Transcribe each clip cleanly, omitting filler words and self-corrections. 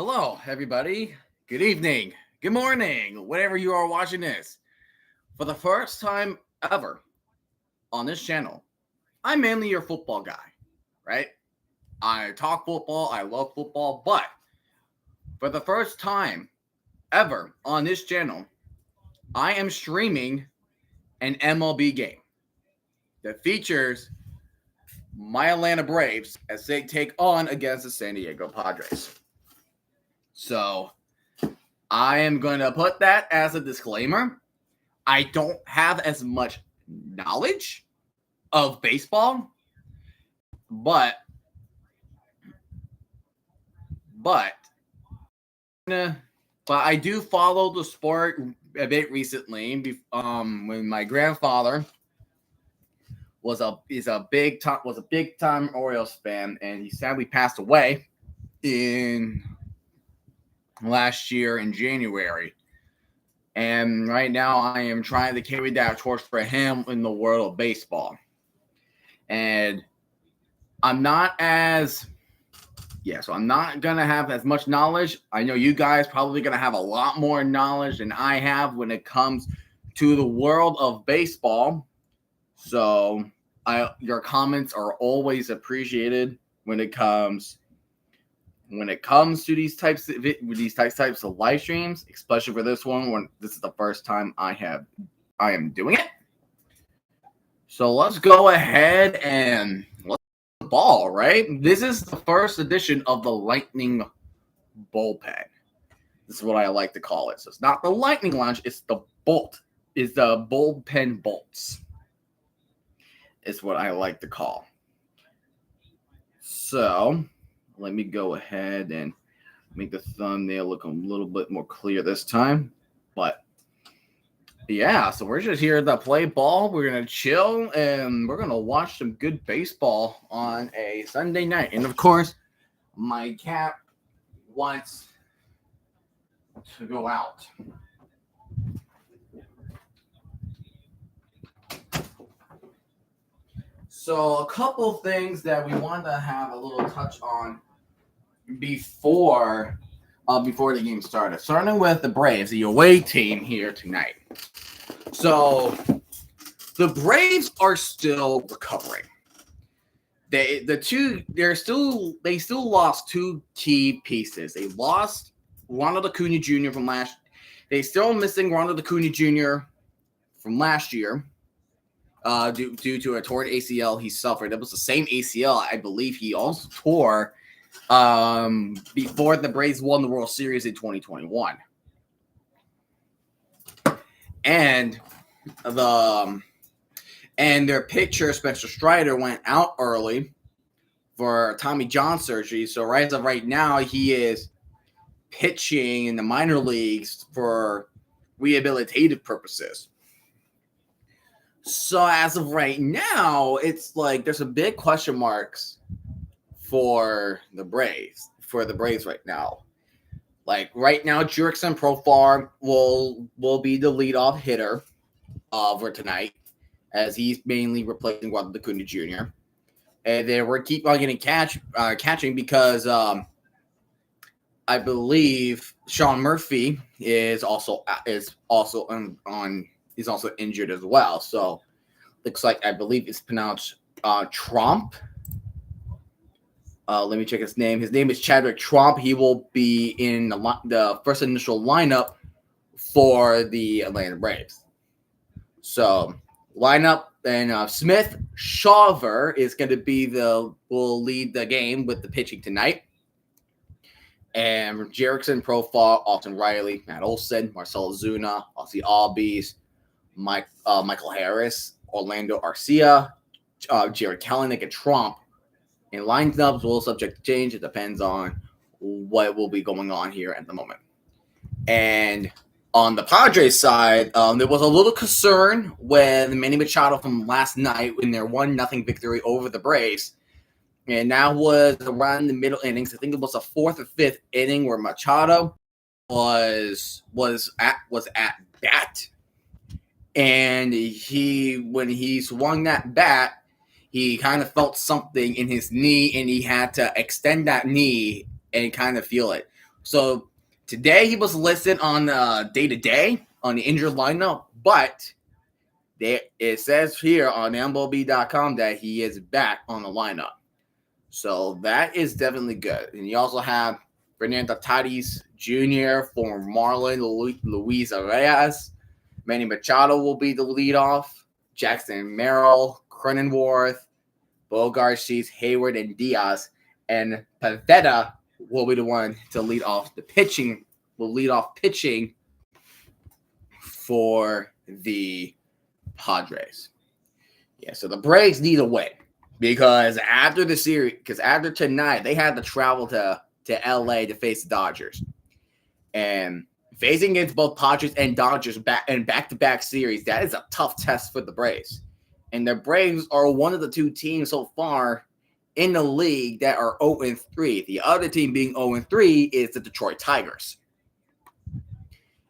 Hello, everybody. Good evening, good morning, whenever you are watching this. For the first time ever on this channel, I'm mainly your football guy, right? I talk football, I love football, but for the first time ever on this channel, I am streaming an MLB game that features my Atlanta Braves as they take on against the San Diego Padres. So, I am going to put that as a disclaimer. I don't have as much knowledge of baseball, but but I do follow the sport a bit recently. When my grandfather was a big time Orioles fan, and he sadly passed away in last year in January. And right now, I am trying to carry that torch for him in the world of baseball. And I'm not going to have as much knowledge. I know you guys probably going to have a lot more knowledge than I have when it comes to the world of baseball. So your comments are always appreciated when it comes to these types of live streams, especially for this one when this is the first time I am doing it. So let's go ahead and let's the ball, right? This is the first edition of the Lightning Bullpen. This is what I like to call it. So it's not the Lightning Launch, it's the Bolt. It's the Bullpen Bolts. It's what I like to call. So let me go ahead and make the thumbnail look a little bit more clear this time. But yeah, so we're just here to play ball. We're going to chill, and we're going to watch some good baseball on a Sunday night. And, of course, my cat wants to go out. So a couple things that we want to have a little touch on before the game started. Starting with the Braves, the away team here tonight. So the Braves are still recovering. They still lost two key pieces. They lost Ronald Acuna Jr. from last. They still missing Ronald Acuna Jr. from last year. Due to a torn ACL he suffered. It was the same ACL I believe he also tore before the Braves won the World Series in 2021. And their pitcher Spencer Strider went out early for Tommy John surgery. So as of right now, he is pitching in the minor leagues for rehabilitative purposes. So as of right now, it's like there's a big question marks for the Braves right now. Like right now, Jurickson Profar will be the leadoff hitter for tonight, as he's mainly replacing Ronald Acuna Jr. And then we're keep on getting catching because I believe Sean Murphy is also injured as well. So looks like I believe it's pronounced Tromp. Let me check his name. His name is Chadwick Tromp. He will be in the first initial lineup for the Atlanta Braves. So lineup, and Smith Shawver is going to will lead the game with the pitching tonight. And Jerickson, Profar, Alton Riley, Matt Olson, Marcell Ozuna, Ozzy Albies, Michael Harris, Orlando Arcia, Jared Kelenic, and Trump. And lineups will subject to change. It depends on what will be going on here at the moment. And on the Padres side, there was a little concern with Manny Machado from last night in their 1-0 victory over the Braves. And that was around the middle innings. I think it was the fourth or fifth inning where Machado was at bat. And when he swung that bat, he kind of felt something in his knee, and he had to extend that knee and kind of feel it. So today he was listed on day-to-day on the injured lineup, but it says here on MLB.com that he is back on the lineup. So that is definitely good. And you also have Fernando Tatis Jr. for Marlin, Luis Arias. Manny Machado will be the leadoff. Jackson Merrill, Cronenworth, Bogarts, Hayward, and Diaz. And Pavetta will be the one to lead off the pitching. Will lead off pitching for the Padres. Yeah, so the Braves need a win because after the series, after tonight, they had to travel to LA to face the Dodgers. And facing against both Padres and Dodgers back-to-back series, that is a tough test for the Braves. And the Braves are one of the two teams so far in the league that are 0-3. The other team being 0-3 is the Detroit Tigers.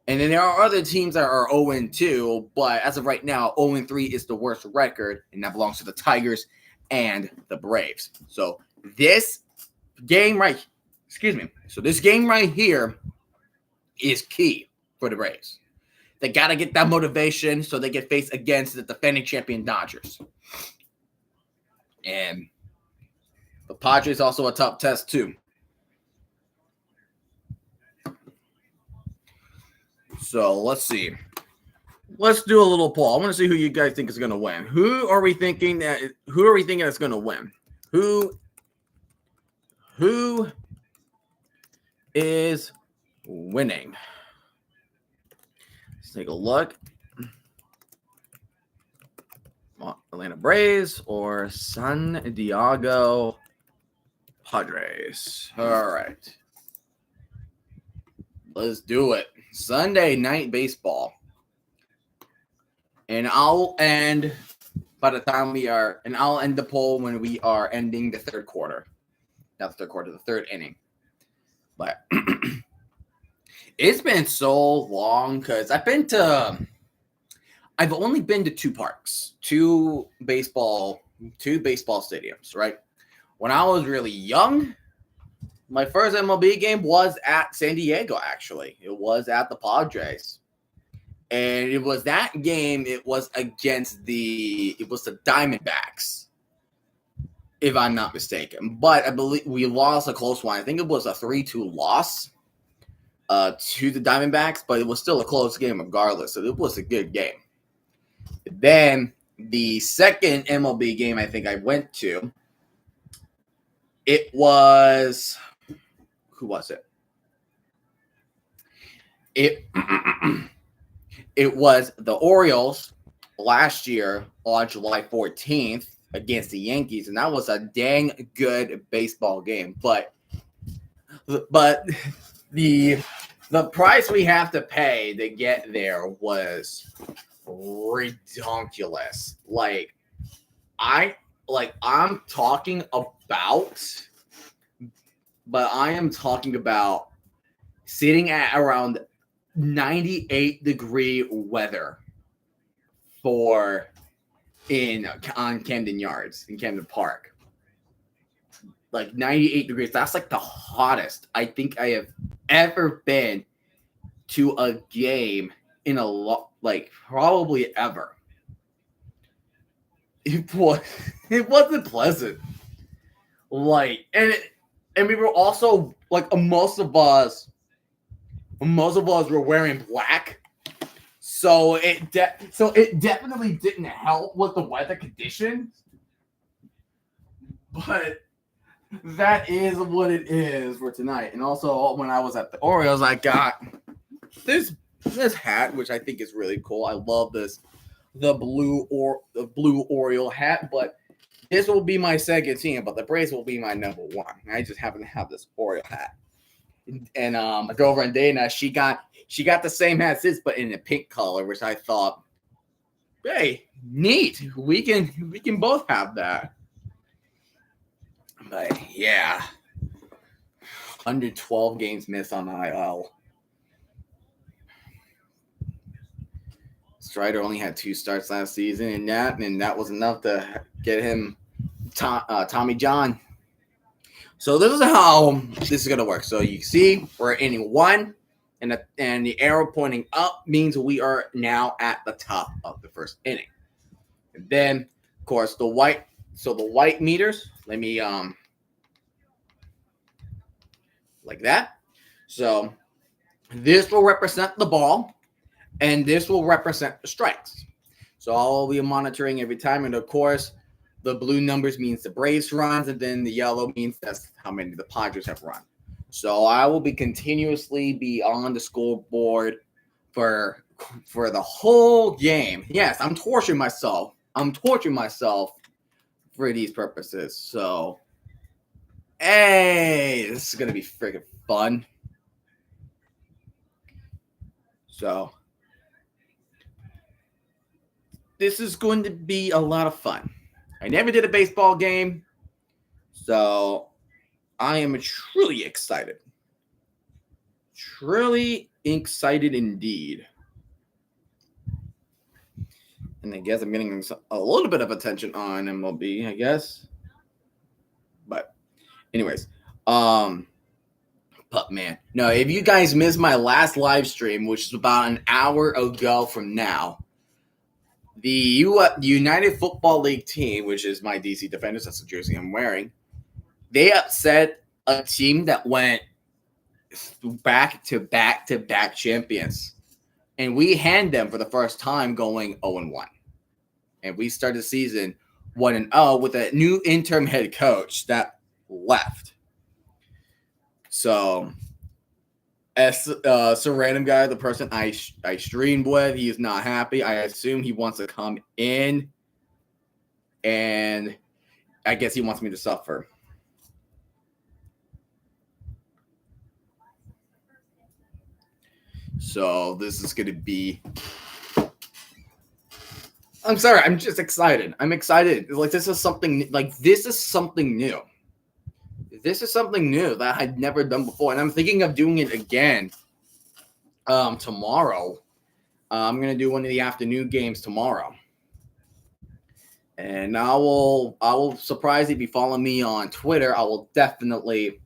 And then there are other teams that are 0-2, but as of right now, 0-3 is the worst record, and that belongs to the Tigers and the Braves. So this game right here is key for the Braves. They got to get that motivation so they can face against the defending champion Dodgers. And the Padres also a tough test too. So let's see. Let's do a little poll. I want to see who you guys think is going to win. Who are we thinking is going to win? Who is winning? Let's take a look. Atlanta Braves or San Diego Padres. All right. Let's do it. Sunday night baseball. And I'll end the poll when we are ending the third quarter. Not the third quarter, the third inning. But it's been so long because I've only been to two parks, two baseball stadiums, right? When I was really young, my first MLB game was at San Diego, actually. It was at the Padres. And it was that game, it was against the Diamondbacks, if I'm not mistaken. But I believe we lost a close one. I think it was a 3-2 loss to the Diamondbacks, but it was still a close game regardless. So it was a good game. Then the second MLB game I think I went to, it was – who was it? It was the Orioles last year on July 14th against the Yankees, and that was a dang good baseball game. But the price we have to pay to get there was ridiculous. I'm talking about sitting at around 98-degree weather on Camden Yards in Camden Park. 98 degrees. That's the hottest I think I have ever been to a game in probably ever. It wasn't pleasant. And we were also most of us were wearing black, so it definitely didn't help with the weather conditions. But that is what it is for tonight. And also, when I was at the Orioles, I got this hat, which I think is really cool. I love the blue Oriole hat, but this will be my second team, but the Braves will be my number one. I just happen to have this Oriole hat. And my girlfriend Dana, she got the same hat as this, but in a pink color, which I thought, hey, neat. We can both have that. But yeah, 112 games missed on the IL. Strider only had 2 starts last season, and that was enough to get him Tommy John. So this is how this is gonna work. So you see, we're at inning 1, and the arrow pointing up means we are now at the top of the first inning. And then, of course, the white meters. Let me like that. So this will represent the ball, and this will represent the strikes. So I'll be monitoring every time, and of course, the blue numbers means the Braves runs, and then the yellow means that's how many the Padres have run. So I will be continuously be on the scoreboard for the whole game. Yes, I'm torturing myself. For these purposes. So, hey, this is gonna be freaking fun. So, this is going to be a lot of fun. I never did a baseball game, so I am truly excited. Truly excited indeed. And I guess I'm getting a little bit of attention on MLB, I guess. But anyways, but man, no, if you guys missed my last live stream, which is about an hour ago from now, the United Football League team, which is my DC Defenders, that's the jersey I'm wearing, they upset a team that went back to back champions. And we hand them for the first time going 0-1. And we started the season 1-0 with a new interim head coach that left. So, as some random guy, the person I streamed with, he is not happy. I assume he wants to come in, and I guess he wants me to suffer. So this is going to be... I'm sorry. I'm just excited. I'm excited. Like, this is something new. This is something new that I'd never done before. And I'm thinking of doing it again tomorrow. I'm going to do one of the afternoon games tomorrow. And I will surprise you if you follow me on Twitter. I will definitely,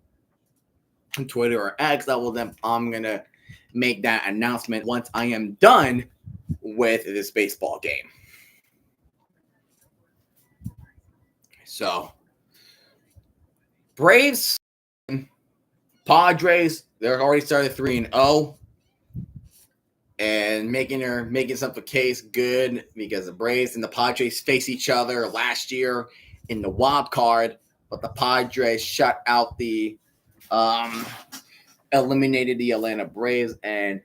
on Twitter or X, I'm going to make that announcement once I am done with this baseball game. So, Braves, Padres, they're already started 3-0 and making some of the case good because the Braves and the Padres face each other last year in the wild card, but the Padres shut out eliminated the Atlanta Braves, and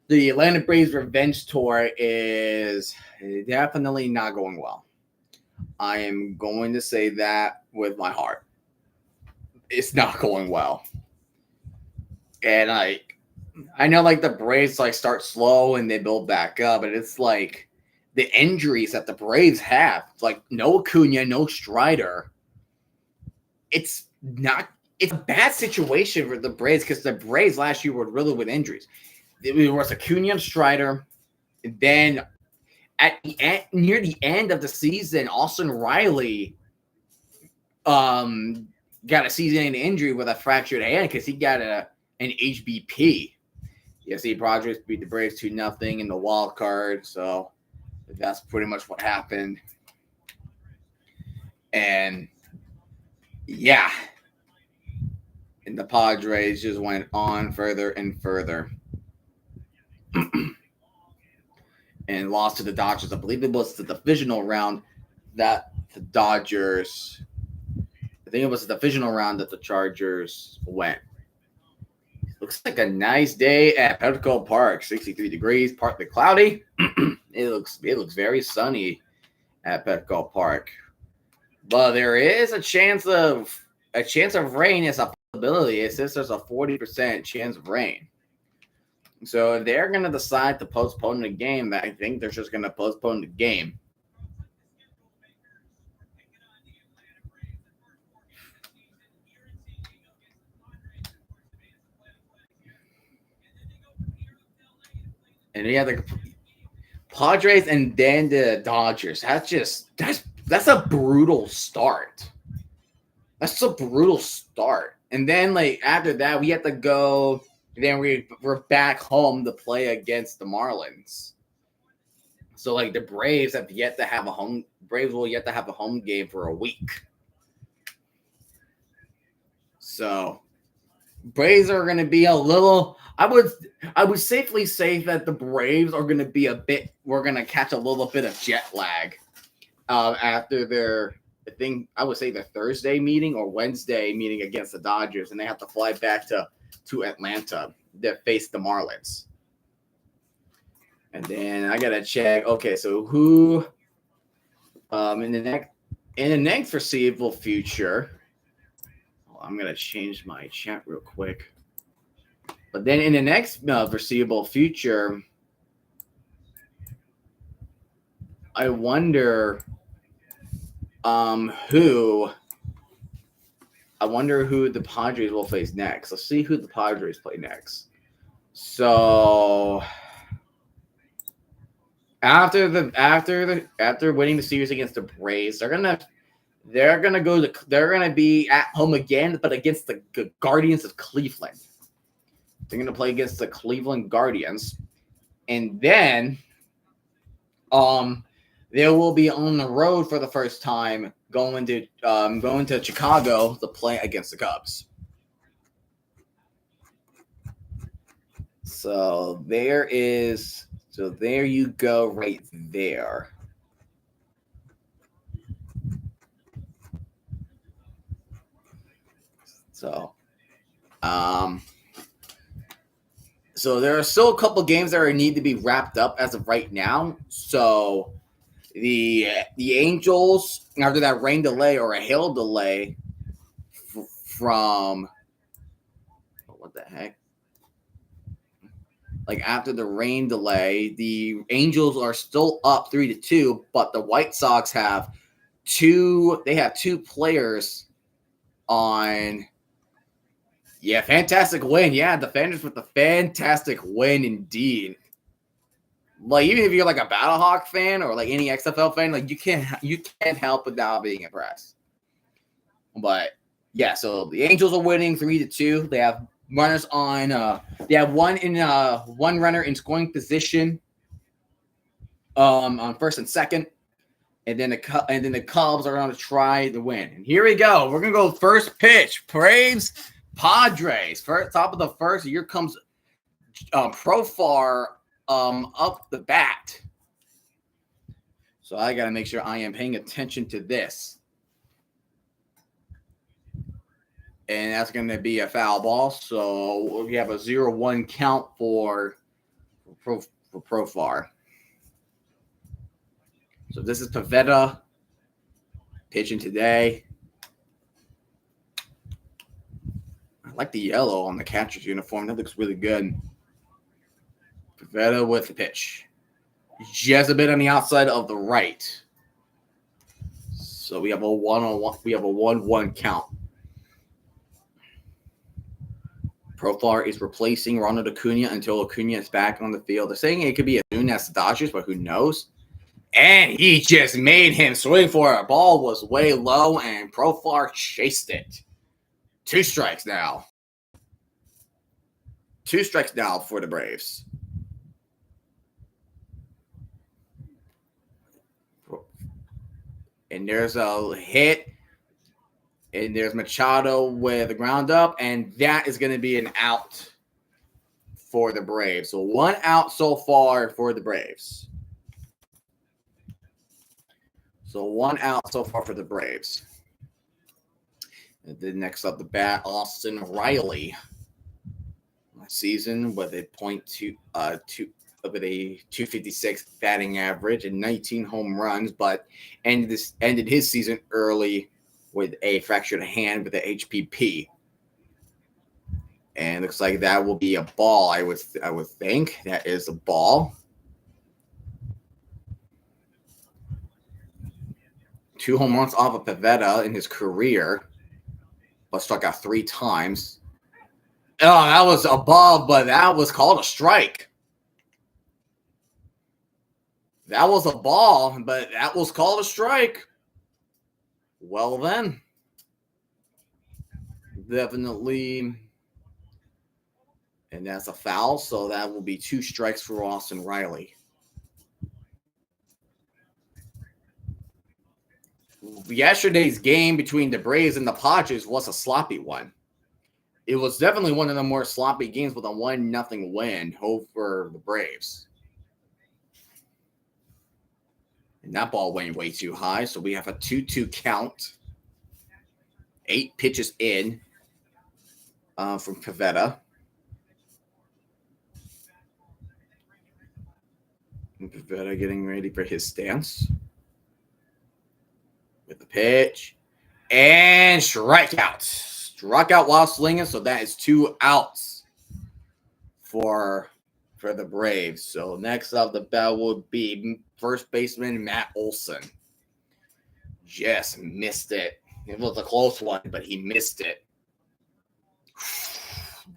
the Atlanta Braves revenge tour is definitely not going well. I am going to say that with my heart. It's not going well. And I know the Braves start slow and they build back up, and it's the injuries that the Braves have. It's no Acuna, no Strider. It's a bad situation for the Braves because the Braves last year were riddled with injuries. It was Acuna, Strider, and then near the end of the season, Austin Riley got a season-ending injury with a fractured hand because he got an HBP. Yes, the Padres beat the Braves 2-0 in the wild card, so that's pretty much what happened. And yeah, and the Padres just went on further and further. And lost to the Dodgers. I believe it was the divisional round that the Dodgers... I think it was the divisional round that the Chargers went. Looks like a nice day at Petco Park. 63 degrees, partly cloudy. It looks very sunny at Petco Park. But there is a chance of rain is a possibility. It says there's a 40% chance of rain. So if they're going to decide to postpone the game, I think they're just going to postpone the game. And yeah, the Padres and then the Dodgers. That's a brutal start. That's a brutal start. And then like after that, we have to go. Then we're back home to play against the Marlins. So like the Braves have yet to have a home. Braves will yet to have a home game for a week. So Braves are going to be a little. I would safely say that the Braves are going to be a bit. We're going to catch a little bit of jet lag after their. I would say the Thursday meeting or Wednesday meeting against the Dodgers, and they have to fly back to Atlanta to face the Marlins. And then I gotta check. Okay, so who in the next foreseeable future? I'm gonna change my chat real quick. But then in the next foreseeable future, I wonder who the Padres will face next. Let's see who the Padres play next. So after winning the series against the Braves, they're gonna be at home again, but against the Guardians of Cleveland. They're gonna play against the Cleveland Guardians, and then they will be on the road for the first time, going to Chicago to play against the Cubs. So there you go right there. So so there are still a couple games that need to be wrapped up as of right now. So the Angels, after that rain delay or a hail delay from what the heck? Like after the rain delay, the Angels are still up 3-2, but the White Sox have two players on. Yeah, fantastic win. Yeah, defenders with a fantastic win indeed. Like even if you're like a Battlehawk fan or like any XFL fan, like you can't help without being impressed. But yeah, so the Angels are winning 3-2. They have runners on. They have one runner in scoring position. On first and second, and then the Cubs are going to try to win. And here we go. We're going to go first pitch. Braves, Padres. First, top of the first. Here comes Profar up the bat. So I got to make sure I am paying attention to this. And that's going to be a foul ball. So we have a 0-1 count for Profar. So this is Pavetta pitching today. I like the yellow on the catcher's uniform. That looks really good. Pavetta with the pitch. Just a bit on the outside of the right. So we have a 1-1. We have a 1-1 count. Profar is replacing Ronald Acuna until Acuna is back on the field. They're saying it could be as soon as the Dodgers, but who knows? And he just made him swing for it. Ball was way low, and Profar chased it. 2 strikes now. 2 strikes now for the Braves. And there's a hit. And there's Machado with a ground up. And that is going to be an out for the Braves. So 1 out so far for the Braves. So 1 out so far for the Braves. And then next up the bat, Austin Riley. Last season with a with a 256 batting average and 19 home runs, but ended his season early with a fractured hand with the HPP. And looks like that will be a ball. I would think that is a ball. 2 home runs off of Pavetta in his career, but struck out 3 times. Oh, that was above, but that was called a strike. That was a ball, but that was called a strike. Well then. definitely. And that's a foul, so that will be 2 strikes for Austin Riley. Yesterday's game between the Braves and the Padres was a sloppy one. It was definitely one of the more sloppy games with a 1-0 win over the Braves. And that ball went way too high, so we have a 2-2 count. 8 pitches in from Pivetta. And Pivetta getting ready for his stance. With the pitch. And strikeout. Struck out while slinging, so that is 2 outs for the Braves. So next up, the bell would be first baseman Matt Olson. Just missed it. It was a close one, but he missed it.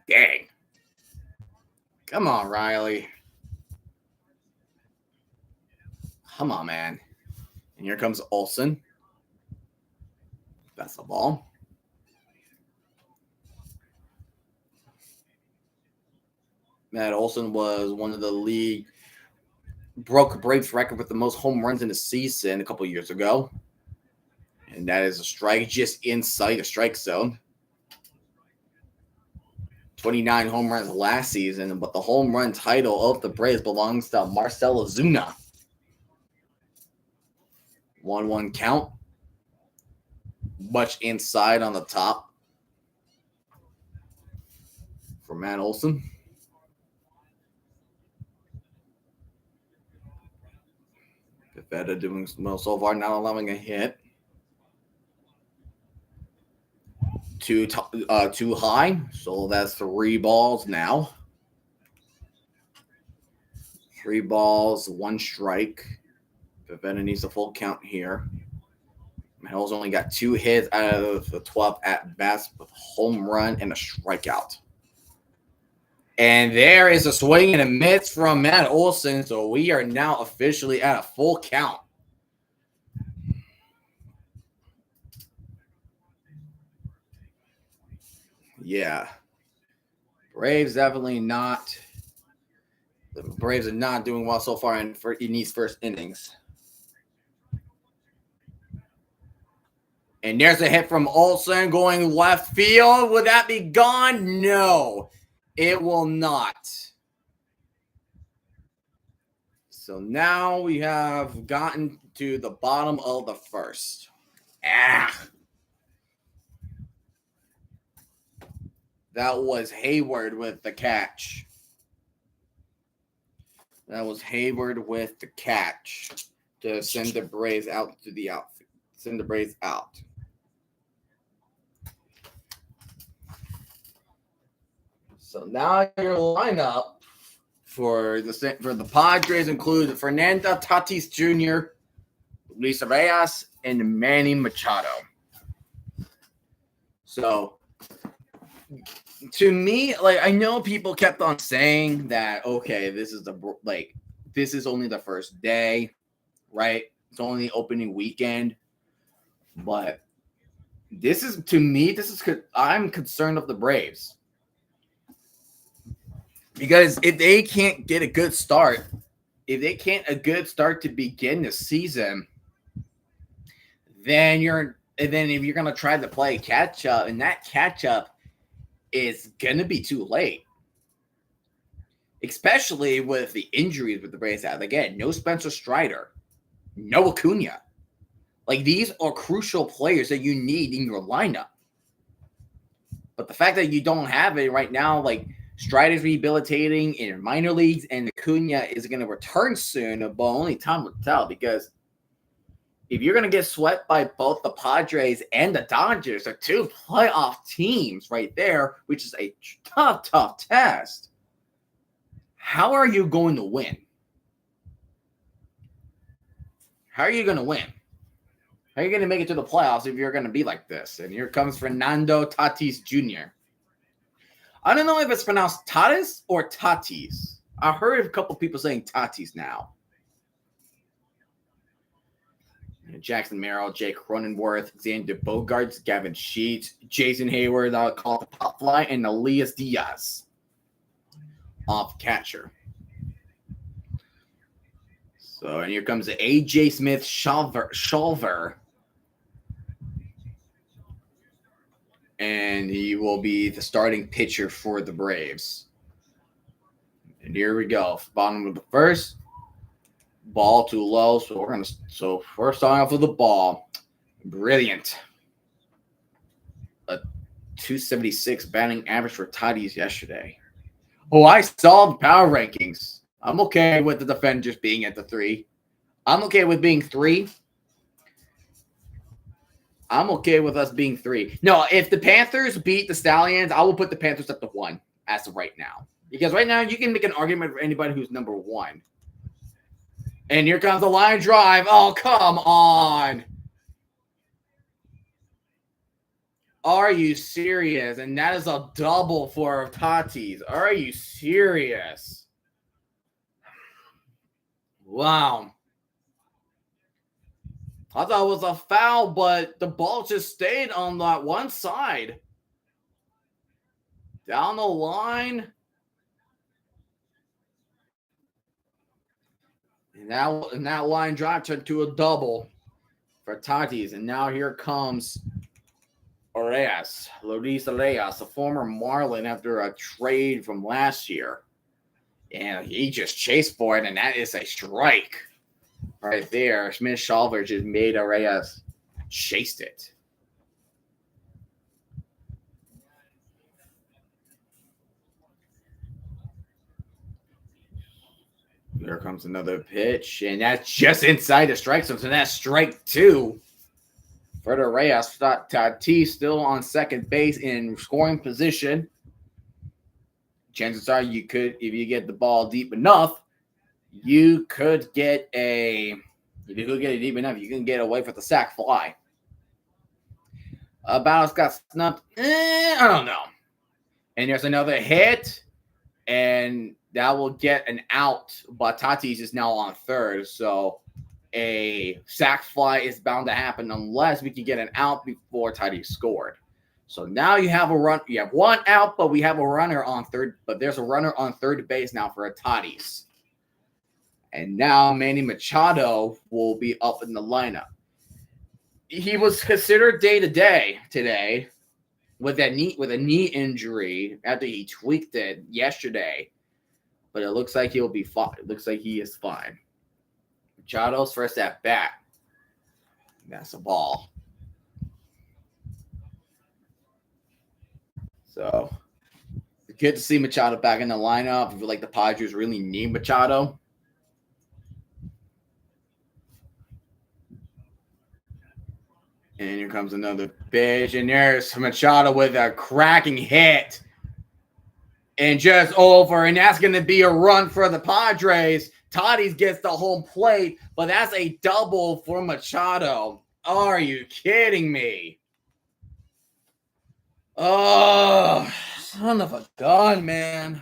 Dang. Come on, Riley. Come on, man. And here comes Olson. That's the ball. Matt Olson was one of the league, broke Braves record with the most home runs in the season a couple years ago. And that is a strike just inside the strike zone. 29 home runs last season, but the home run title of the Braves belongs to Marcell Ozuna. 1-1 count. Much inside on the top for Matt Olson. Pivetta doing well so far, not allowing a hit. Too high, so that's 3 balls now. 3 balls, 1 strike. Pivetta needs a full count here. Matt's only got 2 hits out of the 12 at bats with a home run and a strikeout. And there is a swing and a miss from Matt Olson, so we are now officially at a full count. Yeah. Braves definitely not. The Braves are not doing well so far in these first innings. And there's a hit from Olson going left field. Would that be gone? No, it will not. So now we have gotten to the bottom of the first. That was Hayward with the catch. That was Hayward with the catch to send the Braves out to the outfield. Send the Braves out. So now your lineup for the Padres include Fernando Tatis Jr., Luis Reyes, and Manny Machado. So to me, like, I know people kept on saying that, okay, this is only the first day, right? It's only opening weekend. But I'm concerned of the Braves. Because if they can't get a good start, to begin the season, then if you're going to try to play catch up, and that catch up is going to be too late. Especially with the injuries with the Braves have. Again, no Spencer Strider, no Acuna. Like, these are crucial players that you need in your lineup. But the fact that you don't have it right now, like, Strider's rehabilitating in minor leagues, and Acuna is going to return soon, but only time will tell. Because if you're going to get swept by both the Padres and the Dodgers, they're 2 playoff teams right there, which is a tough test. How are you going to win? How are you going to win? How are you going to make it to the playoffs if you're going to be like this? And here comes Fernando Tatis Jr. I don't know if it's pronounced Tatis or Tatis. I heard a couple people saying Tatis now. Jackson Merrill, Jake Cronenworth, Xander Bogaerts, Gavin Sheets, Jason Hayward, called the pop fly, and Elias Diaz off catcher. So, and here comes the A.J. Smith Shulver. And he will be the starting pitcher for the Braves. And here we go. Bottom of the first. Ball too low. So first off of the ball. Brilliant. A 276 batting average for Tatis yesterday. Oh, I saw the power rankings. I'm okay with the defenders being at the 3. I'm okay with being 3. I'm okay with us being 3. No, if the Panthers beat the Stallions, I will put the Panthers at the 1 as of right now. Because right now, you can make an argument for anybody who's number 1. And here comes the line drive. Oh, come on. Are you serious? And that is a double for Tatis. Are you serious? Wow. I thought it was a foul, but the ball just stayed on that one side. Down the line. And that line drive turned to a double for Tatis. And now here comes Luis Arias, a former Marlin after a trade from last year. And he just chased for it, and that is a strike. Right there, Smith Shulver just made Arias chased it. There comes another pitch, and that's just inside the strike zone. So that's strike 2 for the Arias. Tatis still on second base in scoring position. Chances are you could, if you get the ball deep enough, you could get it deep enough, you can get away for the sac fly. Battles got snubbed. I don't know. And there's another hit, and that will get an out. But Tatis is now on third, so a sac fly is bound to happen unless we can get an out before Tatis scored. So now you have a run. You have one out, but we have a runner on third. But there's a runner on third base now for a Tatis. And now Manny Machado will be up in the lineup. He was considered day-to-day today with a knee injury after he tweaked it yesterday. But it looks like he'll be fine. It looks like he is fine. Machado's first at bat. That's a ball. So it's good to see Machado back in the lineup. I feel like the Padres really need Machado. And here comes another pitch. And there's Machado with a cracking hit. And just over. And that's going to be a run for the Padres. Tatis gets the home plate. But that's a double for Machado. Are you kidding me? Oh, son of a gun, man.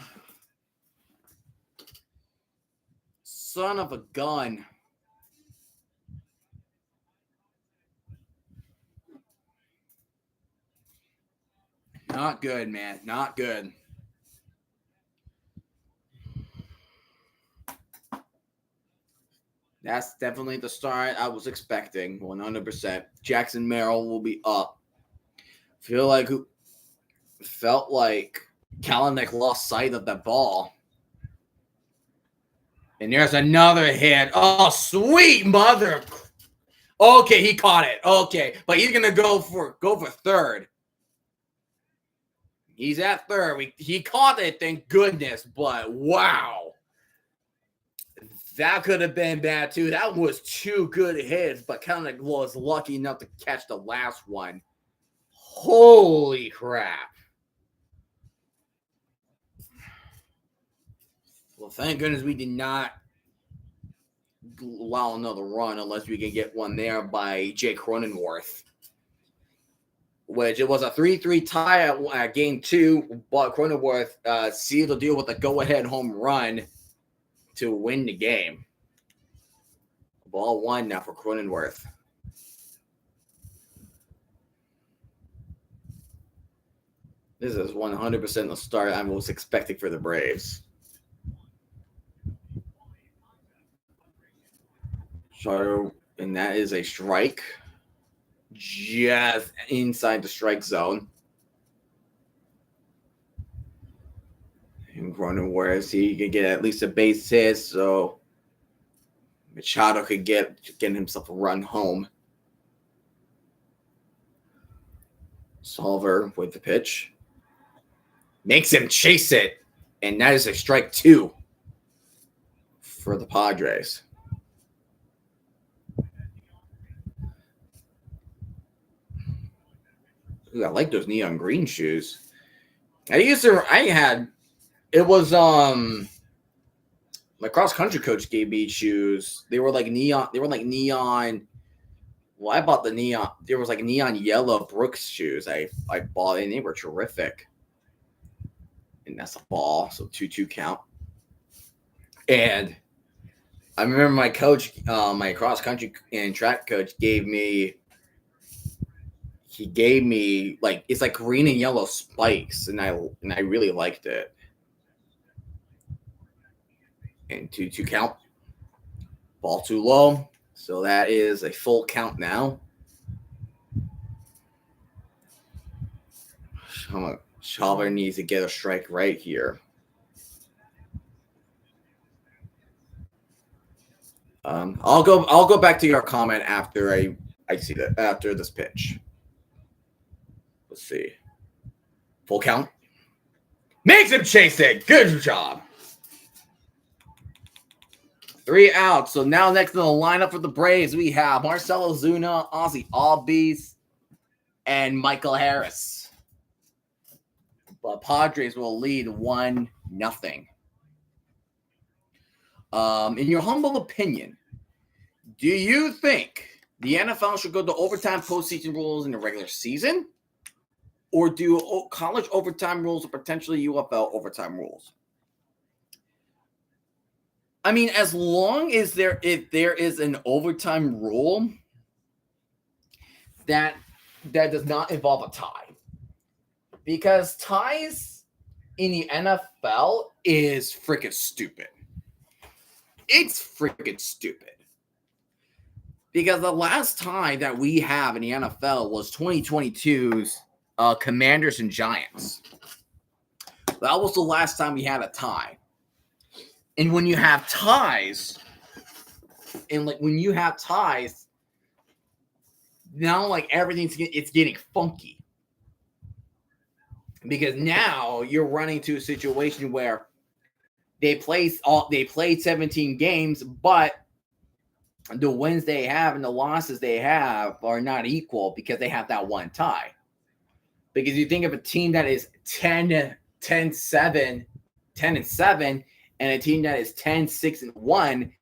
Son of a gun. Not good, man. Not good. That's definitely the start I was expecting, 100%. Jackson Merrill will be up. Felt like Kalanick lost sight of that ball. And there's another hit. Oh, sweet mother. Okay, he caught it. Okay, but he's gonna go for third. He's at third. He caught it, thank goodness. But wow. That could have been bad, too. That was 2 good hits, but Kalanick was lucky enough to catch the last one. Holy crap. Well, thank goodness we did not allow another run unless we can get one there by Jake Cronenworth. Which it was a 3-3 tie at game 2, but Cronenworth sealed the deal with a go-ahead home run to win the game. Ball 1 now for Cronenworth. This is 100% the start I was expecting for the Braves. So, and that is a strike. Just inside the strike zone. And running whereas he could get at least a base hit, so Machado could get himself a run home. Solver with the pitch. Makes him chase it. And that is a strike 2 for the Padres. Ooh, I like those neon green shoes. It was my cross country coach gave me shoes. They were like neon. Well, I bought the neon. There was like neon yellow Brooks shoes. I bought and they were terrific. And that's a ball, so 2-2 count. And I remember my coach, my cross country and track coach gave me like it's like green and yellow spikes, and I really liked it. And 2-2 count. Ball too low. So that is a full count now. Schaller needs to get a strike right here. I'll go back to your comment after I see that after this pitch. Let's see. Full count. Makes him chase it. Good job. 3 outs. So now next in the lineup for the Braves, we have Marcell Ozuna, Ozzie Albies, and Michael Harris. But Padres will lead 1-0. In your humble opinion, do you think the NFL should go to overtime postseason rules in the regular season? Or do college overtime rules or potentially UFL overtime rules? I mean, as long as if there is an overtime rule that does not involve a tie. Because ties in the NFL is freaking stupid. It's freaking stupid. Because the last tie that we have in the NFL was 2022's Commanders and Giants. That was the last time we had a tie. And when you have ties, now like it's getting funky. Because now you're running to a situation where they played 17 games, but the wins they have and the losses they have are not equal because they have that one tie. Because you think of a team that is 10-7, and a team that is 10-6-1,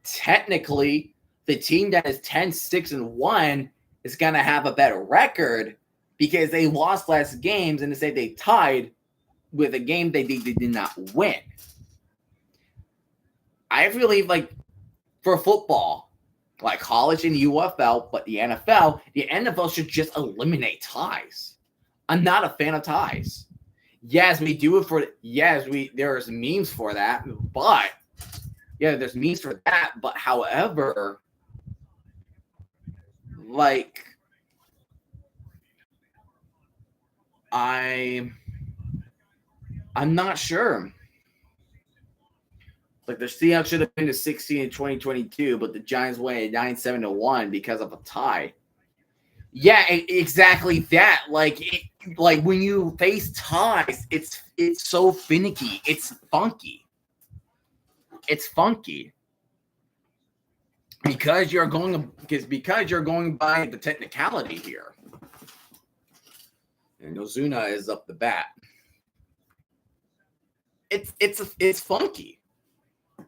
technically the team that is 10-6-1 is going to have a better record because they lost less games and they tied with a game they did not win. I believe, like, for football, like college and UFL, but the NFL should just eliminate ties. I'm not a fan of ties. Yes, we do it for there's memes for that, but there's memes for that. But however, like I'm not sure. Like the Seahawks should have been to 16 in 2022, but the Giants won at 9-7-1 because of a tie. Yeah, exactly that. Like when you face ties, it's so finicky. It's funky. It's funky because you're going by the technicality here. And Ozuna is up the bat. It's funky.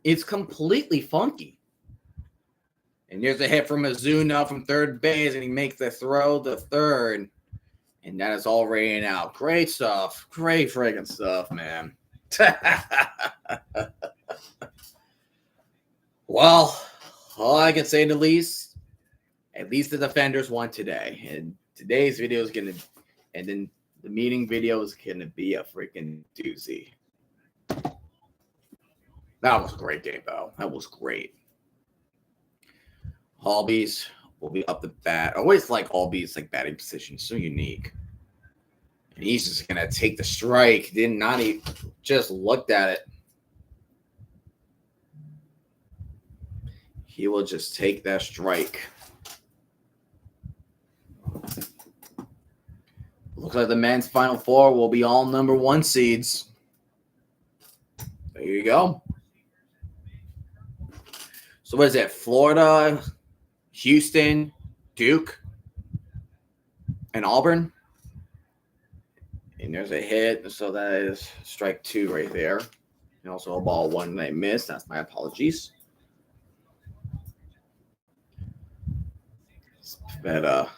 It's completely funky. And there's a hit from Ozuna from third base, and he makes the throw to third. And that is all raining out. Great stuff. Great friggin' stuff, man. Well, all I can say at least the defenders won today. And today's video is going to – and then The meeting video is going to be a freaking doozy. That was a great game, though. That was great. Albies will be up the bat. I always like Albies like batting position. So unique. And he's just going to take the strike. Did not even just looked at it. He will just take that strike. Looks like the men's Final Four will be all number 1 seeds. There you go. So what is it? Florida, Houston, Duke, and Auburn. And there's a hit. So that is strike 2 right there. And also a ball 1 that I missed. That's my apologies. But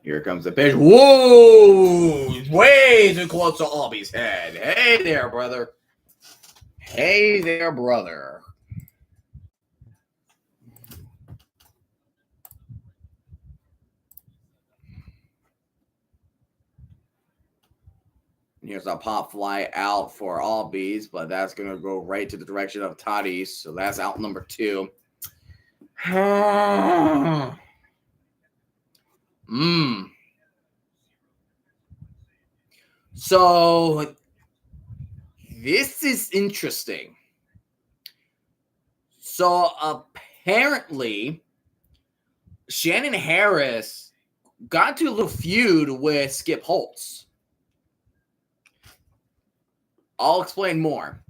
here comes the pitch. Whoa! Way too close to Albie's head. Hey there, brother. Hey there, brother. Here's a pop fly out for Albies, but that's going to go right to the direction of Tatis. So that's out number 2. So this is interesting. So apparently, Shannon Harris got into a little feud with Skip Holtz. I'll explain more.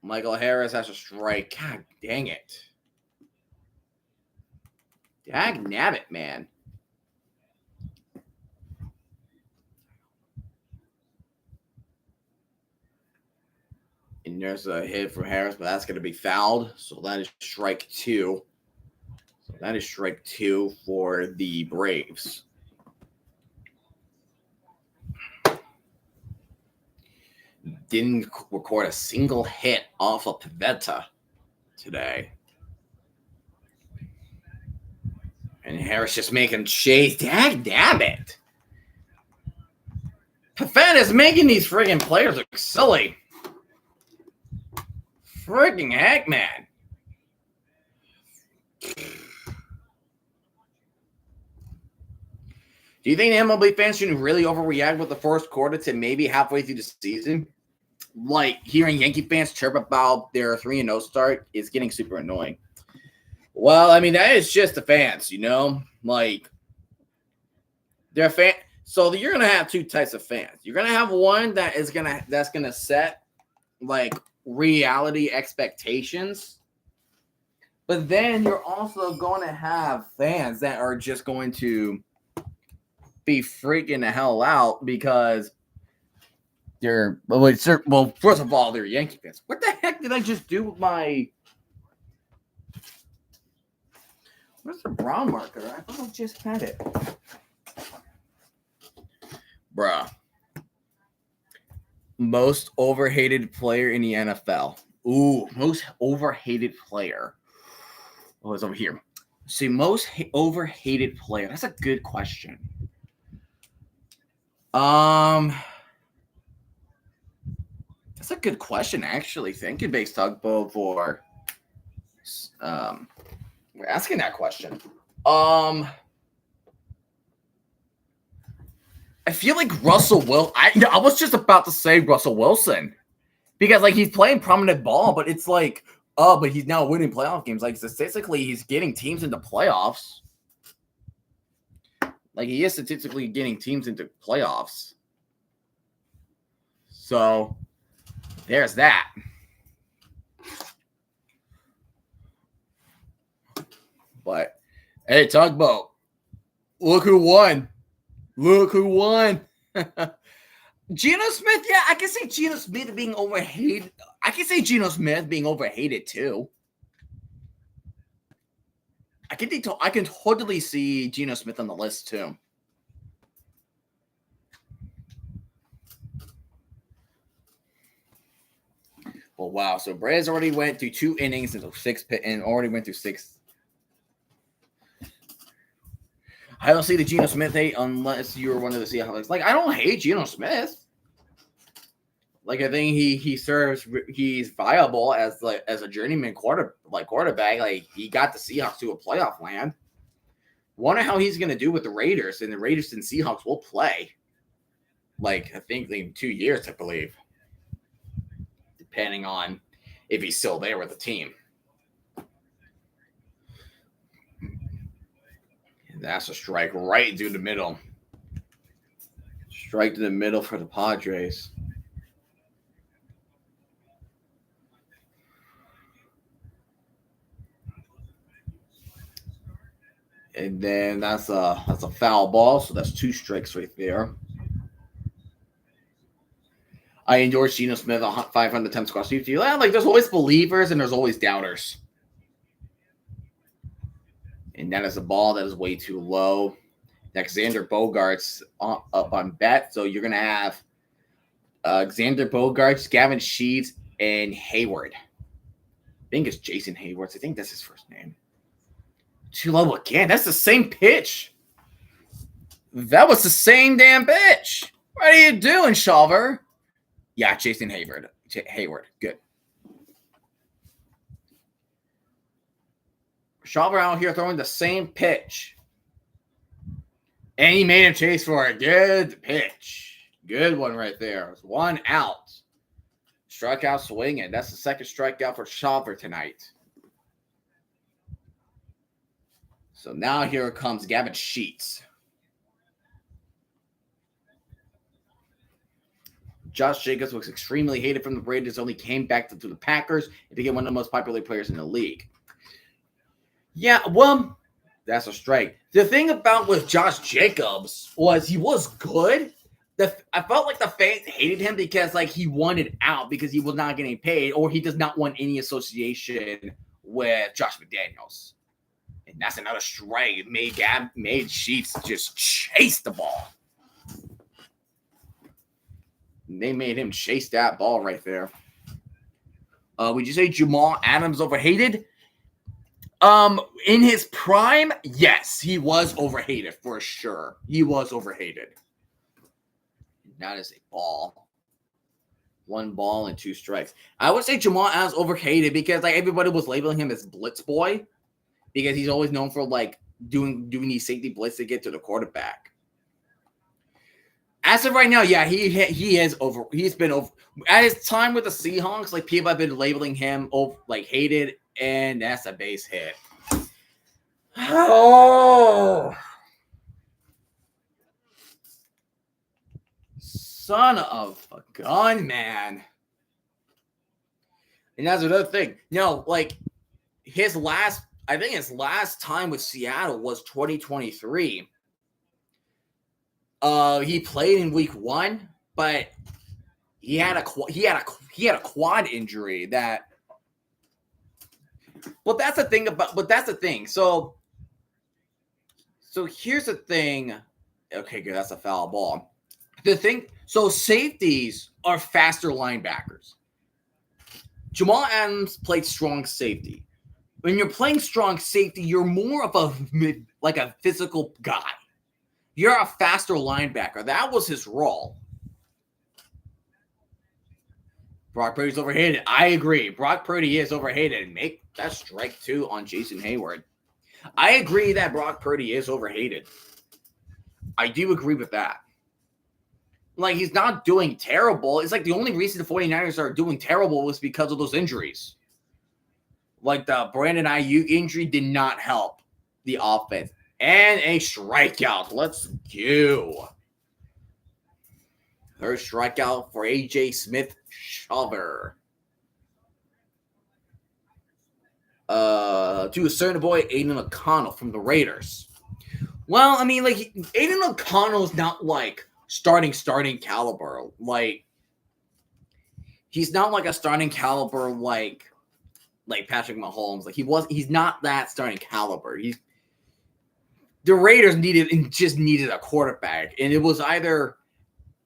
Michael Harris has a strike. God dang it. Dag nabbit, man. And there's a hit from Harris, but that's going to be fouled. So that is strike 2. So that is strike 2 for the Braves. Didn't record a single hit off of Pivetta today. And Harris just making shades. Dag damn it. Pivetta is making these friggin' players look silly. Friggin' heck, man. Do you think MLB fans should really overreact with the first quarter to maybe halfway through the season? Like, hearing Yankee fans chirp about their 3-0 start is getting super annoying. Well, I mean, that is just the fans, you know? Like, they're fan. So you're going to have 2 types of fans. You're going to have one that's going to set, like, reality expectations. But then you're also going to have fans that are just going to be freaking the hell out because they're well, first of all, they're Yankee fans. What the heck did I just do with my? Where's the brown marker? I thought I just had it, bruh. Most overhated player in the NFL. Ooh, most overhated player. Oh, it's over here. See, most overhated player. That's a good question. That's a good question, actually. Thank you, Base Tugboat, for asking that question. I feel like Russell Wilson. I was just about to say Russell Wilson because like he's playing prominent ball, but it's like, but he's now winning playoff games. Like statistically, he's getting teams into playoffs. Like he is statistically getting teams into playoffs. So there's that. But hey, Tugboat, look who won. Look who won. Geno Smith, yeah, I can say Geno Smith being overhated. I can say Geno Smith being overhated too. I can totally see Geno Smith on the list too. Well, wow. So Braves already went through 2 innings and already went through 6. I don't see the Geno Smith hate unless you're one of the Seahawks. Like, I don't hate Geno Smith. Like, I think he's viable as a journeyman quarterback. Like, he got the Seahawks to a playoff land. Wonder how he's gonna do with the Raiders, and the Raiders and Seahawks will play. Like, I think in 2 years, I believe. Depending on if he's still there with the team. And that's a strike right through the middle. Strike to the middle for the Padres. And then that's a foul ball, so that's 2 strikes right there. I endorse Geno Smith 500 times across YouTube. Like, there's always believers and there's always doubters. And that is a ball that is way too low. Xander Bogaerts up on bat. So you're going to have Xander Bogaerts, Gavin Sheets, and Hayward. I think it's Jason Hayward. I think that's his first name. Too low again. That's the same pitch. That was the same damn pitch. What are you doing, Shalver? Yeah, Jason Hayward. Good. Shalver out here throwing the same pitch. And he made him chase for a good pitch. Good one right there. It was 1 out. Strikeout swinging. That's the second strikeout for Shalver tonight. So now here comes Gavin Sheets. Josh Jacobs was extremely hated from the Raiders, only came back to the Packers and became one of the most popular players in the league. Yeah, well, that's a strike. The thing about with Josh Jacobs was he was good. I felt like the fans hated him because like he wanted out because he was not getting paid, or he does not want any association with Josh McDaniels. And that's another strike. It made Sheets just chase the ball. They made him chase that ball right there. Would you say Jamal Adams overhated? In his prime, yes, he was overhated for sure. He was overhated. That is a ball. 1 ball and 2 strikes. I would say Jamal Adams overhated because like everybody was labeling him as Blitz Boy because he's always known for like doing these safety blitz to get to the quarterback. As of right now, yeah, he is over. He's been over at his time with the Seahawks. Like people have been labeling him like hated, and that's a base hit. Oh, son of a gun, man! And that's another thing. Like his last time with Seattle was 2023. He played in week 1, but he had a quad injury that. But that's the thing. So here's the thing. Okay, good. That's a foul ball. The thing. So safeties are faster linebackers. Jamal Adams played strong safety. When you're playing strong safety, you're more of a physical guy. You're a faster linebacker. That was his role. Brock Purdy's overhated. I agree. Brock Purdy is overhated. Make that strike 2 on Jason Hayward. I agree that Brock Purdy is overhated. I do agree with that. Like, he's not doing terrible. It's like the only reason the 49ers are doing terrible was because of those injuries. Like, the Brandon Ayuk injury did not help the offense. And a strikeout. Let's go. Third strikeout for A.J. Smith-Shawver. To a certain boy, Aiden O'Connell from the Raiders. Well, I mean, like, Aiden O'Connell's not, like, starting caliber. Like, he's not, like, a starting caliber, like Patrick Mahomes. Like, he's not that starting caliber. The Raiders needed a quarterback, and it was either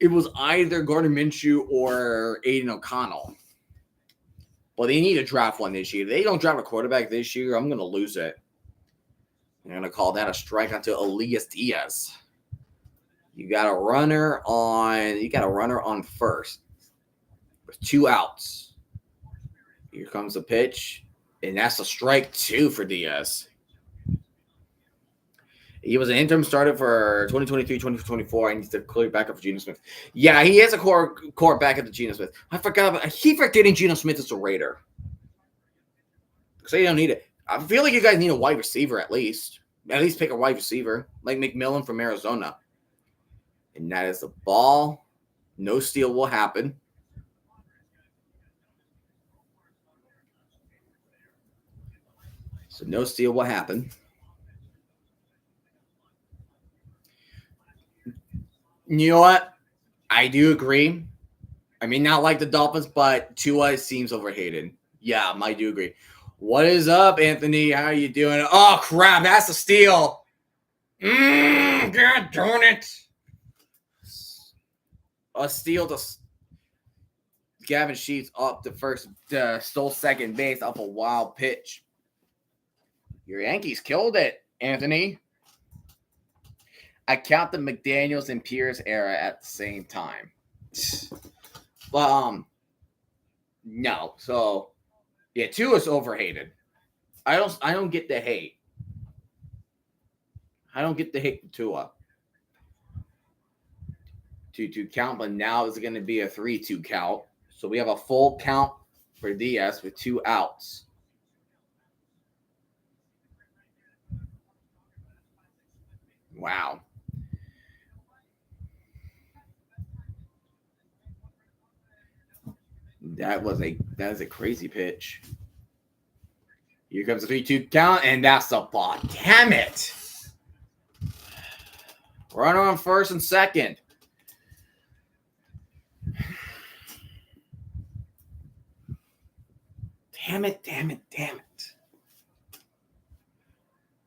Gardner Minshew or Aiden O'Connell. But they need to draft one this year. If they don't draft a quarterback this year, I'm going to lose it. I'm going to call that a strikeout to Elias Diaz. You got a runner on first with 2 outs. Here comes the pitch, and that's a strike 2 for Diaz. He was an interim starter for 2023-2024. And he's the clear backup for Geno Smith. Yeah, he is a core backup to Geno Smith. I keep forgetting Geno Smith is a Raider. So you don't need it. I feel like you guys need a wide receiver at least. At least pick a wide receiver, like McMillan from Arizona. And that is the ball. No steal will happen. So no steal will happen. You know what? I do agree. I mean, not like the Dolphins, but Tua seems overhated. Yeah, I do agree. What is up, Anthony? How are you doing? Oh, crap. That's a steal. God darn it. A steal to Gavin Sheets up to first, stole second base off a wild pitch. Your Yankees killed it, Anthony. I count the McDaniels and Pierce era at the same time. But no. So yeah, Tua is overhated. I don't get the hate. I don't get the hate for Tua. 2-2 count, but now it's going to be a 3-2 count. So we have a full count for Diaz with 2 outs. Wow. That is a crazy pitch. Here comes the 3-2 count, and that's the ball. Damn it. Runner on first and second. Damn it.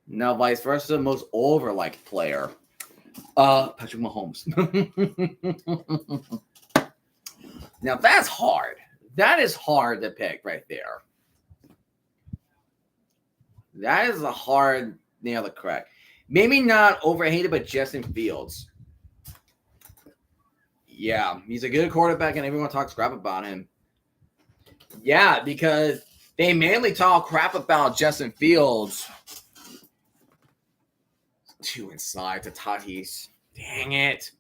Now, vice versa, most overliked player. Patrick Mahomes. Now, that's hard. That is hard to pick right there. That is a hard nail to crack. Maybe not overhated, but Justin Fields. Yeah, he's a good quarterback, and everyone talks crap about him. Yeah, because they mainly talk crap about Justin Fields. 2 inside to Tatis. Dang it.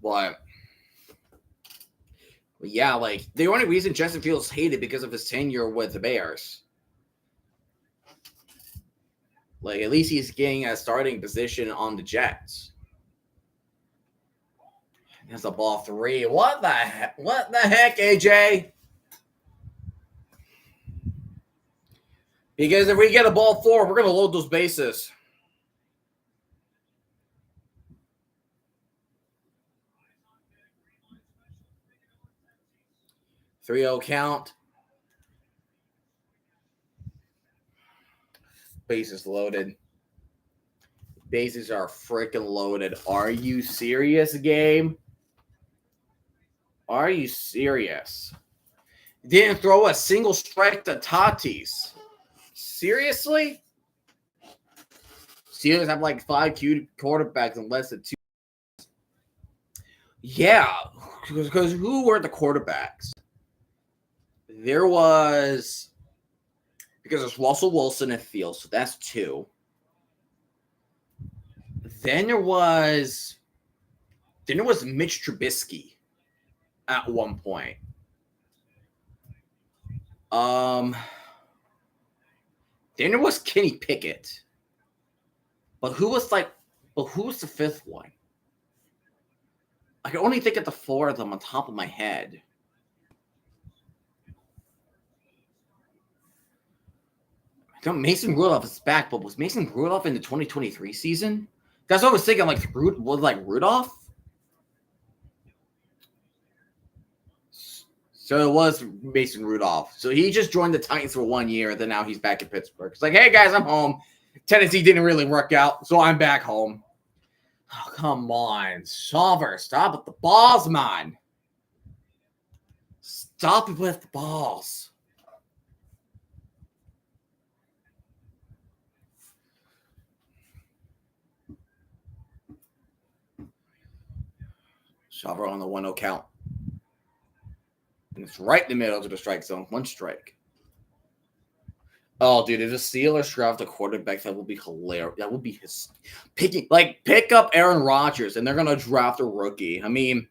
But yeah, like the only reason Justin Fields hated because of his tenure with the Bears. Like at least he's getting a starting position on the Jets. That's a ball 3. What the heck? What the heck, AJ? Because if we get a ball 4, we're gonna load those bases. Three-0 count. Bases loaded. Bases are freaking loaded. Are you serious, game? Are you serious? Didn't throw a single strike to Tatis. Seriously? Steelers have like 5 cute quarterbacks and less than 2. Yeah, because who were the quarterbacks? There was, because there's Russell Wilson and Fields, so that's 2. Then there was Mitch Trubisky at one point. Then there was Kenny Pickett. But who was the 5th one? I can only think of the 4 of them on top of my head. I know Mason Rudolph is back, but was Mason Rudolph in the 2023 season? That's what I was thinking. Like Rudolph. So it was Mason Rudolph. So he just joined the Titans for 1 year, then now he's back in Pittsburgh. It's like, hey guys, I'm home. Tennessee didn't really work out, so I'm back home. Oh, come on. Solver, stop with the balls, man. Stop it with the balls. Shover on the 1-0 count. And it's right in the middle of the strike zone. 1 strike. Oh, dude, if the Steelers draft a quarterback, that would be hilarious. That would be his pick up Aaron Rodgers, and they're gonna draft a rookie. I mean,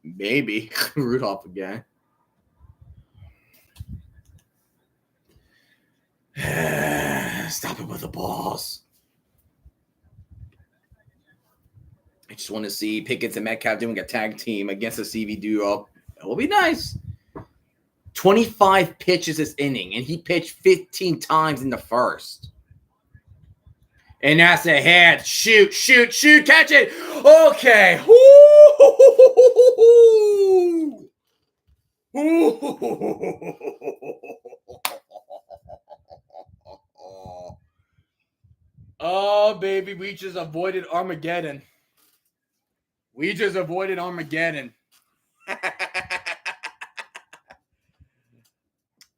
maybe Rudolph again. Stop it with the balls. I just want to see Pickens and Metcalf doing a tag team against the CV duo. That will be nice. 25 pitches this inning, and he pitched 15 times in the first. And that's a hit. Shoot, catch it. Okay. Oh, baby, we just avoided Armageddon.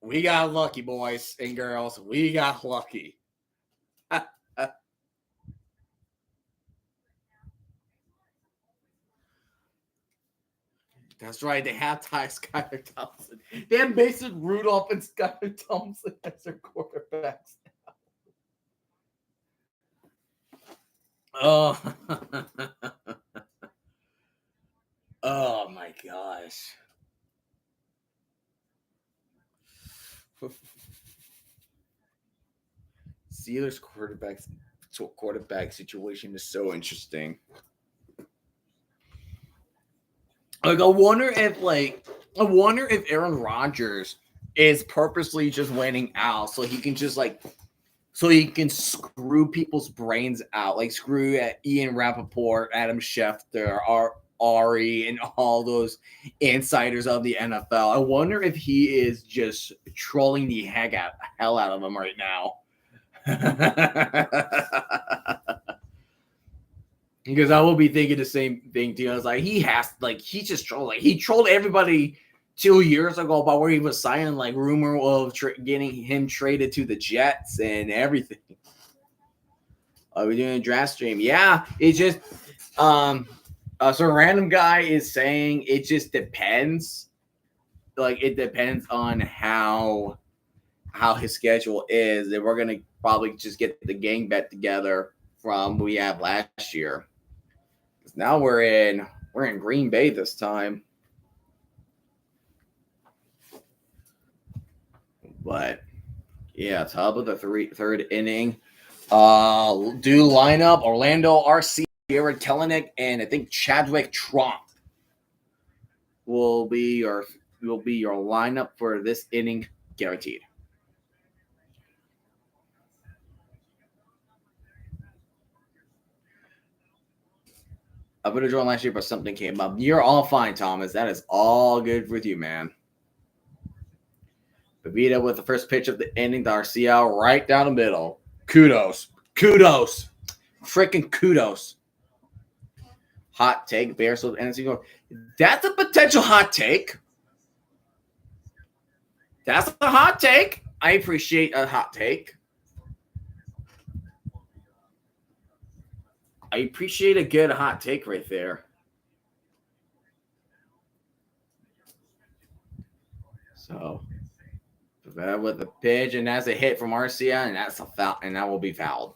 We got lucky, boys and girls. We got lucky. That's right. They have Ty Skylar Thompson. They have Mason Rudolph and Skylar Thompson as their quarterbacks now. Oh. Oh, my gosh. Steelers quarterback situation is so interesting. I wonder if Aaron Rodgers is purposely just waiting out so he can screw people's brains out, like screw Ian Rappaport, Adam Schefter, Ari, and all those insiders of the NFL. I wonder if he is just trolling the hell out of them right now. Because I will be thinking the same thing too. I was like, he's just trolling. He trolled everybody 2 years ago about where he was signing, like rumor of getting him traded to the Jets and everything. Are we doing a draft stream? Yeah, it's just so a random guy is saying it just depends. Like it depends on how his schedule is, and we're gonna probably just get the gang bet together from what we had last year. Now we're in Green Bay this time. But yeah, top of the third inning. Do lineup Orlando RC, Jared Kelenic, and I think Chadwick Tromp will be your lineup for this inning, guaranteed. I would have drawn last year, but something came up. You're all fine, Thomas. That is all good with you, man. Pavita with the first pitch of the inning to Arcia right down the middle. Kudos. Freaking kudos. Hot take. Bears with NFC. That's a potential hot take. That's a hot take. I appreciate a hot take. I appreciate a good hot take right there. So, that with the pitch, and that's a hit from Arcia, and that's a foul, and that will be fouled.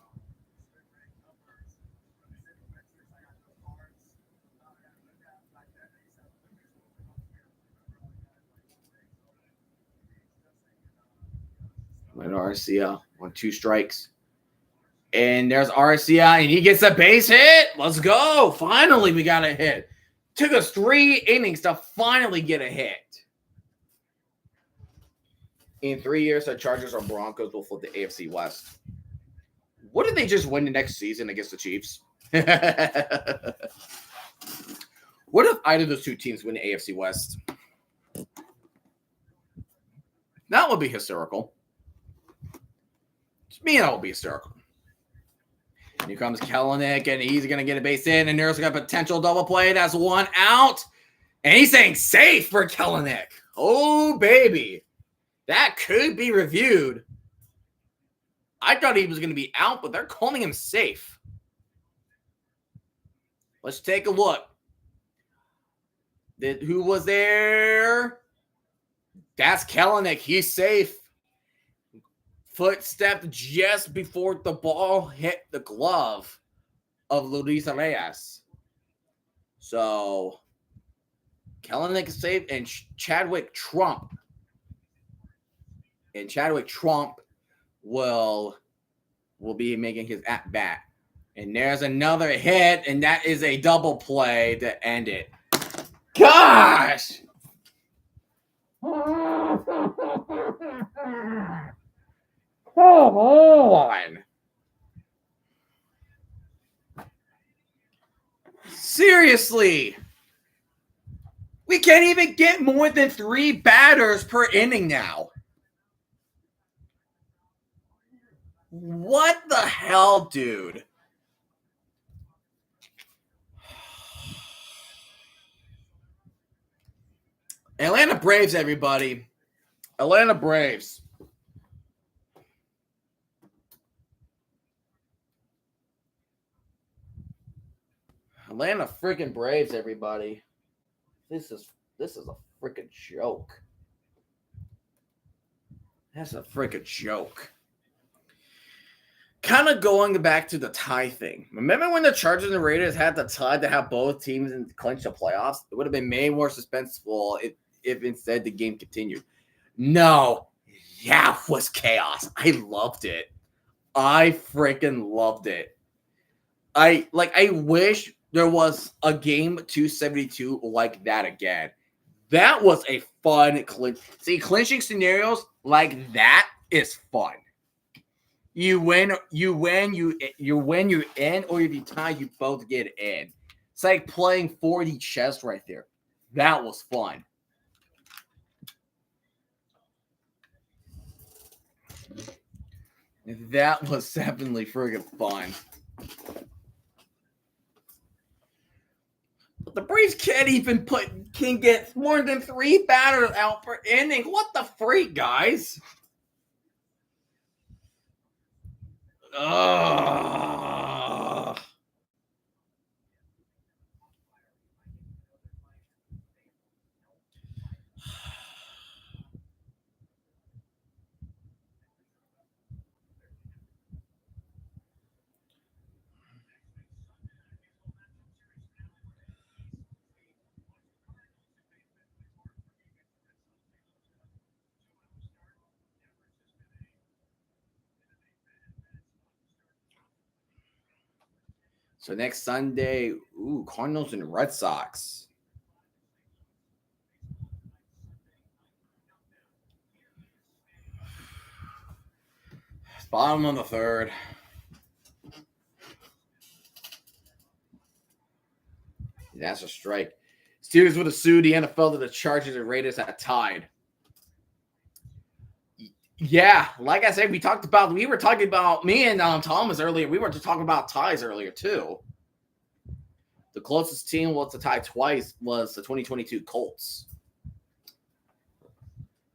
Arcia on 2 strikes. And there's Arcia, and he gets a base hit. Let's go. Finally, we got a hit. Took us 3 innings to finally get a hit. In 3 years, the Chargers or Broncos will flip the AFC West. What if they just win the next season against the Chiefs? What if either of those 2 teams win the AFC West? That would be hysterical. To me, that would be hysterical. And here comes Kelenic, and he's going to get a base in, and there's got a potential double play. That's 1 out. And he's saying safe for Kelenic. Oh, baby. That could be reviewed. I thought he was going to be out, but they're calling him safe. Let's take a look. Who was there? That's Kelenic. He's safe. Foot stepped just before the ball hit the glove of Luis Reyes. So, Kelenic is safe, and Chadwick Trump. And Chadwick Trump will be making his at-bat. And there's another hit, and that is a double play to end it. Gosh! Come on! Seriously! We can't even get more than 3 batters per inning now. What the hell, dude? Atlanta Braves, everybody. Atlanta Braves. Atlanta freaking Braves, everybody. This is a freaking joke. That's a freaking joke. Kind of going back to the tie thing. Remember when the Chargers and Raiders had the tie to have both teams clinch the playoffs? It would have been way more suspenseful if instead the game continued. No, that was chaos. I loved it. I freaking loved it. I wish there was a game 272 like that again. That was a fun clinch. See, clinching scenarios like that is fun. You win, you're in, or if you tie, you both get in. It's like playing 4D chess right there. That was fun. That was definitely friggin' fun. But the Braves can get more than 3 batters out per inning. What the freak, guys? Ugh. So next Sunday, Cardinals and Red Sox. Bottom of the third. That's a strike. Steelers would have sued the NFL that the Chargers and Raiders had tied. Yeah, like I said, we were talking about me and Thomas earlier. We were just talking about ties earlier too. The closest team was to tie twice was the 2022 Colts.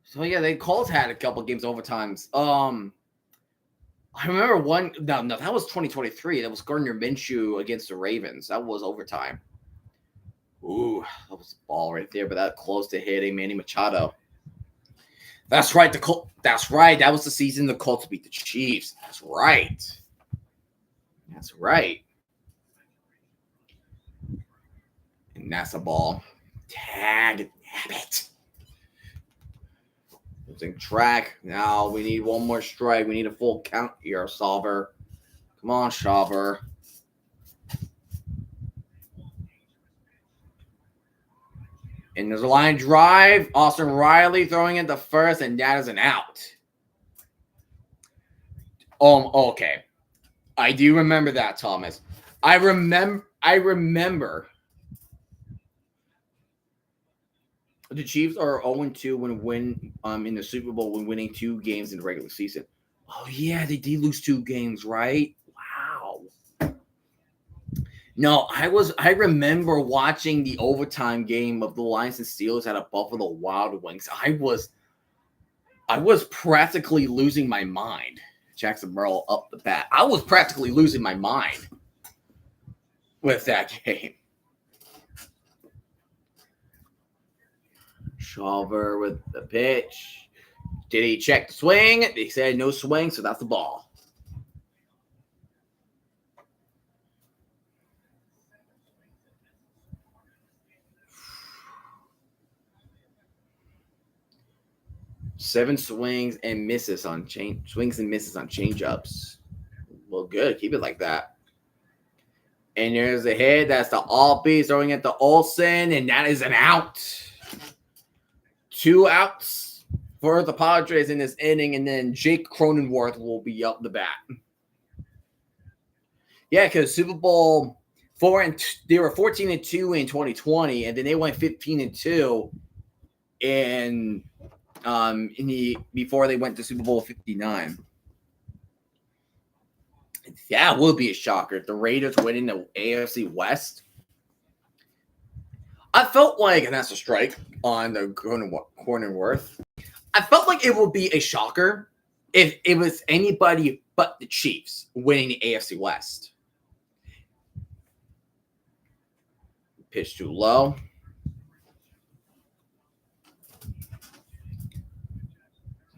So yeah, the Colts had a couple games overtimes. I remember one. No, that was 2023. That was Gardner Minshew against the Ravens. That was overtime. Ooh, that was a ball right there, but that close to hitting Manny Machado. That's right. That's right. That was the season the Colts beat the Chiefs. That's right. That's right. And that's a ball. Tag. Damn it. Losing track. Now we need one more strike. We need a full count here, Solver. Come on, Solver. And there's a line drive. Austin Riley throwing it to first, and that is an out. Okay. I do remember that, Thomas. I remember the Chiefs are 0-2 when in the Super Bowl when winning 2 games in the regular season. Oh yeah, they did lose 2 games, right? Wow. No, I remember watching the overtime game of the Lions and Steelers at a Buffalo Wild Wings. I was practically losing my mind. Jackson Merle up the bat. I was practically losing my mind with that game. Shawver with the pitch. Did he check the swing? They said no swing, so that's the ball. Seven swings and misses on changeups. Well, good. Keep it like that. And there's a hit. That's the Albies throwing it to Olsen, and that is an out. 2 outs for the Padres in this inning, and then Jake Cronenworth will be up the bat. Yeah, because Super Bowl 4 they were 14-2 in 2020, and then they went 15-2 before they went to Super Bowl 59. That would be a shocker if the Raiders winning the AFC West. I felt like, and that's a strike on the Cronenworth. I felt like it would be a shocker if it was anybody but the Chiefs winning the AFC West. Pitch too low.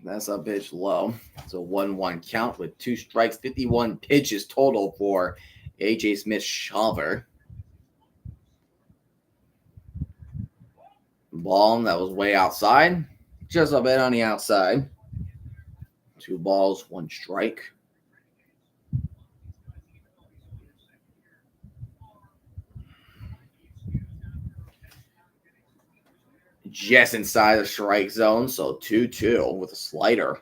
That's a pitch low. It's a 1-1 count with 2 strikes, 51 pitches total for A.J. Smith-Shawver. Ball that was way outside. Just a bit on the outside. 2 balls, 1 strike. Just inside the strike zone, so 2-2 with a slider.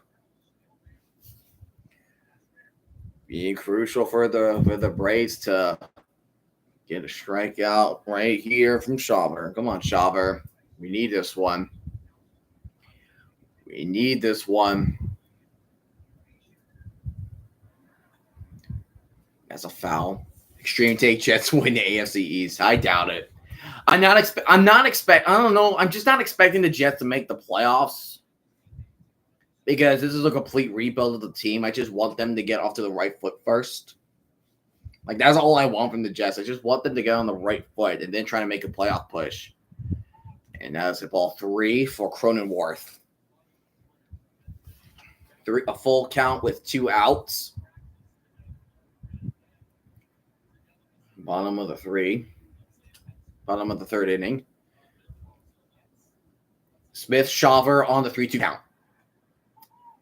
Being crucial for the Braves to get a strikeout right here from Shawver. Come on, Shawver. We need this one. We need this one. That's a foul. Extreme Take Jets win the AFC East. I doubt it. I don't know. I'm just not expecting the Jets to make the playoffs because this is a complete rebuild of the team. I just want them to get off to the right foot first. Like, that's all I want from the Jets. I just want them to get on the right foot and then try to make a playoff push. And that's a ball 3 for Cronenworth. A full count with 2 outs. Bottom of the 3rd inning. Smith-Shawver on the 3-2 count.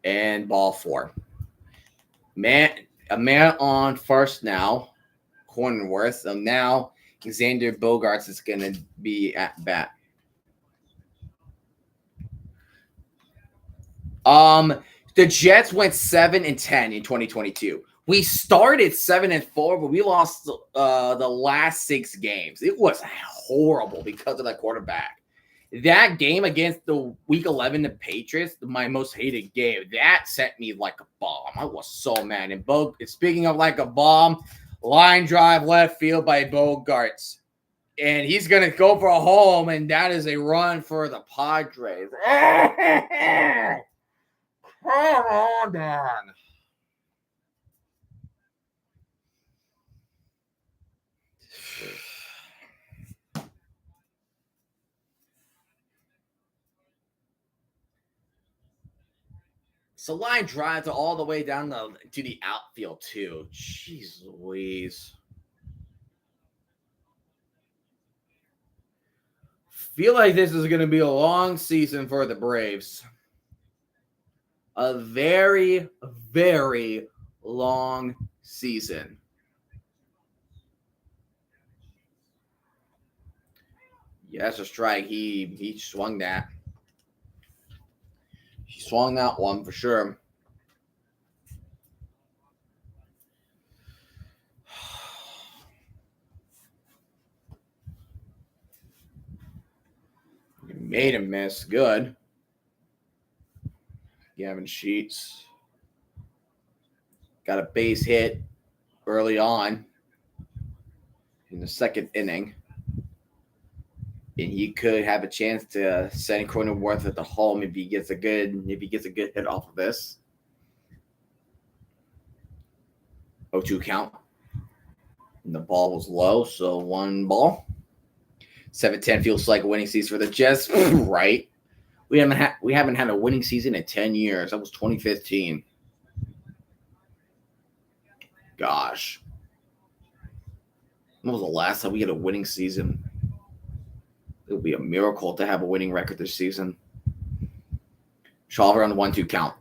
And ball 4. A man on first now, Cronenworth. So now Xander Bogaerts is going to be at bat. The Jets went 7-10 in 2022. We started 7-4, but we lost the last 6 games. It was horrible because of that quarterback. That game against the Week 11 the Patriots, my most hated game, that sent me like a bomb. I was so mad. And speaking of like a bomb, line drive left field by Bogaerts. And he's going to go for a home, and that is a run for the Padres. Come on, Dan. So line drives all the way down to the outfield, too. Jeez Louise. Feel like this is going to be a long season for the Braves. A very, very long season. Yeah, that's a strike. He swung that. He swung that one for sure. He made him miss. Good. Gavin Sheets got a base hit early on. in the second inning. And he could have a chance to send Cronenworth at the home if he gets a good hit off of this. 0-2 count. And the ball was low, so 1 ball. 7-10 feels like a winning season for the Jets, right? We haven't had a winning season in 10 years. That was 2015. Gosh. When was the last time we had a winning season? It would be a miracle to have a winning record this season. Shawver on the 1-2 count.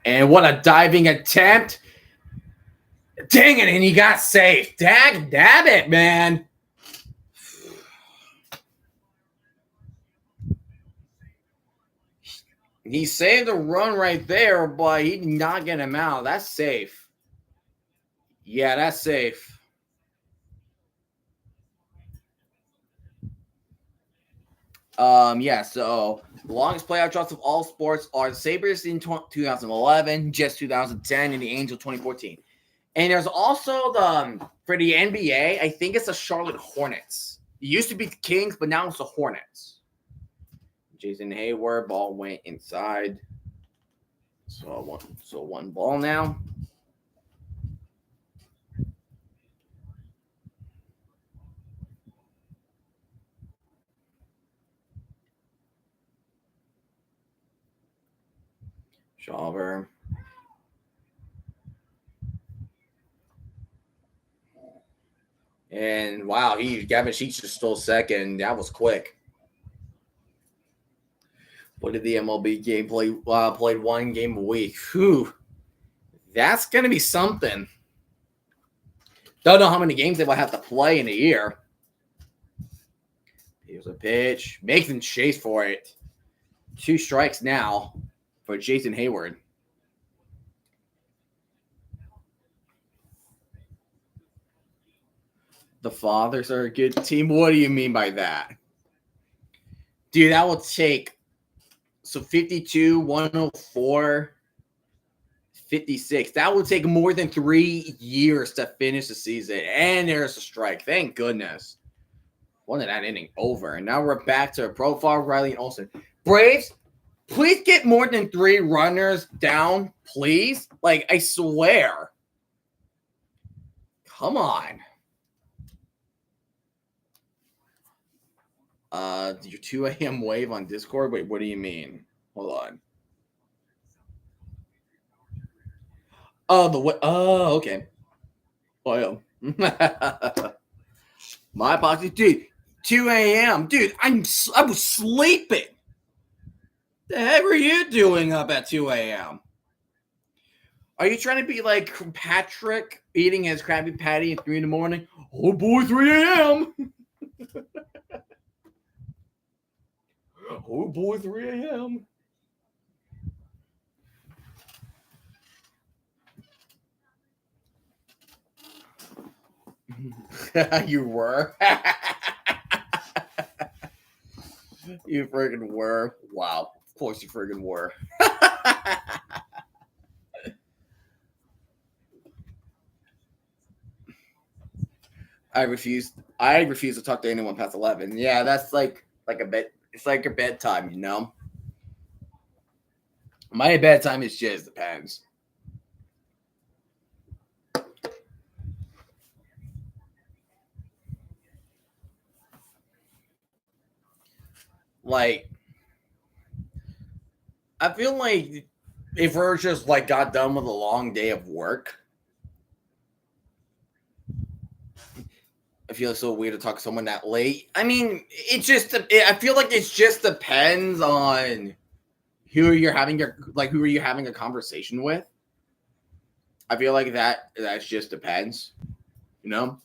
And what a diving attempt. Dang it, and he got safe. Dab it, man. He saved the run right there, but he did not get him out. That's safe. Yeah, that's safe. So the longest playoff droughts of all sports are the Sabres in 2011, Jets 2010, and the Angels 2014. And there's also for the NBA, I think it's the Charlotte Hornets. It used to be the Kings, but now it's the Hornets. Jason Hayward, ball went inside. So one ball now. Shawver. And wow, Gavin Sheets just stole second. That was quick. What did the MLB game play? Played 1 game a week. Whew. That's going to be something. Don't know how many games they will have to play in a year. Here's a pitch. Makes them chase for it. 2 strikes now for Jason Hayward. The Fathers are a good team. What do you mean by that? Dude, that will take 52, 104, 56. That would take more than 3 years to finish the season. And there's a strike. Thank goodness. One of that inning over. And now we're back to Profile, Riley, and Olsen. Braves, please get more than 3 runners down, please. Like, I swear. Come on. Your 2 a.m. wave on Discord? Wait, what do you mean? Hold on. Oh, okay. Oh, yeah. My apologies, dude. 2 a.m. Dude, I was sleeping. The heck are you doing up at 2 a.m.? Are you trying to be like Patrick eating his Krabby Patty at 3 in the morning? Oh boy, 3 a.m. Oh boy, 3 a.m. You were? You friggin' were. Wow. Of course you friggin' were. I refuse to talk to anyone past 11. Yeah, that's like a bed. It's like a bedtime, you know? My bedtime is just depends. Like, I feel like if we're just like got done with a long day of work, I feel so weird to talk to someone that late. I mean, I feel like it just depends on who you're having a conversation with. I feel like that just depends, you know?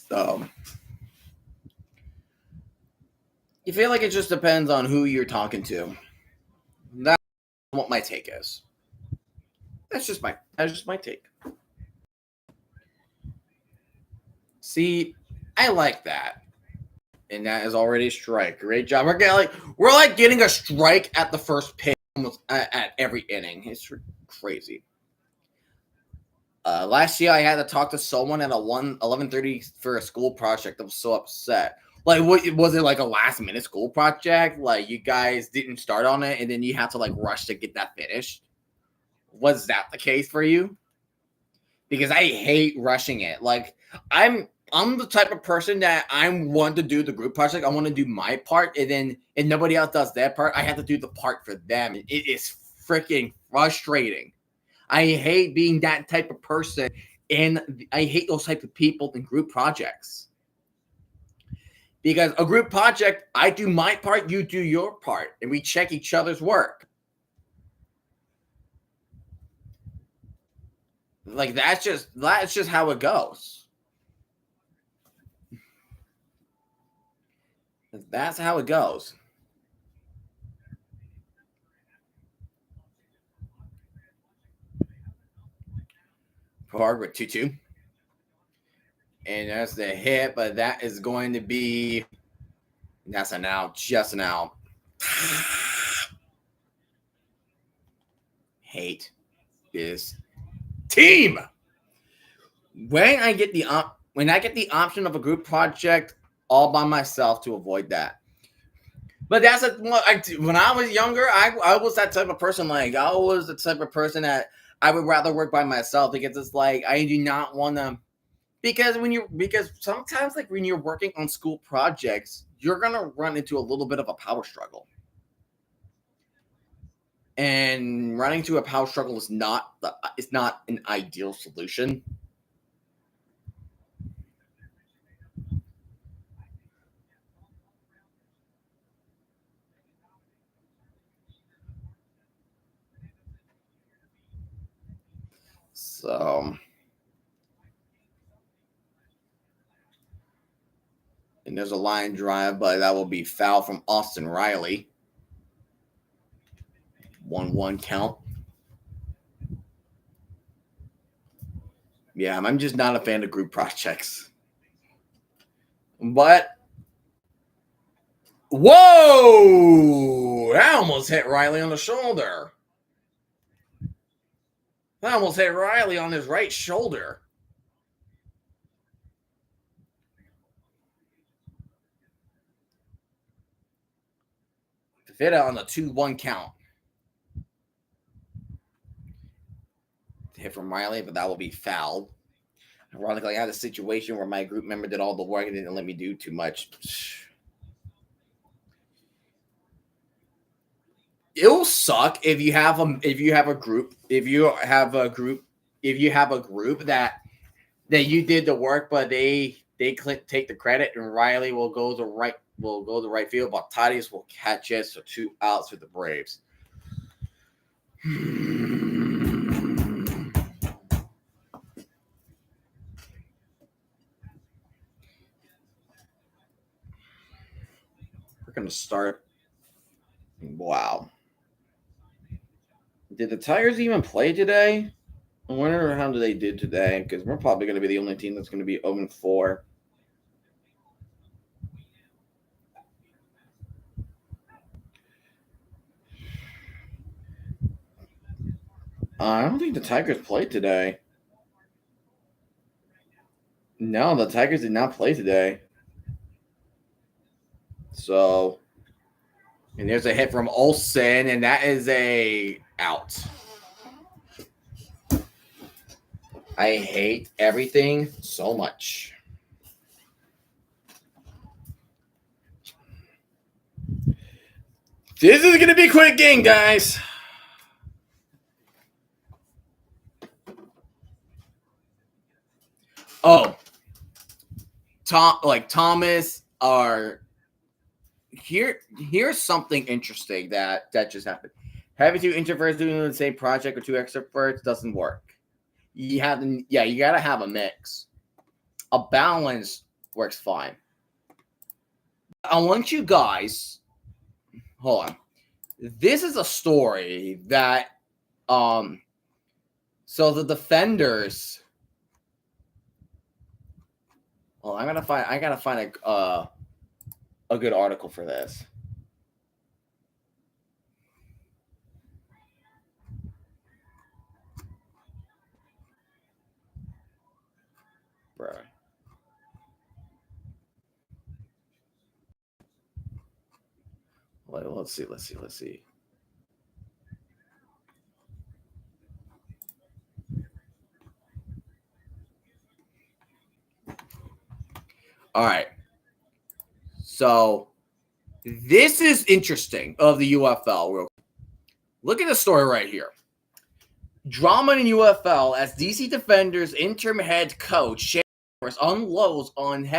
So you feel like it just depends on who you're talking to. That's what my take is. That's just my take. See, I like that. And that is already a strike. Great job. We're getting a strike at the first pitch almost at every inning. It's crazy. Last year I had to talk to someone at 11:30 for a school project. I was so upset. Like, what was it, like a last minute school project? Like, you guys didn't start on it and then you had to like rush to get that finished? Was that the case for you? Because I hate rushing it. Like, I'm the type of person that I want to do the group project. I want to do my part, and then if nobody else does their part, I have to do the part for them. It is freaking frustrating. I hate being that type of person, and I hate those type of people in group projects. Because a group project, I do my part, you do your part, and we check each other's work. Like, that's just how it goes. That's how it goes. Park with 2-2. And that's the hit, but that is going to be, that's an out, just an out. Hate this team. When I get the option of a group project all by myself, to avoid that. But that's when I was younger, I was that type of person. Like, I was the type of person that I would rather work by myself, because it's like I do not want to. Because sometimes, like, when you're working on school projects, you're gonna run into a little bit of a power struggle, and running to a power struggle is not an ideal solution. So, and there's a line drive, but that will be foul from Austin Riley. 1-1 count. Yeah, I'm just not a fan of group projects. But whoa! That almost hit Riley on the shoulder. That almost hit Riley on his right shoulder. To fit out on the 2-1 count. Hit from Riley, but that will be fouled. Ironically, I had a situation where my group member did all the work and didn't let me do too much. It'll suck if you have a group that you did the work, but they take the credit, and Riley will go to right field, but Tatis will catch it, so 2 outs for the Braves. We're gonna start. Wow. Did the Tigers even play today? I wonder how they did today, because we're probably going to be the only team that's going to be 0-4. I don't think the Tigers played today. No, the Tigers did not play today. So, and there's a hit from Olsen, and that is a out. I hate everything so much. This is going to be a quick game, guys. Oh, Thomas are here's something interesting that just happened. Having 2 introverts doing the same project or 2 extroverts doesn't work. You gotta have a mix. A balance works fine. I want you guys, hold on. This is a story that so the defenders Well, I gotta find a good article for this. Bro. Let's see. All right. So this is interesting of the UFL. Look at the story right here. Drama in UFL as DC Defenders interim head coach Shane Harris unloads on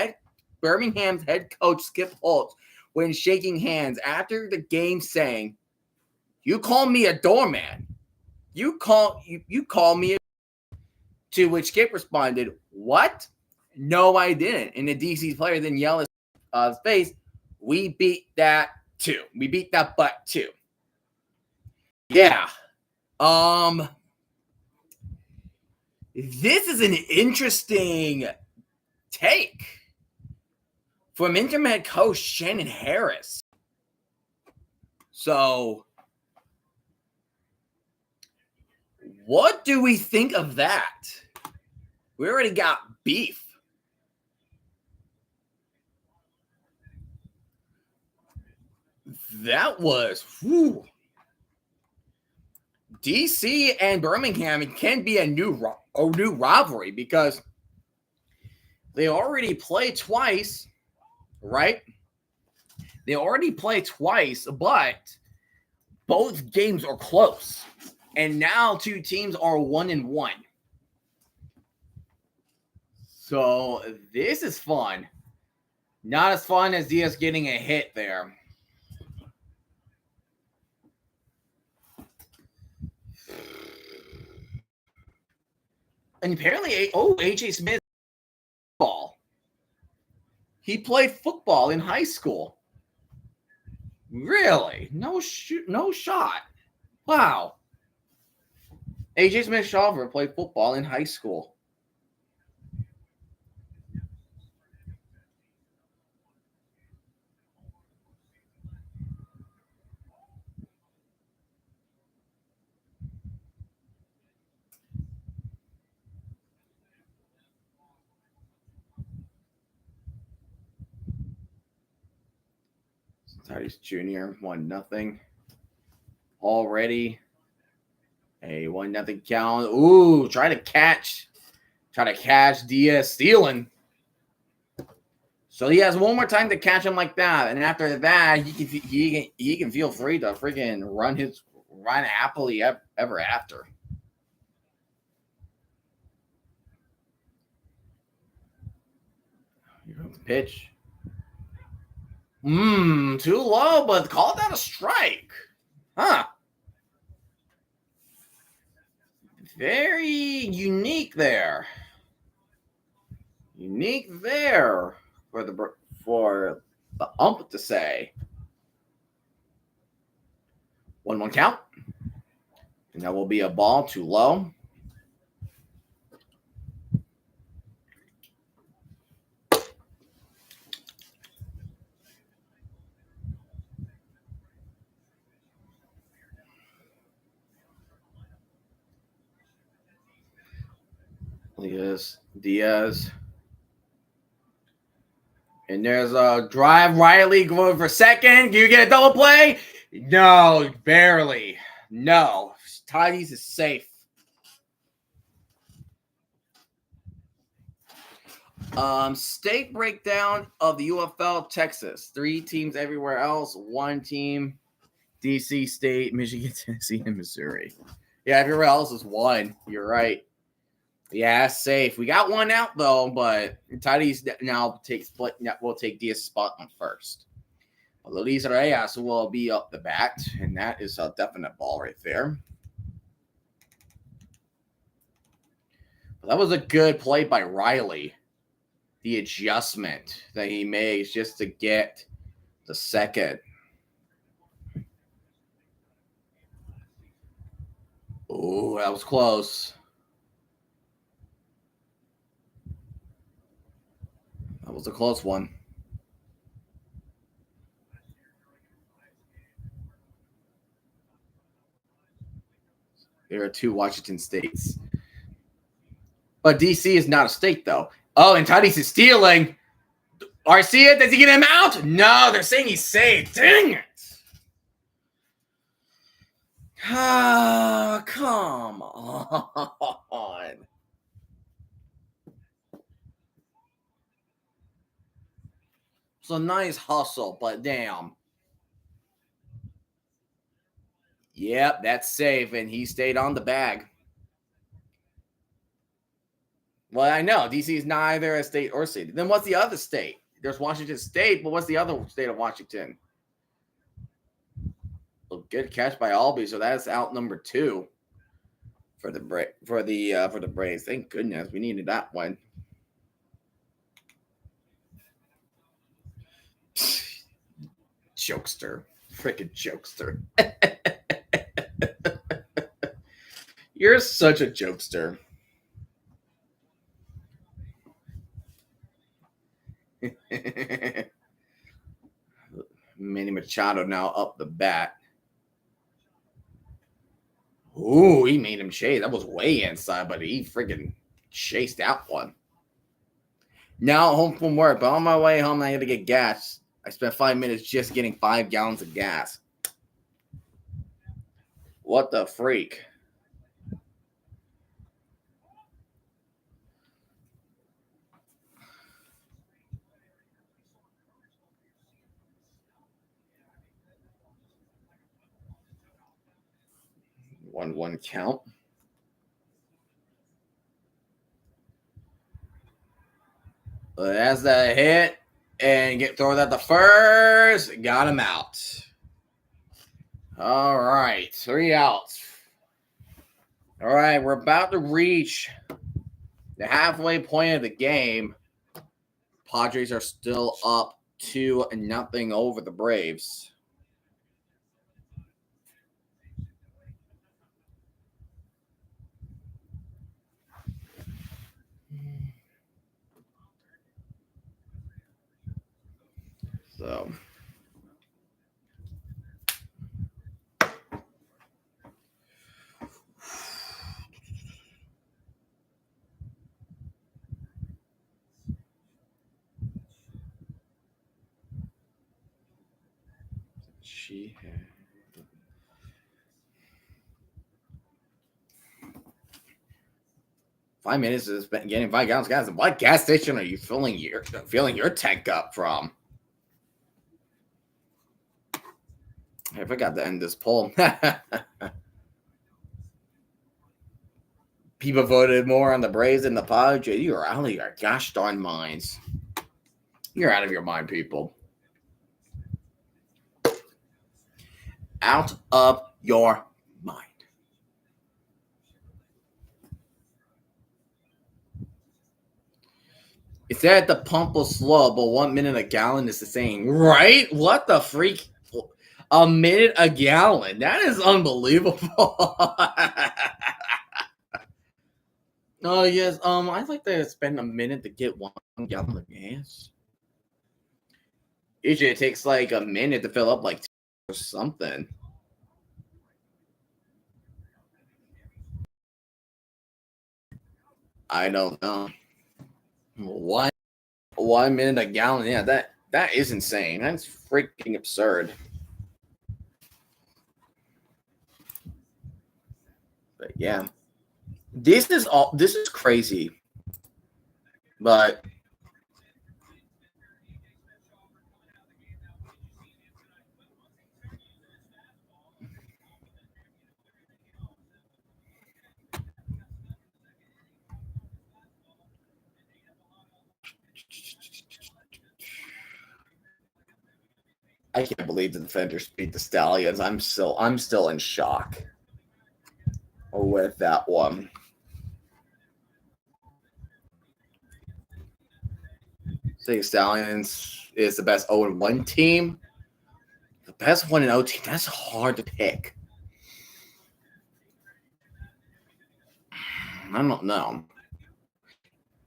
Birmingham's head coach Skip Holtz when shaking hands after the game, saying, "You call me a doorman. You call me a." To which Skip responded, "What? No, I didn't." And the DC player then yelled at his face, "We beat that too. We beat that butt too." Yeah. This is an interesting take from interim head coach Shannon Harris. So, what do we think of that? We already got beef. That was whew. DC and Birmingham can be a new rivalry because they already played twice, right? They already played twice, but both games are close. And now two teams are 1-1. So this is fun. Not as fun as Diaz getting a hit there. And apparently, AJ Smith ball. He played football in high school. Really? No shot. Wow. AJ Smith Shawver played football in high school. Titus Jr. 1-0. Already a 1-0 count. Ooh, try to catch Diaz stealing. So he has one more time to catch him like that, and after that, he can feel free to freaking run happily ever after. Here comes the pitch. Too low, but called that a strike. Huh. Very unique there. Unique there for the ump to say. 1-1 count. And that will be a ball too low. Diaz. And there's a drive. Riley going for second. Do you get a double play? No, barely. No. Tatis is safe. State breakdown of the UFL Texas. 3 teams everywhere else. 1 team, DC, State, Michigan, Tennessee, and Missouri. Yeah, everywhere else is 1. You're right. Yeah, safe. We got 1 out though, but Tatis now will take Diaz's spot on first. Luis Reyes will be up the bat, and that is a definite ball right there. But that was a good play by Riley. The adjustment that he makes just to get the second. Oh, that was close. That was a close one. There are 2 Washington states. But DC is not a state, though. Oh, and Tatis is stealing. Arcia, does he get him out? No, they're saying he's safe. Dang it. Ah, come on. It's a nice hustle, but damn. Yep, that's safe, and he stayed on the bag. Well, I know. DC is neither a state or city. Then what's the other state? There's Washington State, but what's the other state of Washington? Well, good catch by Albee, so that's out number 2 for the Braves. Thank goodness we needed that one. Jokester. Freaking jokester. You're such a jokester. Manny Machado now up the bat. Ooh, he made him chase. That was way inside, but he freaking chased out one. Now home from work, but on my way home, I had to get gas. I spent 5 minutes just getting 5 gallons of gas. What the freak? One count. That's the hit. And throw that to first. Got him out. All right. 3 outs. All right. We're about to reach the halfway point of the game. Padres are still up 2-0 over the Braves. So, she had 5 minutes is getting 5 gallons of gas. What gas station are you filling your tank up from? I forgot to end this poll. People voted more on the Braves than the Padres. You are out of your gosh darn minds. You're out of your mind, people. Out of your mind. It said the pump was slow, but 1 minute a gallon is the same. Right? What the freak? A minute a gallon. That is unbelievable. Oh, yes. I'd like to spend a minute to get 1 gallon of gas. Usually it takes like a minute to fill up like 2 or something. I don't know. 1 minute a gallon. Yeah, that is insane. That's freaking absurd. But yeah. This is crazy. But I can't believe the Defenders beat the Stallions. I'm still in shock with that one. I think Stallions is the best 0-1 team. The best 1-0 team, that's hard to pick. I don't know.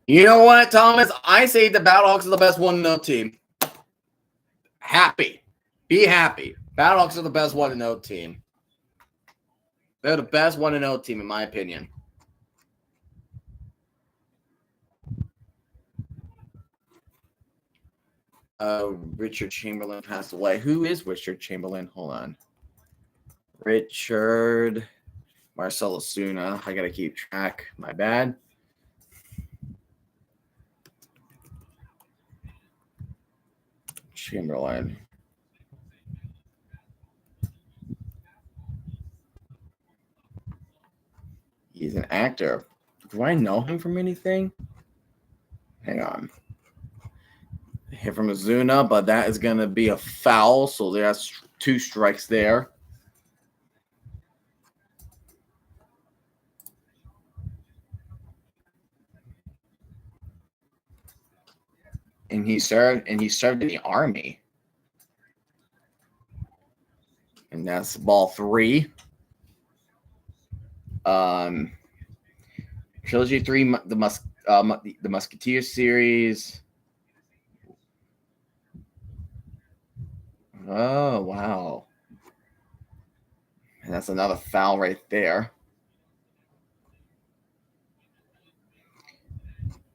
You know what, Thomas? I say the Battlehawks are the best 1-0 team. Happy. Be happy. Battlehawks are the best 1-0 team. They're the best 1-0 team, in my opinion. Richard Chamberlain passed away. Who is Richard Chamberlain? Hold on. Richard Marcelo Osuna. I gotta keep track. My bad. Chamberlain. He's an actor. Do I know him from anything? Hang on. Hit from Osuna, but that is going to be a foul. So there's 2 strikes there. And he served in the Army. And that's ball 3. Trilogy 3, the Musketeer series. Oh, wow. And that's another foul right there.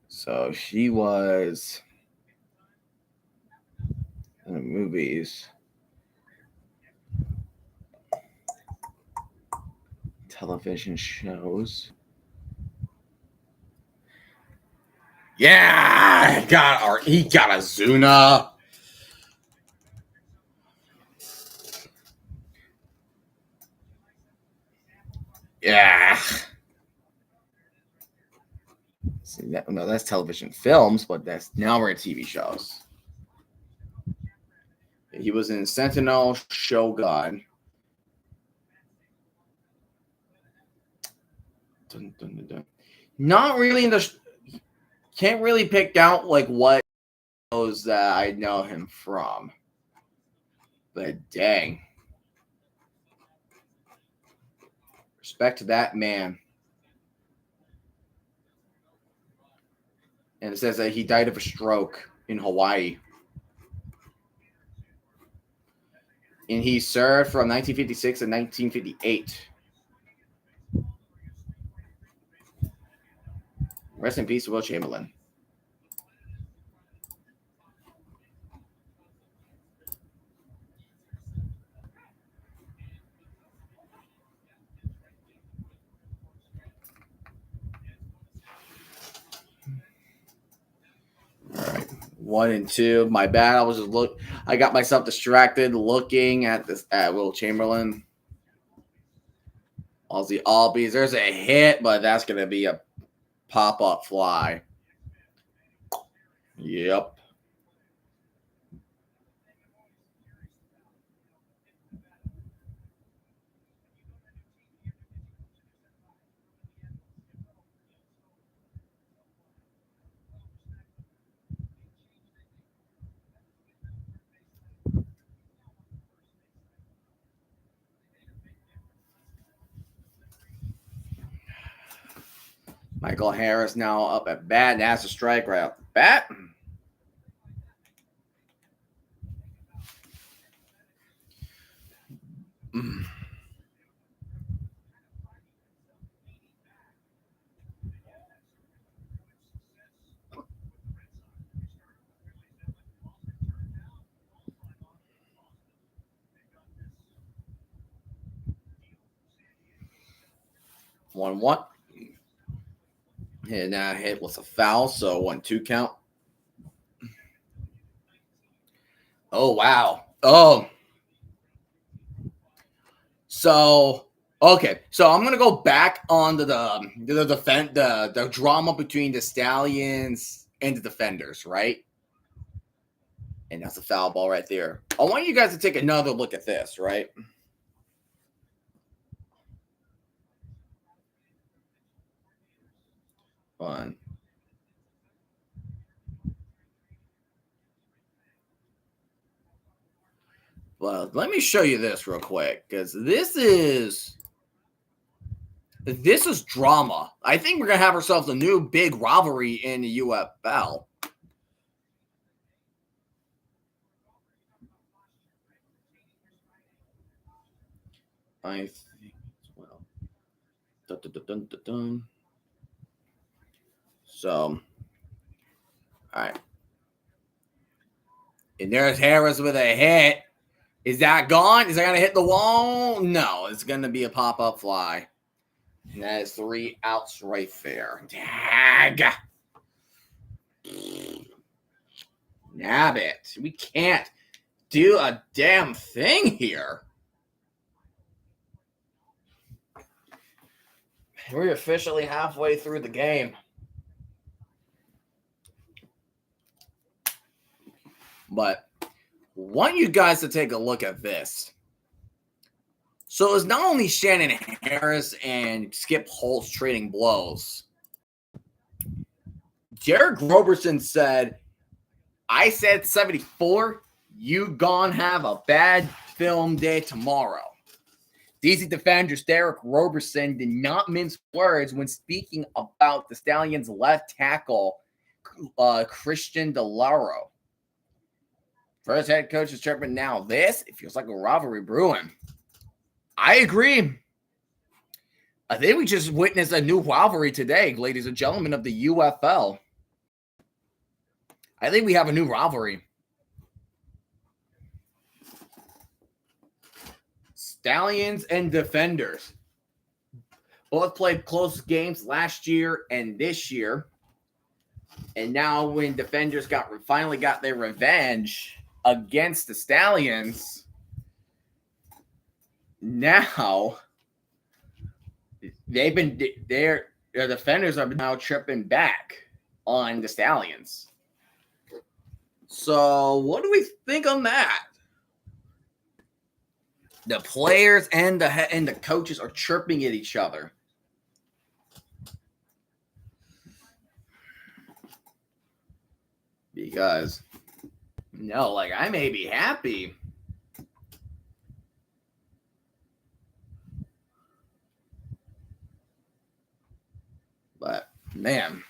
So she was in the movies. Television shows. Yeah, he got Azuna. Yeah. See, no, that's television films, but now we're in TV shows. He was in Sentinel, Shogun. Dun, dun, dun, dun. Not really in the. Can't really pick out like what shows that I know him from. But dang. Respect to that man. And it says that he died of a stroke in Hawaii. And he served from 1956 to 1958. Rest in peace, Will Chamberlain. All right, 1 and 2. My bad. I got myself distracted looking at Will Chamberlain. Aussie Albies. There's a hit, but that's gonna be a pop-up fly. Yep. Michael Harris now up at bat. And that's a strike right off the bat. Mm. One. And that hit was a foul, so 1-2 count. Oh wow. Oh. So okay, so I'm gonna go back on to the drama between the Stallions and the Defenders, right? And that's a foul ball right there. I want you guys to take another look at this, right? Fun. Well, let me show you this real quick because this is This is drama. I think we're going to have ourselves a new big rivalry in the UFL. I think as well. Dun, dun, dun, dun, dun. So, all right. And there's Harris with a hit. Is that gone? Is that going to hit the wall? No, it's going to be a pop-up fly. And that is 3 outs right there. Dag. Nabbit. We can't do a damn thing here. We're officially halfway through the game. But I want you guys to take a look at this. So it's not only Shannon Harris and Skip Holtz trading blows. Derek Roberson said, I said 74, you gon' have a bad film day tomorrow. DC Defenders Derek Roberson did not mince words when speaking about the Stallions' left tackle, Christian DeLauro. First head coach is chirping now. This, it feels like a rivalry brewing. I agree. I think we just witnessed a new rivalry today, ladies and gentlemen of the UFL. I think we have a new rivalry. Stallions and Defenders both played close games last year and this year. And now when Defenders finally got their revenge against the Stallions, now their Defenders are now tripping back on the Stallions. So what do we think on that? The players and the coaches are chirping at each other. Because, I may be happy. But, man.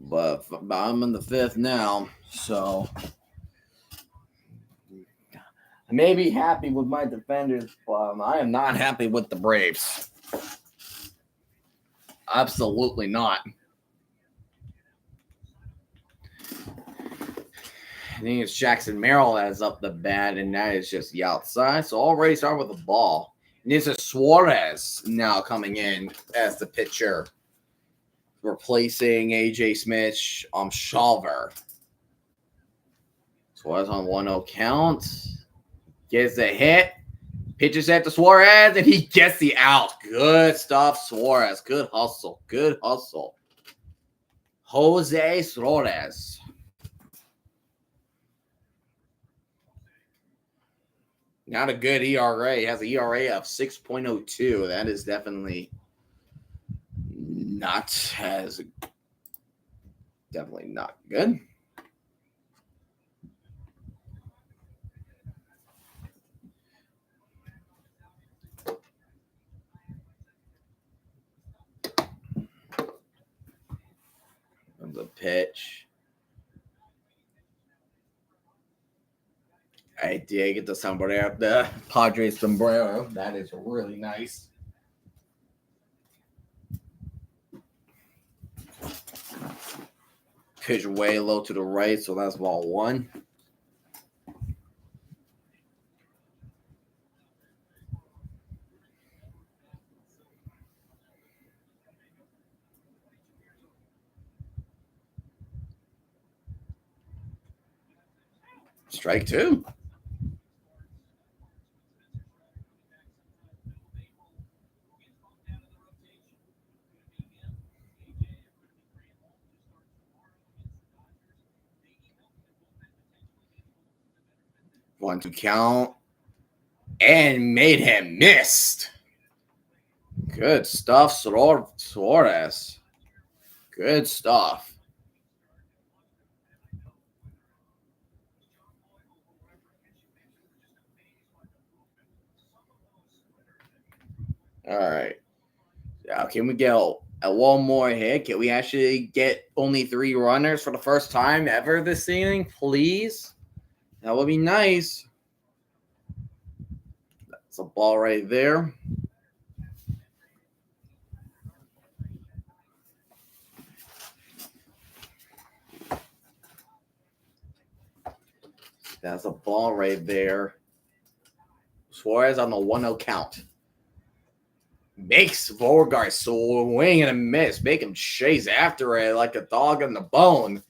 But I'm in the 5th now, so I may be happy with my Defenders, but I am not happy with the Braves. Absolutely not. I think it's Jackson Merrill that is up the bat, and that is just the outside. So already start with the ball. And this is Suarez now coming in as the pitcher, replacing AJ Smith on Shawver. Suarez on 1-0 count. Gets a hit. Pitches at to Suarez, and he gets the out. Good stuff, Suarez. Good hustle. Good hustle. Jose Suarez. Not a good ERA. He has an ERA of 6.02. That is definitely not good. The pitch. I did get the sombrero, the Padres sombrero. That is really nice. Pitch way low to the right, so that's ball 1. Strike 2. One to count. And made him missed. Good stuff, Suarez. Good stuff. All right. Now, can we get a one more hit? Can we actually get only 3 runners for the first time ever this inning, please? That would be nice. That's a ball right there. That's a ball right there. Suarez on the 1-0 count. Makes Beauregard swing and a miss. Make him chase after it like a dog on the bone.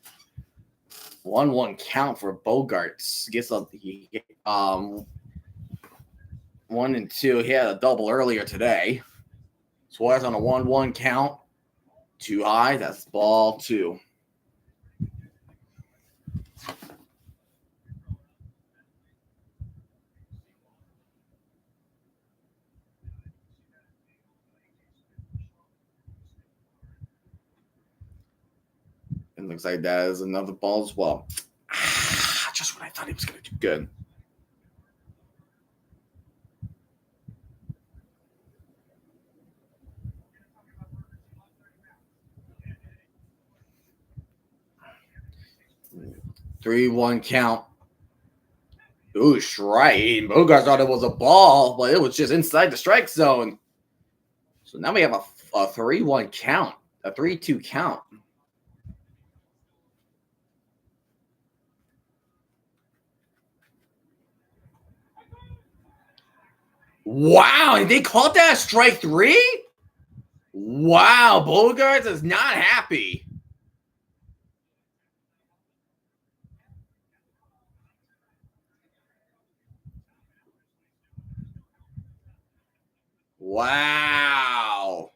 1-1 count for Bogarts. Gets up 1 and 2. He had a double earlier today. Suarez on a 1-1 count. Too high. That's ball 2. It looks like that is another ball as well. Just when I thought he was going to do good. Three, 1 count. Ooh, strike. Bogart thought it was a ball, but it was just inside the strike zone. So now we have a 3-1 count, a 3-2 count. Wow, and they called that strike 3? Wow, Bogarts is not happy. Wow.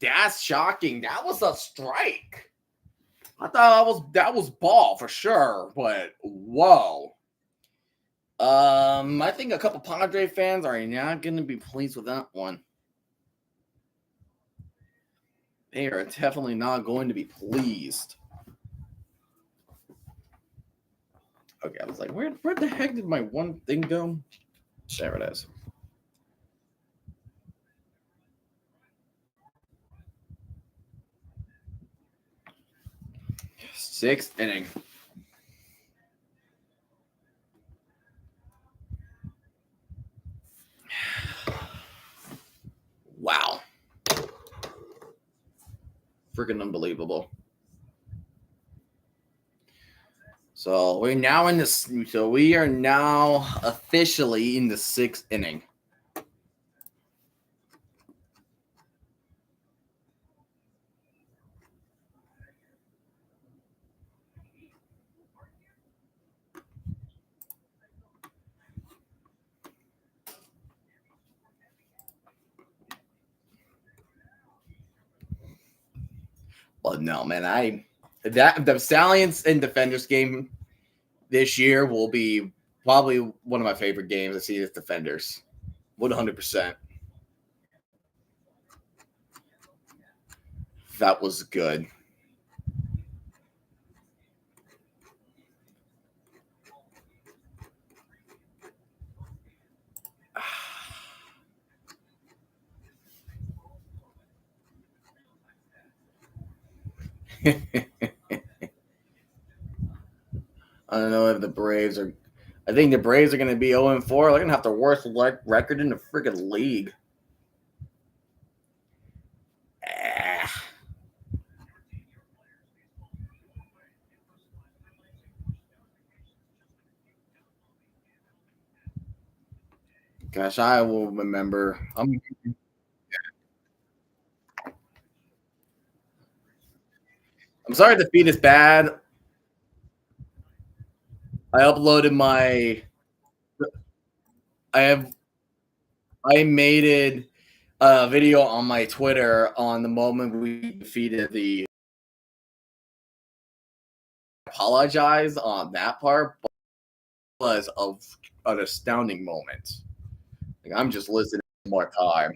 That's shocking. That was a strike. I thought that was ball for sure, but whoa. I think a couple Padre fans are not going to be pleased with that one. They are definitely not going to be pleased. Okay, I was like, where the heck did my one thing go? There it is. 6th inning. Wow. Freaking unbelievable. So we're now in this. So we are now officially in the 6th inning. But no, man, the Stallions and Defenders game this year will be probably one of my favorite games to see as Defenders. 100%. That was good. I don't know if the Braves are. I think the Braves are going to be 0-4. They're going to have the worst record in the freaking league. Gosh, I will remember. I'm sorry the feed is bad. I uploaded my. I made a video on my Twitter on the moment we defeated the. Apologize on that part, but it was an astounding moment. Like, I'm just listening more time.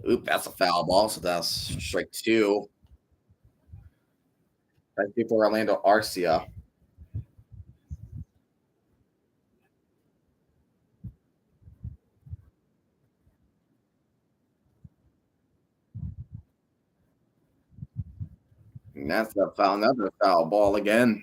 Oop, that's a foul ball, so that's strike 2. Strike 2 for Orlando Arcia. that's another foul ball again.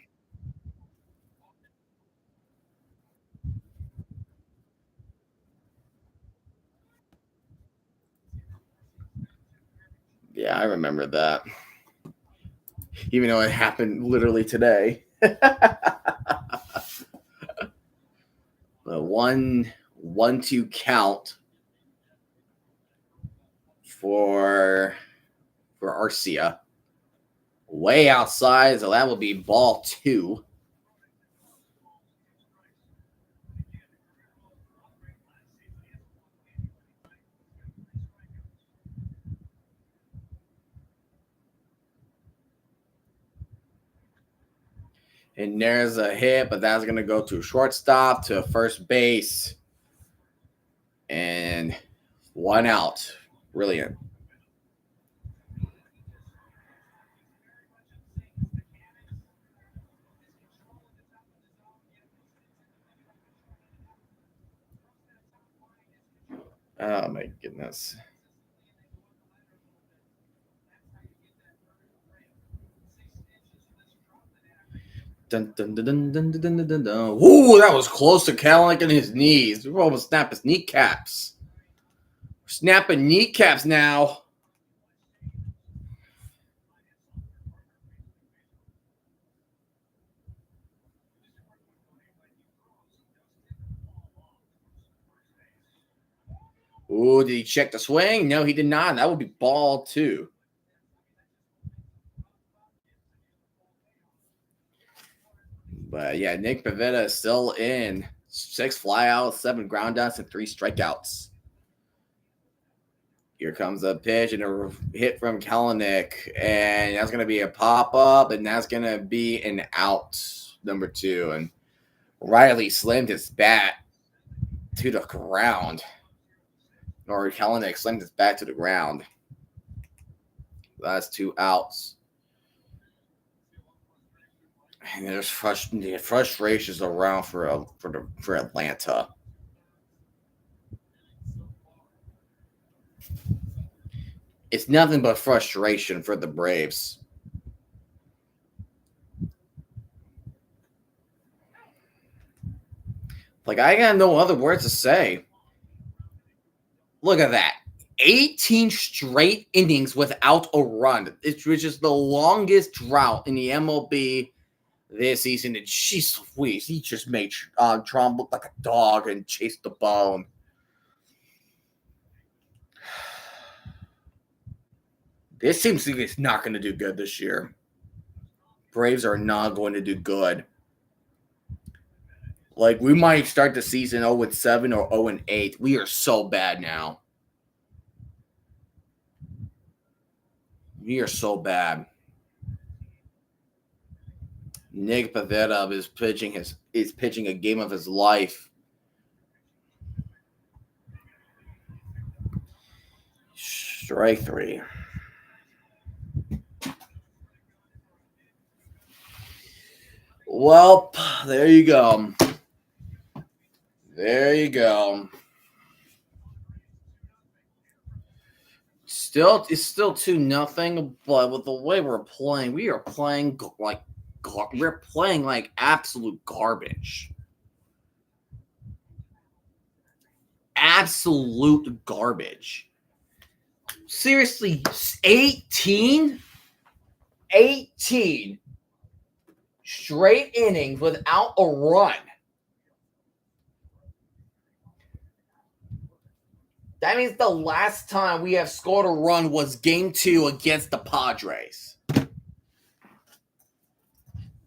Yeah, I remember that. Even though it happened literally today. The 1-1-2 count for Arcia. Way outside, so that will be ball 2. And there's a hit, but that's going to go to shortstop, to first base. And 1 out. Brilliant. Oh, my goodness. Dun, dun, dun, dun, dun, dun, dun, dun, dun. Ooh, that was close to Kalanick and his knees. We almost snapped his kneecaps. Snapping kneecaps now. Ooh, did he check the swing? No, he did not. That would be ball 2. But yeah, Nick Pivetta is still in. 6 flyouts, 7 ground outs, and 3 strikeouts. Here comes a pitch and a hit from Kalanick. And that's going to be a pop up, and that's going to be an out, number 2. And Riley slammed his bat to the ground. Or Kalanick slammed his bat to the ground. That's 2 outs. And there's frustrations around for Atlanta. It's nothing but frustration for the Braves. Like, I got no other words to say. Look at that. 18 straight innings without a run. Which is the longest drought in the MLB this season. And jeez Louise, he just made Trump look like a dog and chased the bone. This seems like it's not going to do good this year. Braves are not going to do good. Like, we might start the season 0-7 or 0-8. We are so bad now. We are so bad. Nick Pivetta is pitching a game of his life. Strike 3. Well, there you go. There you go. It's still 2-0, but with the way we're playing, we are playing like absolute garbage. Absolute garbage. Seriously, 18 straight innings without a run. That means the last time we have scored a run was game 2 against the Padres.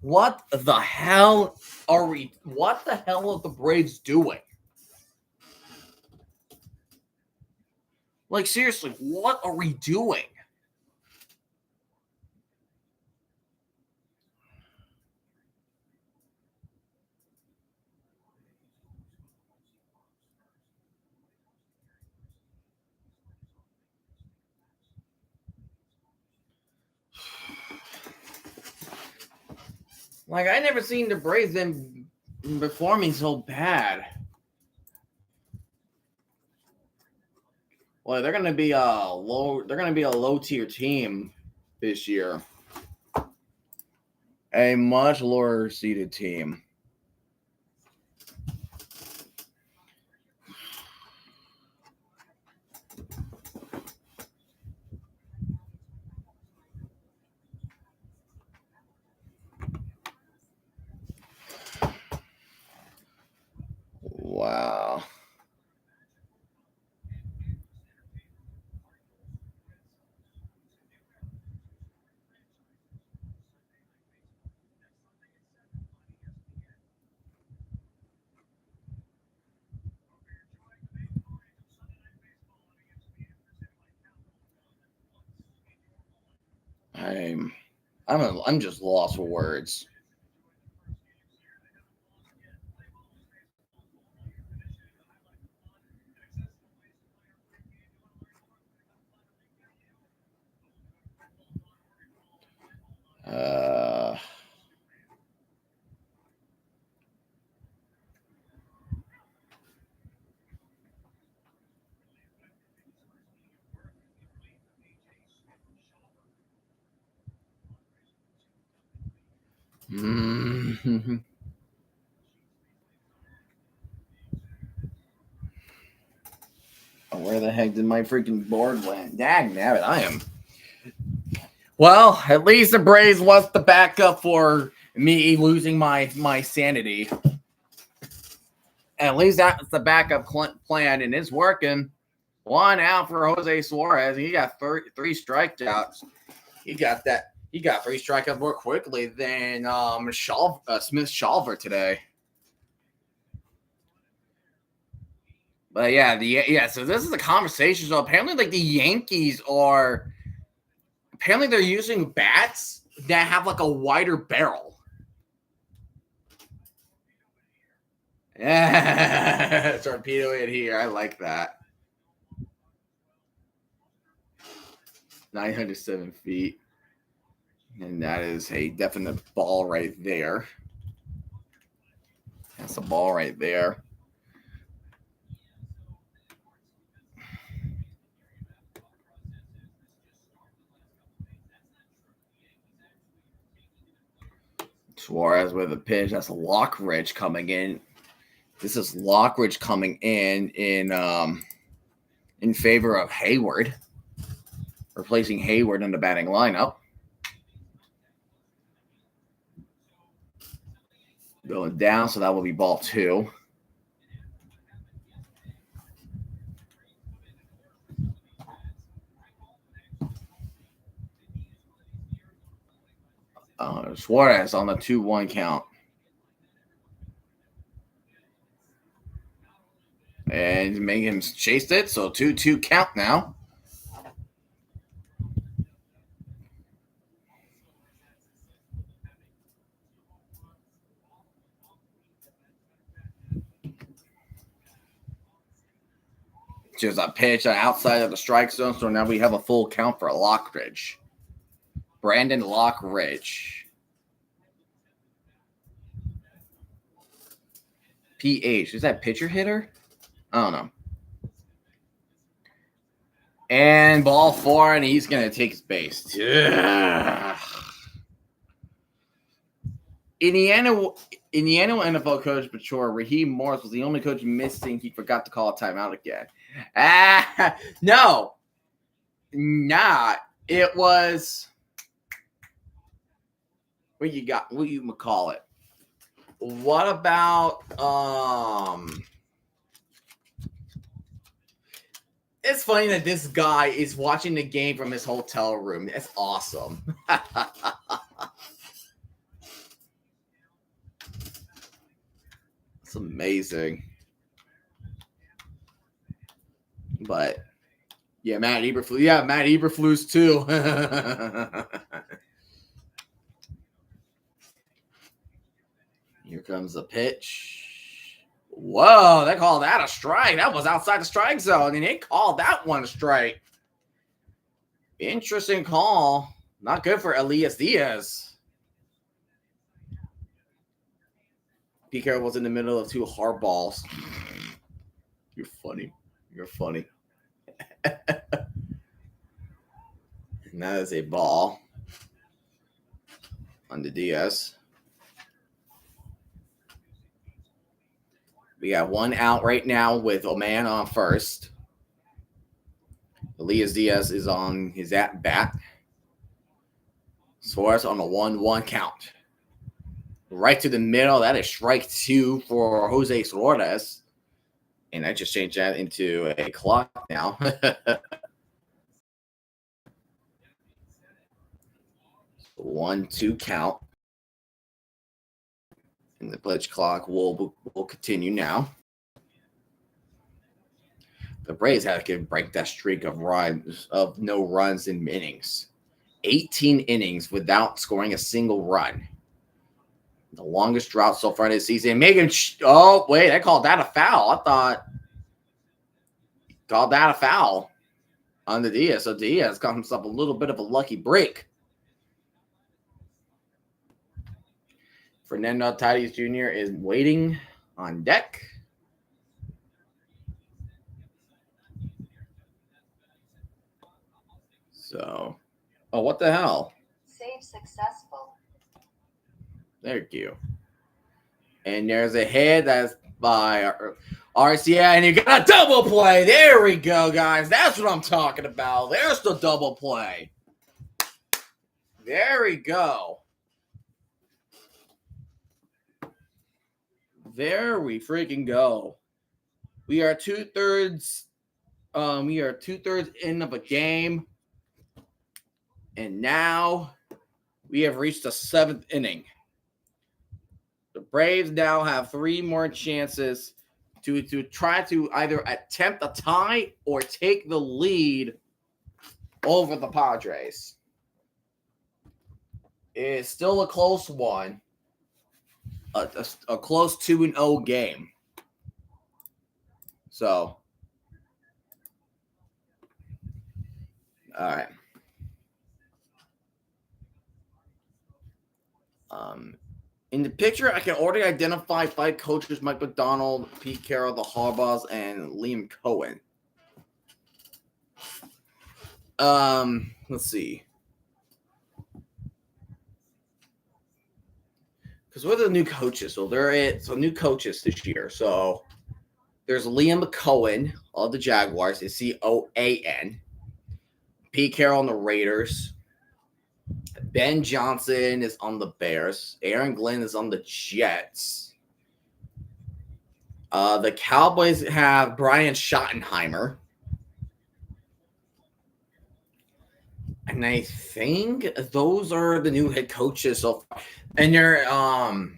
What the hell are the Braves doing? Like, seriously, what are we doing? Like, I never seen the Braves them performing so bad. Well, they're gonna be a low tier team this year. a much lower seeded team. Wow. I'm just lost for words. Uh, Where the heck did my freaking board land? Dag nabbit, I am. Well, at least the Braves was the backup for me losing my sanity. At least that's the backup plan, and it's working. 1 out for Jose Suarez. He got 3 strikeouts. He got 3 strikeouts more quickly than Smith Shawver today. But yeah. So this is a conversation. So apparently, like the Yankees are. Apparently, they're using bats that have like a wider barrel. Yeah, torpedo it here. I like that. 907 feet. And that is a definite ball right there. That's a ball right there. Suarez with a pitch. That's Lockridge coming in. This is Lockridge coming in favor of Hayward, replacing Hayward in the batting lineup. Going down, so that will be ball 2. Suarez on the 2-1 count. And make him chase it, so 2-2 count now. Just a pitch outside of the strike zone, so now we have a full count for Lockridge. Brandon Lockridge. PH. Is that pitcher hitter? I don't know. And ball 4, and he's going to take his base. Yeah. Indiana NFL coach Pachor, Raheem Morris, was the only coach missing. He forgot to call a timeout again. No. Nah. It was. What you got? What you call it? What about It's funny that this guy is watching the game from his hotel room. That's awesome. It's amazing. But yeah, Matt Eberflus. Yeah, Matt Eberflus too. Here comes the pitch. Whoa, they called that a strike. That was outside the strike zone, and they called that one a strike. Interesting call. Not good for Elias Diaz. Pico was in the middle of 2 hard balls. You're funny. You're funny. And that is a ball. on the DS. We got one out right now with a man on first. Elias Diaz is on his at bat. Suarez on a 1-1 count. Right to the middle. That is strike 2 for Jose Suarez. And I just changed that into a clock now. 1-2 count. And the pitch clock will continue now. The Braves have to break that streak of no runs in innings. 18 innings without scoring a single run. The longest drought so far this season. Megan, oh, wait, I called that a foul. I thought called that a foul on the Diaz. So Diaz got himself a little bit of a lucky break. Fernando Tatis Jr. is waiting on deck. So, oh, what the hell? Save successful. Thank you. And there's a hit that's by RCA, and you got a double play. There we go, guys. That's what I'm talking about. There's the double play. There we go. There we freaking go. We are 2/3. We are 2/3 in of a game. And now we have reached the 7th inning. The Braves now have 3 more chances to try to either attempt a tie or take the lead over the Padres. It's still a close one. A close 2-0 game. So, all right. In the picture, I can already identify 5 coaches: Mike McDonald, Pete Carroll, the Harbaughs, and Liam Cohen. Let's see. Because what are the new coaches? So new coaches this year. So there's Liam Cohen of the Jaguars. It's Coan. Pete Carroll on the Raiders. Ben Johnson is on the Bears. Aaron Glenn is on the Jets. The Cowboys have Brian Schottenheimer. And I think those are the new head coaches so far. And they're I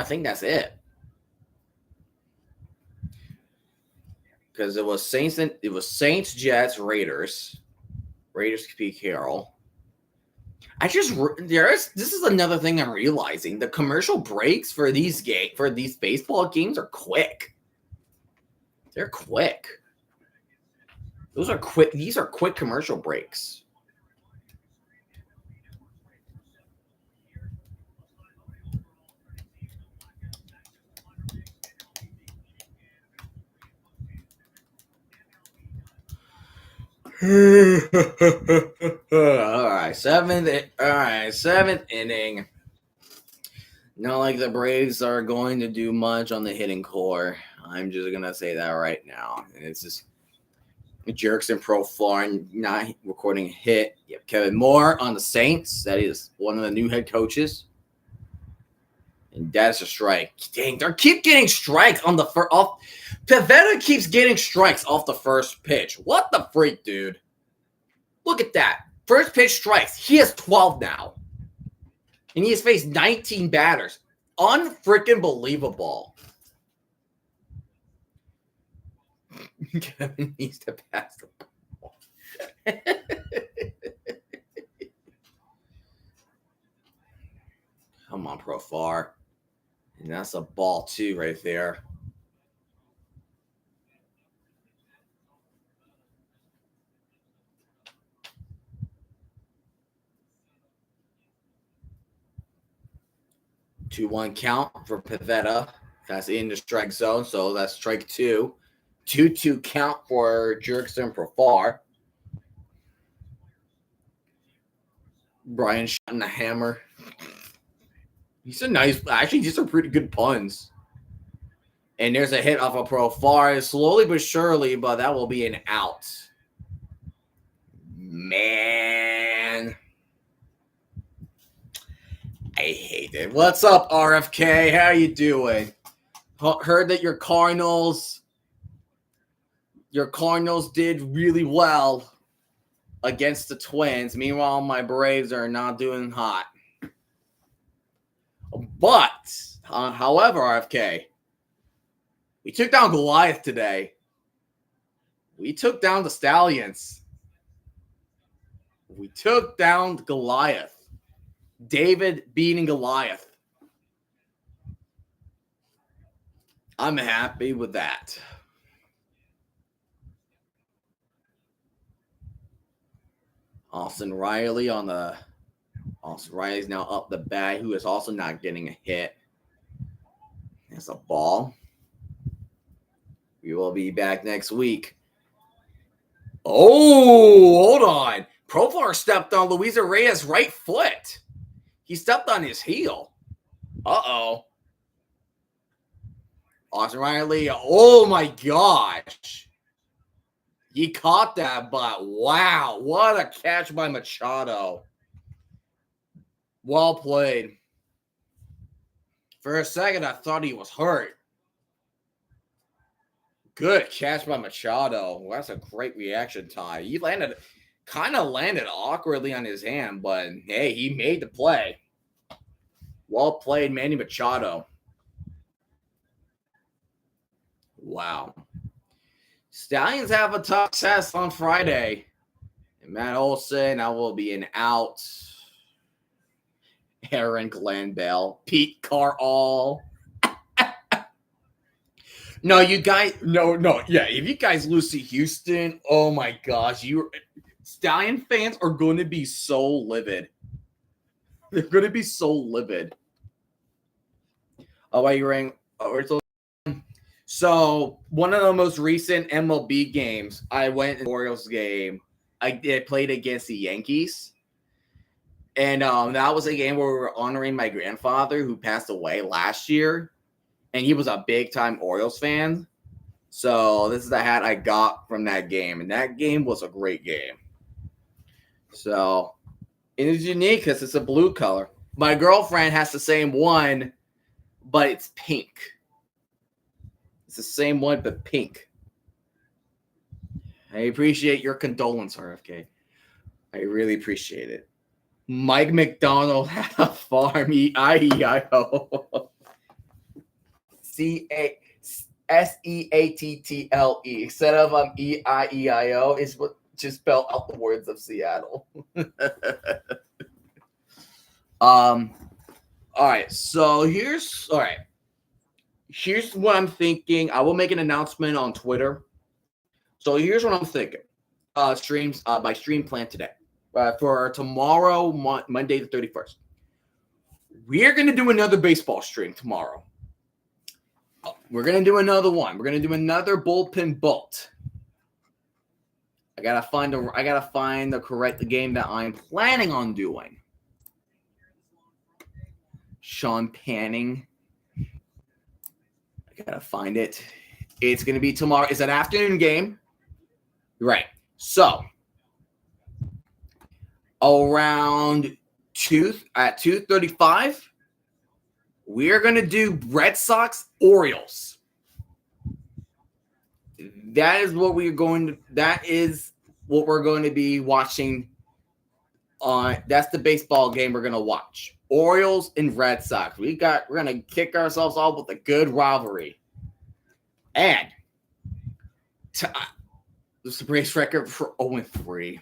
think that's it. Because it was Saints, Jets, Raiders. Raiders Pete Carroll. This is another thing I'm realizing. The commercial breaks for these baseball games are quick. They're quick. Those are quick. These are quick commercial breaks. All right, seventh inning. Not like the Braves are going to do much on the hitting core. I'm just gonna say that right now. And it's just Jerks and Profar not recording a hit. You have Kevin Moore on the Saints. That is one of the new head coaches. And that's a strike. Dang, they keep getting strikes on the first off. Pivetta keeps getting strikes off the first pitch. What the freak, dude? Look at that. First pitch strikes. He has 12 now. And he has faced 19 batters. Unfreaking believable. Kevin needs to pass the ball. Come on, Profar. And that's a ball, too, right there. Two 2-1 count for Pivetta. That's in the strike zone, so that's strike 2. 2-2 count for Jerks and Profar. Brian shot in the hammer. These are pretty good puns. And there's a hit off a profile, slowly but surely, but that will be an out. Man. I hate it. What's up, RFK? How you doing? Heard that your Cardinals did really well against the Twins. Meanwhile, my Braves are not doing hot. But, however, RFK, we took down Goliath today. We took down the Stallions. We took down Goliath. David beating Goliath. I'm happy with that. Austin Riley's now up the bat, who is also not getting a hit. There's a ball. We will be back next week. Oh, hold on. Profar stepped on Luis Reyes' right foot. He stepped on his heel. Uh-oh. Austin Riley, oh my gosh. He caught that, but wow, what a catch by Machado. Well played. For a second, I thought he was hurt. Good catch by Machado. Well, that's a great reaction time. He kind of landed awkwardly on his hand, but hey, he made the play. Well played, Manny Machado. Wow. Stallions have a tough test on Friday. And Matt Olson, I will be an out. Aaron Glanville, Pete Carroll. No, you guys, no. Yeah, if you guys lose to Houston, oh my gosh, Stallion fans are going to be so livid. They're going to be so livid. Oh, why you rang? So one of the most recent MLB games, I went to the Orioles game. I played against the Yankees. And that was a game where we were honoring my grandfather who passed away last year. And he was a big-time Orioles fan. So this is the hat I got from that game. And that game was a great game. So it is unique because it's a blue color. My girlfriend has the same one, but it's pink. It's the same one, but pink. I appreciate your condolence, RFK. I really appreciate it. Mike McDonald had a farm, E-I-E-I-O. C-A-S-E-A-T-T-L-E. Instead of E-I-E-I-O, is what just spell out the words of Seattle. All right, so here's what I'm thinking. I will make an announcement on Twitter. So here's what I'm thinking. My stream plan today. For tomorrow, Monday the 31st. We're going to do another baseball stream tomorrow. We're going to do another one. We're going to do another bullpen bolt. I got to find the correct game that I'm planning on doing. Sean Panning. I got to find it. It's going to be tomorrow. It's an afternoon game. Right. So, around 2:35, we're going to do Red Sox Orioles. That is what we're going to be watching on. That's the baseball game we're going to watch. Orioles and Red Sox. We're going to kick ourselves off with a good rivalry. And the Braves record for 0-3.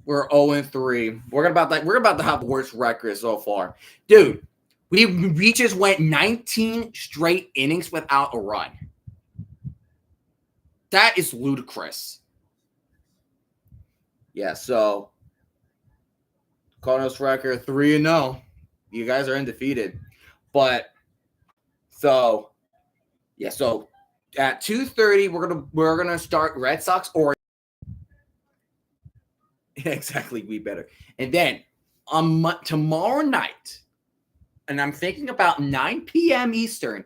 We're 0-3. We're about to have the worst record so far. Dude, we just went 19 straight innings without a run. That is ludicrous. Yeah, so Cardinals record 3-0. You guys are undefeated. But so at 2:30 we're gonna start Red Sox Orioles. Exactly, we better. And then tomorrow night, and I'm thinking about 9 p.m. Eastern,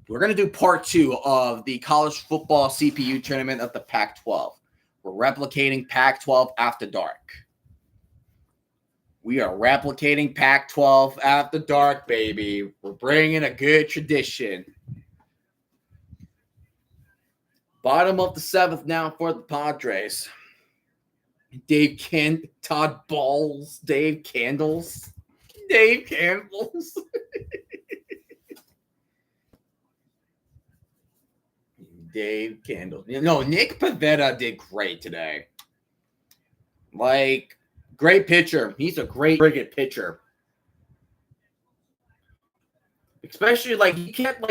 we're going to do part 2 of the college football CPU tournament of the Pac-12. We're replicating Pac-12 after dark. We are replicating Pac-12 after dark, baby. We're bringing a good tradition. Bottom of the 7th now for the Padres. Todd Balls, Dave Candles. Dave Candles. Dave Candles. No, Nick Pivetta did great today. Like, great pitcher. He's a great friggin' pitcher. Especially, like, he kept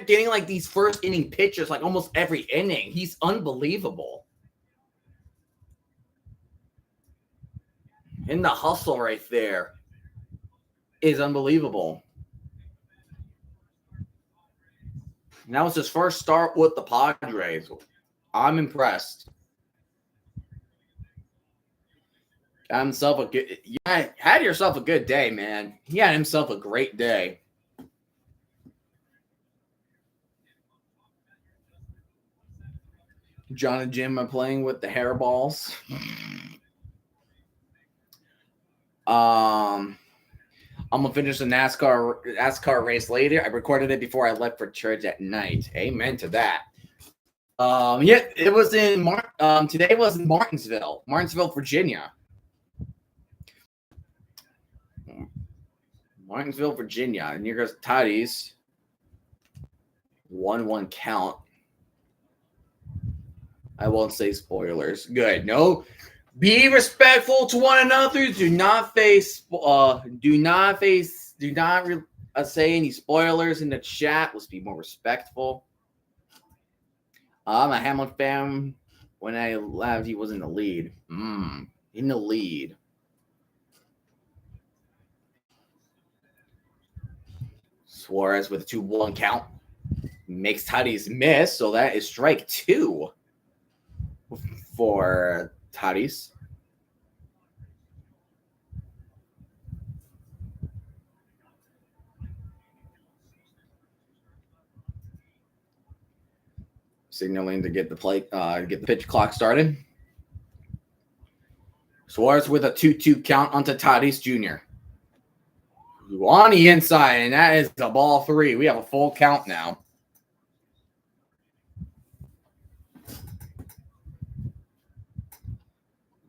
getting, like, these first inning pitches, like, almost every inning. He's unbelievable. And the hustle right there is unbelievable. And that was his first start with the Padres. I'm impressed. Had yourself a good day, man. He had himself a great day. John and Jim are playing with the hairballs. I'm gonna finish the NASCAR race later. I recorded it before I left for church at night. Amen to that. It was today was in Martinsville, Virginia. Martinsville, Virginia. And here goes Tatis. 1-1 count. I won't say spoilers. Good. No. Be respectful to one another. Do not say any spoilers in the chat. Let's be more respectful. I'm a Hamilton fan. When I left, he was in the lead. In the lead. Suarez with a 2-1 count. Makes Tatis miss, so that is strike 2 for Tatis. Signaling to get the pitch clock started. Suarez with a 2-2 count onto Tatis Jr. On the inside, and that is the ball 3. We have a full count now.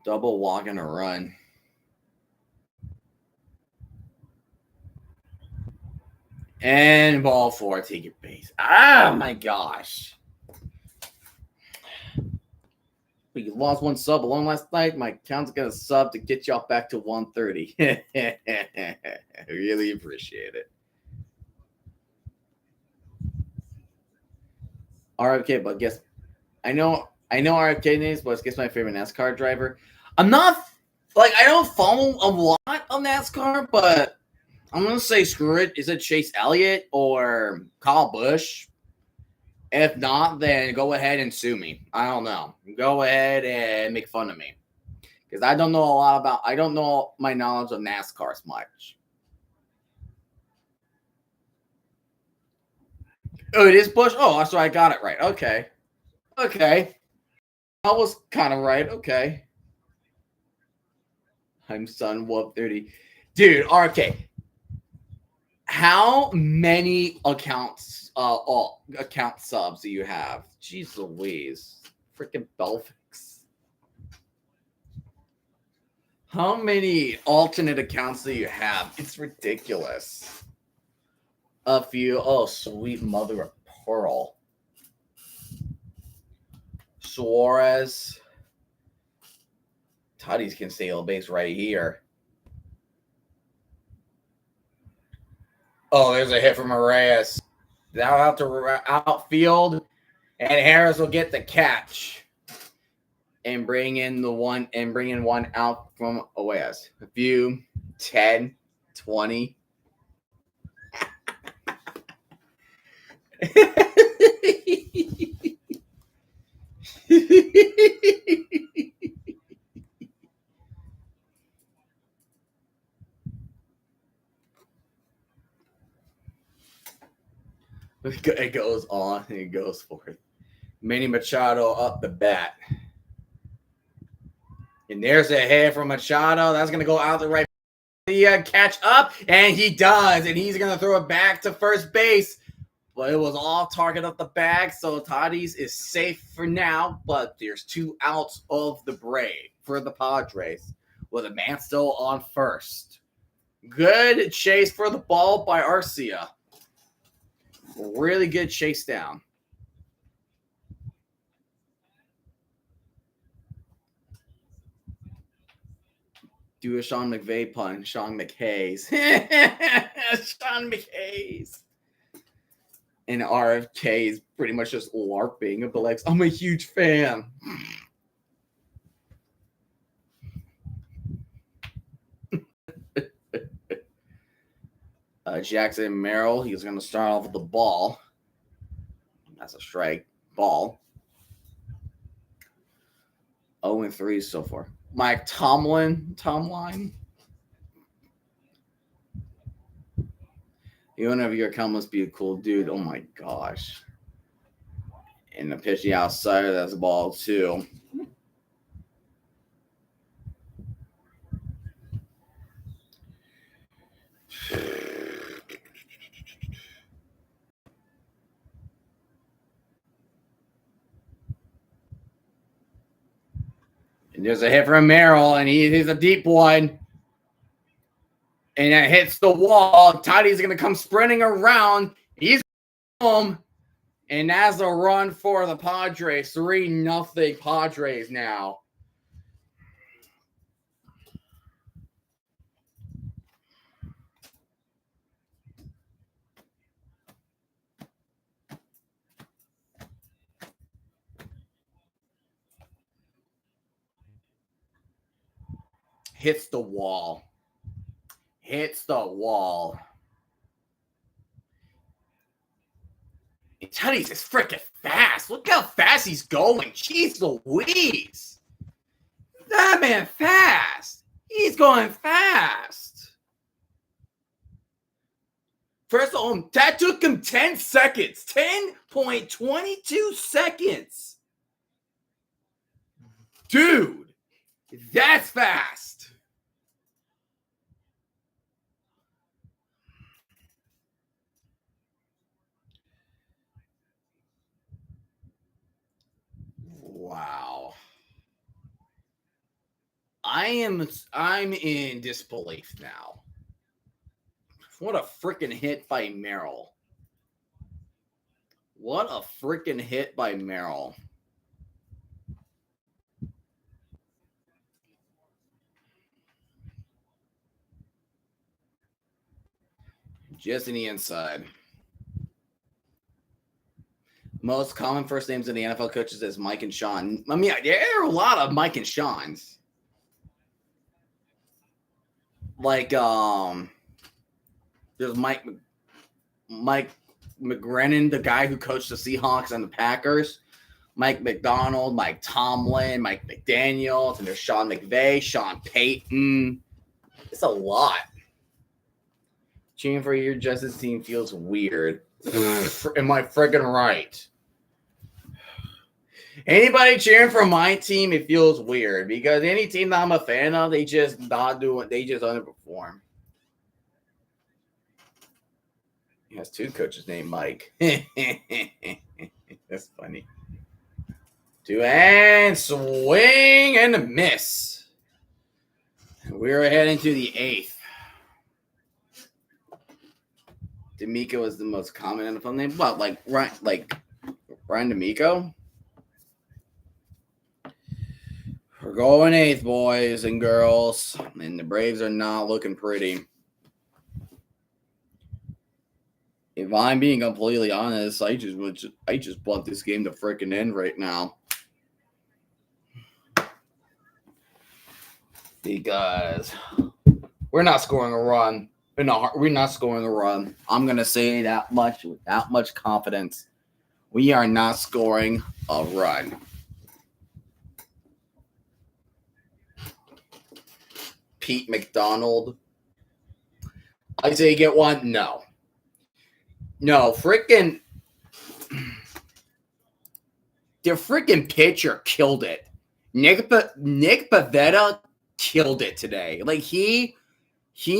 Double walk and a run. And ball 4, take it base. Oh my gosh. We lost 1 sub alone last night. My account's got a sub to get y'all back to 130. I really appreciate it. RFK, but guess I know RFK names, but guess my favorite NASCAR driver. I'm not I don't follow a lot of NASCAR, but I'm gonna say screw it. Is it Chase Elliott or Kyle Busch? If not, then go ahead and sue me. I don't know. Go ahead and make fun of me. Because I don't know my knowledge of NASCAR as much. Oh, it is Busch? Oh, so I got it right. Okay. I was kind of right. Okay. I'm Sun Whoop 30. Dude, RK. How many account subs do you have? Jeez Louise. Freaking Belfix. How many alternate accounts do you have? It's ridiculous. A few. Oh, sweet mother of pearl. Suarez. Tatis can steal a base right here. Oh, there's a hit from Reyes. Now out to outfield, and Harris will get the catch and bring in one out from Reyes. A few, 10, 20. It goes on and it goes forth. Manny Machado up the bat. And there's a hit from Machado. That's going to go out the right. Catch up, and he does. And he's going to throw it back to first base. But it was all target up the bag, so Tatis is safe for now. But there's 2 outs of the Brave for the Padres with a man still on first. Good chase for the ball by Arcia. Really good chase down. Do a Sean McVay pun. Sean McHayes. Sean McHayes. And RFK is pretty much just LARPing, but like, I'm a huge fan. Jackson Merrill, he's going to start off with the ball. That's a strike. Ball. 0-3 so far. Mike Tomlin. You whenever your account must be a cool dude. Oh my gosh. And the pitching outside, that's a ball too. And there's a hit from Merrill, and he's a deep one. And it hits the wall. Tatis going to come sprinting around. He's home. And that's a run for the Padres. 3-0 Padres now. Hits the wall. Hits the wall. Tatis is freaking fast. Look how fast he's going. Jeez Louise. That man fast. He's going fast. First of all, that took him 10 seconds. 10.22 seconds. Dude, that's fast. Wow. I'm in disbelief now. What a freaking hit by Merrill. What a freaking hit by Merrill. Just in the inside. Most common first names in the NFL coaches is Mike and Sean. I mean, there are a lot of Mike and Sean's. Like, there's Mike McGrennan, the guy who coached the Seahawks and the Packers. Mike McDonald, Mike Tomlin, Mike McDaniels, and there's Sean McVay, Sean Payton. It's a lot. Cheering for your Justice team feels weird. Am I freaking right? Anybody cheering for my team, it feels weird because any team that I'm a fan of, they just underperform. He has 2 coaches named Mike. That's funny. 2 and swing and a miss. We're heading to the 8th. D'Amico is the most common NFL name. Well, like Ryan D'Amico. We're going 8th, boys and girls, and the Braves are not looking pretty. If I'm being completely honest, I just want this game to freaking end right now. Because we're not scoring a run. We're not scoring a run. I'm going to say that much with that much confidence. We are not scoring a run. Pete McDonald. I say get one. No, freaking Their freaking pitcher killed it. Nick Pivetta killed it today. Like he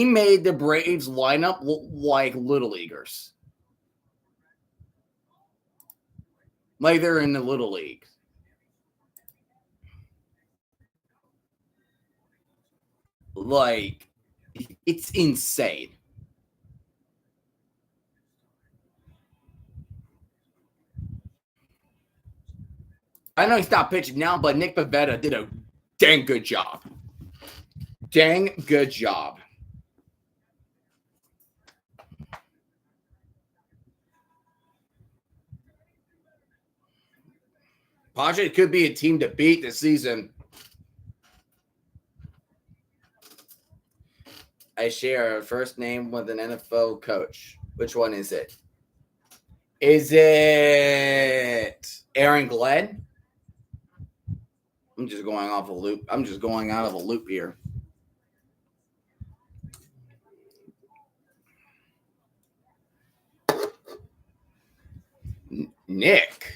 made the Braves lineup look like little leaguers. Like they're in the little league. Like it's insane. I know he stopped pitching now, but Nick Pivetta did a dang good job. Dang good job. Padres could be a team to beat this season. I share a first name with an NFL coach. Which one is it? Is it Aaron Glenn? I'm just going off a loop. I'm just going out of a loop here. Nick.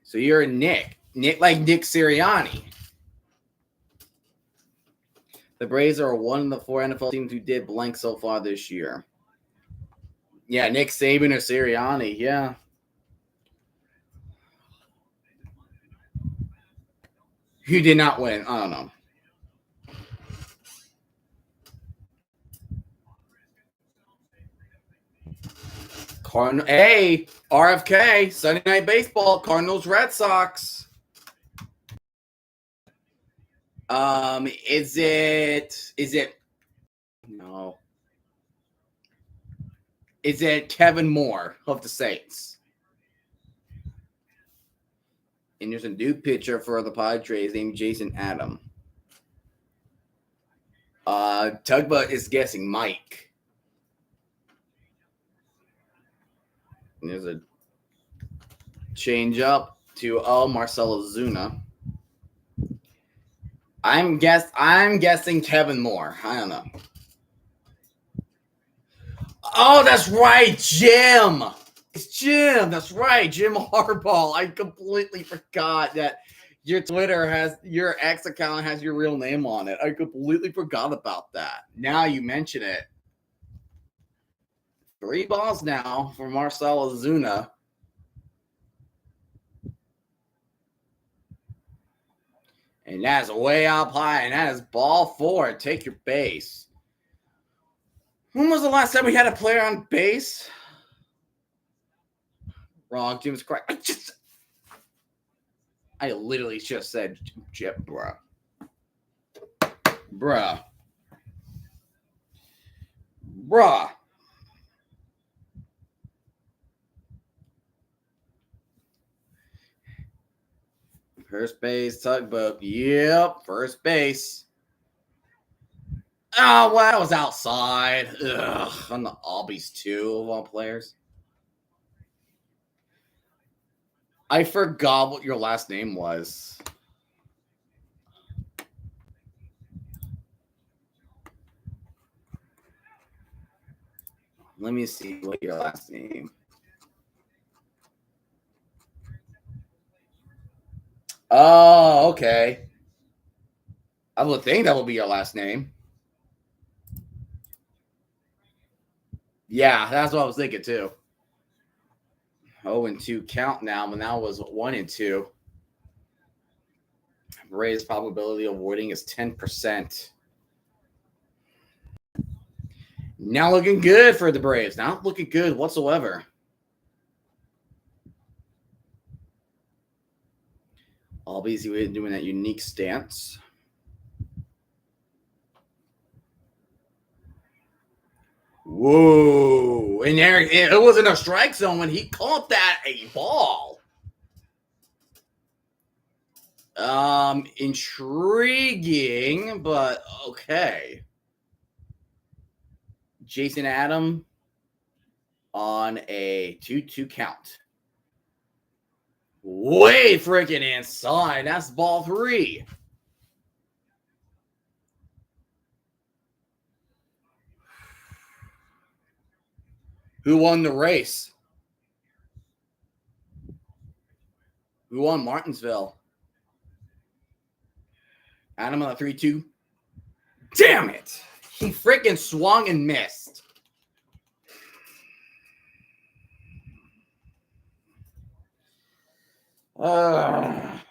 So you're a Nick. Nick like Nick Sirianni. The Braves are one of the 4 NFL teams who did blank so far this year. Yeah, Nick Saban or Sirianni. Yeah. Who did not win? I don't know. Hey, RFK, Sunday Night Baseball, Cardinals, Red Sox. Is it no. Is it Kevin Moore of the Saints? And there's a new pitcher for the Padres named Jason Adam. Tugboat is guessing Mike. And there's a change up to Marcelo Zuna. I'm guessing Kevin Moore. I don't know. Oh, that's right, Jim. It's Jim. That's right, Jim Harbaugh. I completely forgot that your X account has your real name on it. I completely forgot about that. Now you mention it. 3 balls now for Marcelo Zuna. And that's way up high, and that is ball 4. Take your base. When was the last time we had a player on base? Wrong. Jim's correct. I literally just said, bruh. First base, Tugboat. Yep, first base. Oh, well, that was outside. Ugh, on the Albies, too, of all players. I forgot what your last name was. Let me see what your last name. Oh, okay. I would think that would be your last name. Yeah, that's what I was thinking too. 0-2 count now, but now was 1-2. Braves probability of winning is 10%. Not looking good for the Braves. Not looking good whatsoever. Albies doing that unique stance. Whoa. And there, it wasn't a strike zone when he called that a ball. Intriguing, but okay. Jason Adam on a 2-2 count. Way freaking inside. That's ball 3. Who won the race? We won Martinsville. Adam on the 3-2. Damn it! He freaking swung and missed. What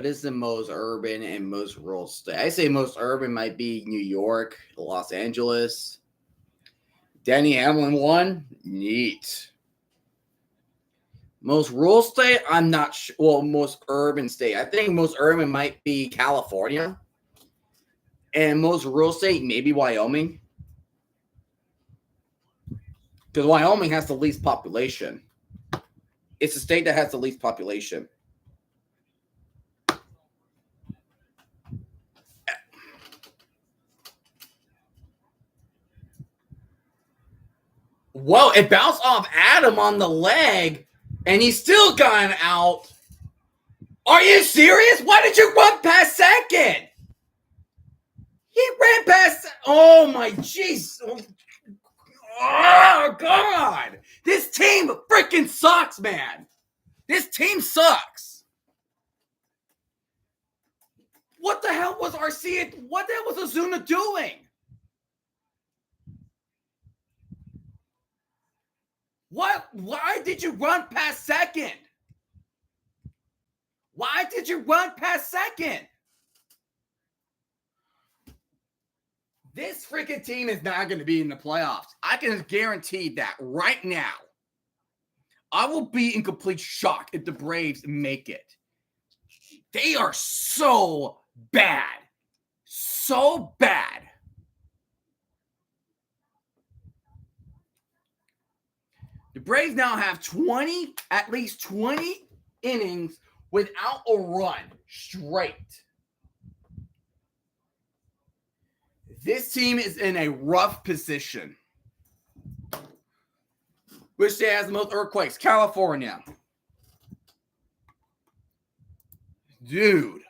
is the most urban and most rural state? I say most urban might be New York, Los Angeles. Denny Hamlin won. Neat. Most rural state? I'm not sure. Well, most urban state. I think most urban might be California. And most rural state, maybe Wyoming. Because Wyoming has the least population. It's the state that has the least population. Whoa, it bounced off Adam on the leg, and he still got out. Are you serious? Why did you run past second? He ran past. Oh, my jeez. Oh, God. This team freaking sucks, man. This team sucks. What the hell was RC? What the hell was Ozuna doing? What? Why did you run past second? Why did you run past second? This freaking team is not going to be in the playoffs. I can guarantee that right now. I will be in complete shock if the Braves make it. They are so bad. So bad. The Braves now have at least 20 innings without a run straight. This team is in a rough position. Which state has the most earthquakes? California. Dude.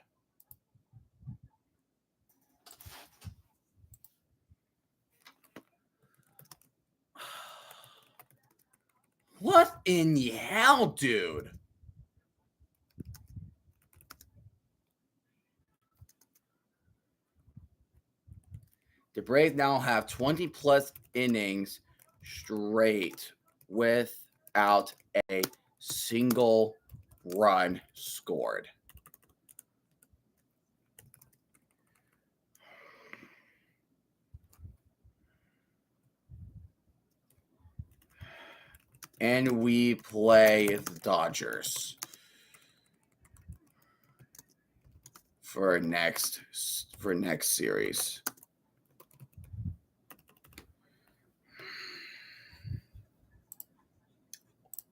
What in the hell, dude? The Braves now have 20 plus innings straight without a single run scored. And we play the Dodgers for next series.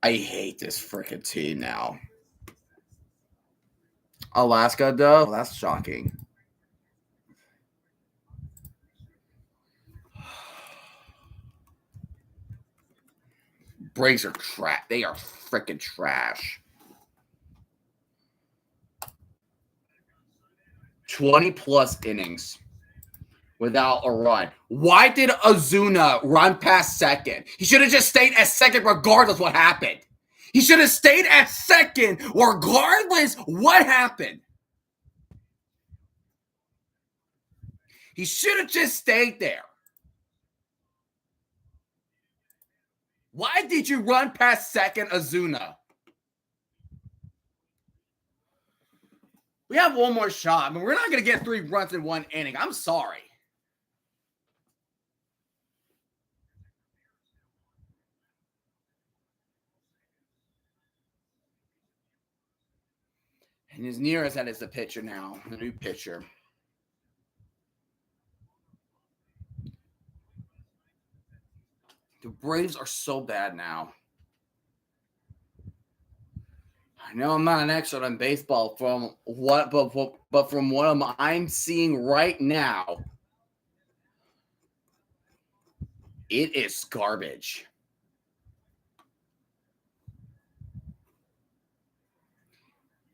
I hate this freaking team now. Alaska, though? That's shocking. Braves are trash. They are freaking trash. 20 plus innings without a run. Why did Ozuna run past second? He should have just stayed at second regardless what happened. He should have stayed at second regardless what happened. He should have just stayed there. Why did you run past second, Ozuna? We have one more shot. I mean, we're not going to get 3 runs in 1 inning. I'm sorry. And as near as that is the pitcher now, the new pitcher. The Braves are so bad now. I know I'm not an expert on baseball but from what I'm seeing right now, it is garbage.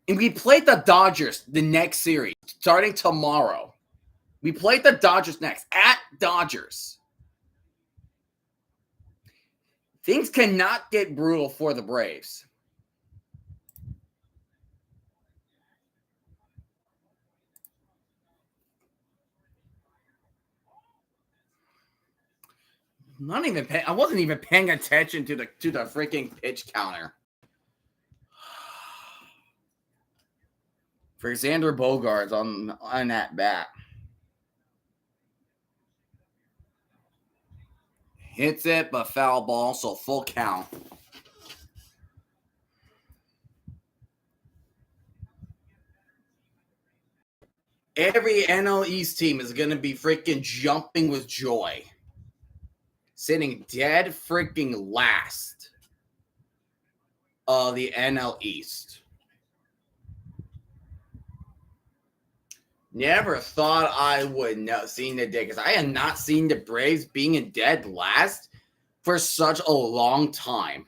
And we played the Dodgers the next series, starting tomorrow. We played the Dodgers next, at Dodgers. Things cannot get brutal for the Braves. I wasn't even paying attention to the freaking pitch counter. For Xander Bogaerts on that bat. Hits it, but foul ball, so full count. Every NL East team is going to be freaking jumping with joy. Sitting dead freaking last of the NL East. Never thought I would know seeing the day, because I had not seen the Braves being in dead last for such a long time.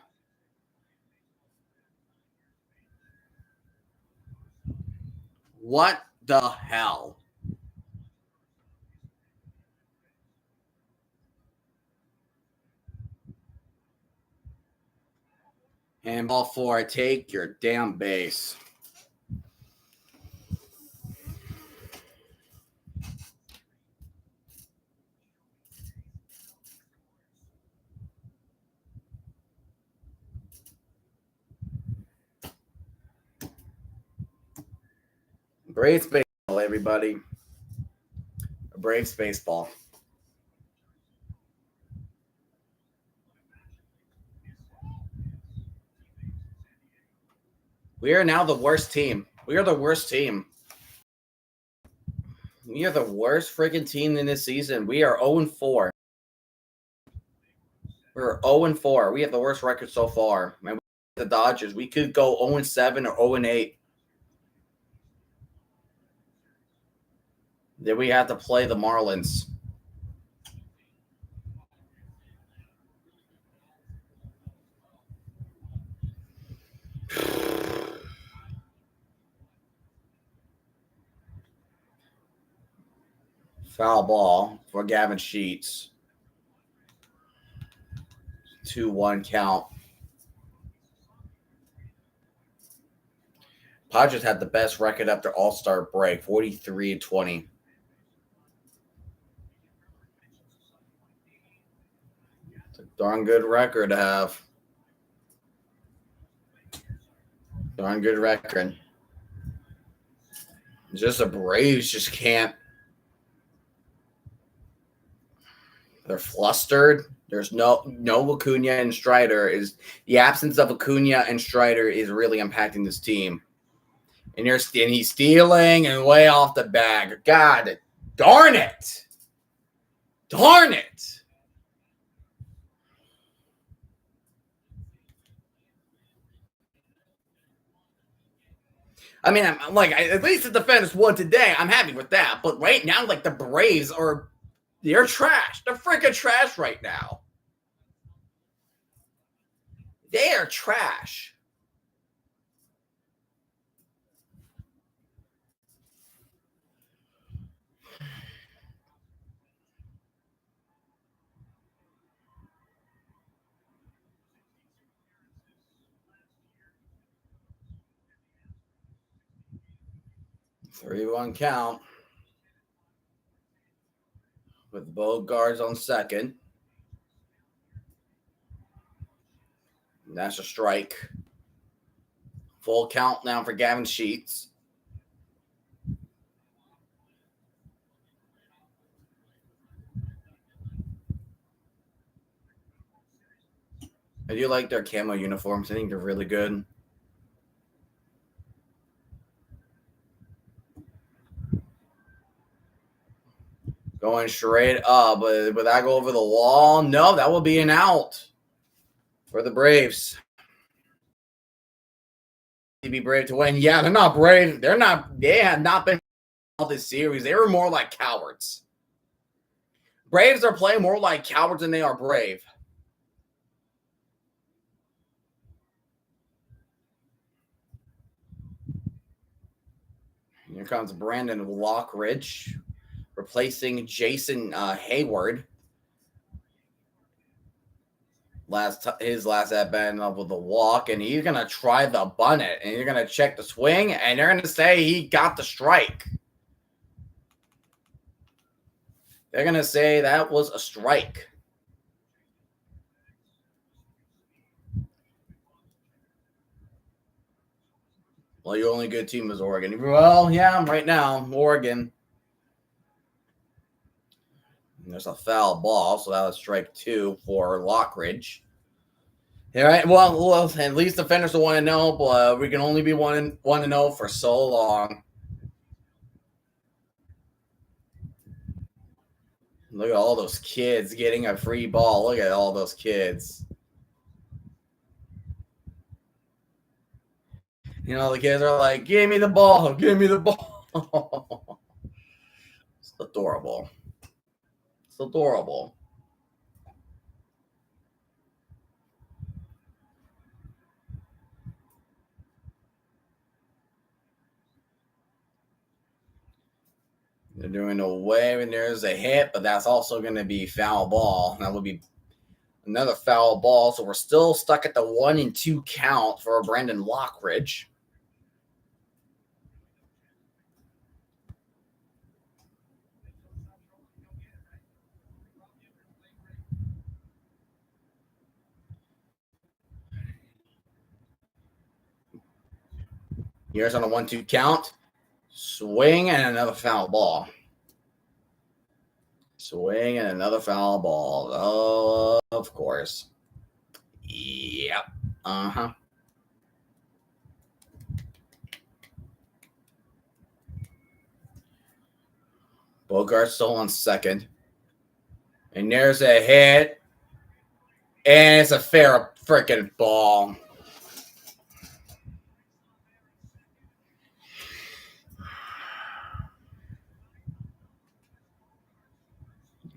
What the hell? Handball 4, take your damn base. Braves baseball, everybody. Braves baseball. We are now the worst team. We are the worst team. We are the worst freaking team in this season. We are 0-4. We're 0-4. We have the worst record so far. Man, the Dodgers, we could go 0-7 or 0-8. Then we have to play the Marlins. Foul ball for Gavin Sheets. 2-1 count. Padres had the best record after All-Star break, 43-20. It's a darn good record to have. Darn good record. Just the Braves just can't. They're flustered. There's no Acuna and Strider. The absence of Acuna and Strider is really impacting this team. And he's stealing and way off the bag. God darn it. Darn it. I mean, I'm like, at least the defense won today. I'm happy with that. But right now, like, the Braves they're trash. They're freaking trash right now. They are trash. Three-one count with Bogaerts on second. And that's a strike. Full count now for Gavin Sheets. I do like their camo uniforms. I think they're really good. Going straight up. But would that go over the wall? No, that will be an out for the Braves. Be brave to win. Yeah, they're not brave. They have not been all this series. They were more like cowards. Braves are playing more like cowards than they are brave. Here comes Brandon Lockridge, replacing Jason Hayward. his last at bat with a walk, and he's gonna try the bunt it, and you're gonna check the swing, and they're gonna say he got the strike. They're gonna say that was a strike. Well, your only good team is Oregon. Well, yeah, right now, Oregon. And there's a foul ball, so that was strike 2 for Lockridge. All right. Well, at least the defenders will want to know, but we can only be 1-0 for so long. Look at all those kids getting a free ball. Look at all those kids. You know, the kids are like, give me the ball. Give me the ball. It's adorable. It's adorable. They're doing away when there's a hit, but that's also going to be foul ball. That would be another foul ball. So we're still stuck at the 1-2 count for Brandon Lockridge. Here's on a 1-2 count. Swing and another foul ball. Swing and another foul ball. Oh, of course. Yep. Uh-huh. Bogart's still on second. And there's a hit. And it's a fair freaking ball.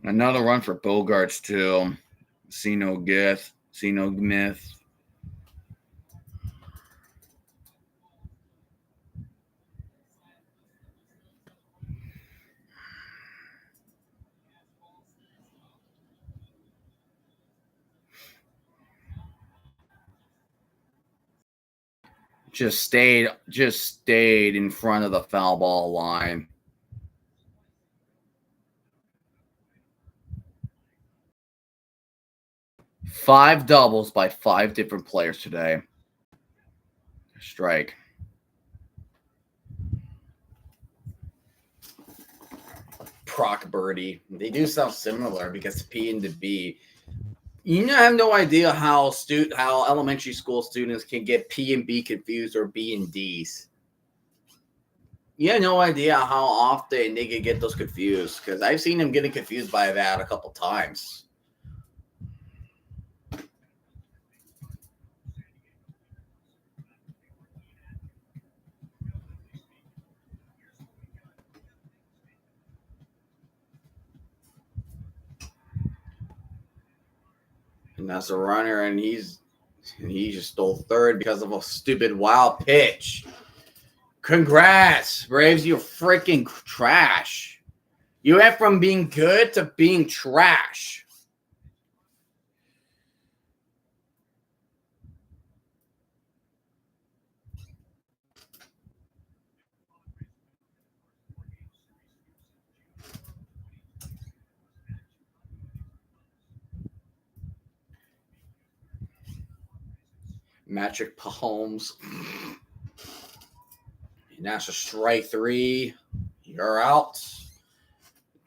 Another run for Bogarts, too. See no Gith. See no myth. Just stayed in front of the foul ball line. Five doubles by 5 different players today. Strike. Proc Birdie. They do sound similar because P and the B. You know, I have no idea how elementary school students can get P and B confused or B and D's. You have no idea how often they can get those confused because I've seen them getting confused by that a couple times. And that's a runner, and he just stole third because of a stupid wild pitch. Congrats, Braves! You're freaking trash. You went from being good to being trash. Magic Mahomes. And that's a strike 3. You're out.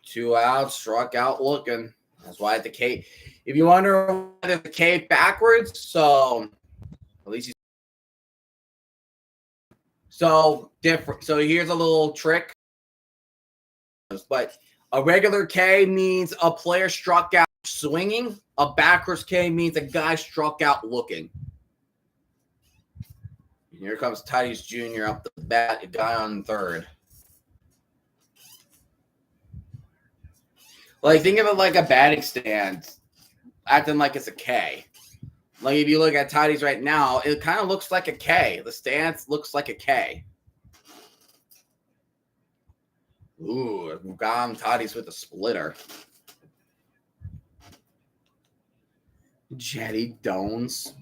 2 outs, struck out looking. That's why the K. If you wonder why the K backwards, so at least he's so different. So here's a little trick. But a regular K means a player struck out swinging. A backwards K means a guy struck out looking. And here comes Tatis Jr. up the bat, a guy on third. Like, think of it like a batting stand, acting like it's a K. Like, if you look at Tatis right now, it kind of looks like a K. The stance looks like a K. Ooh, got Tatis with a splitter. Jetty Dones.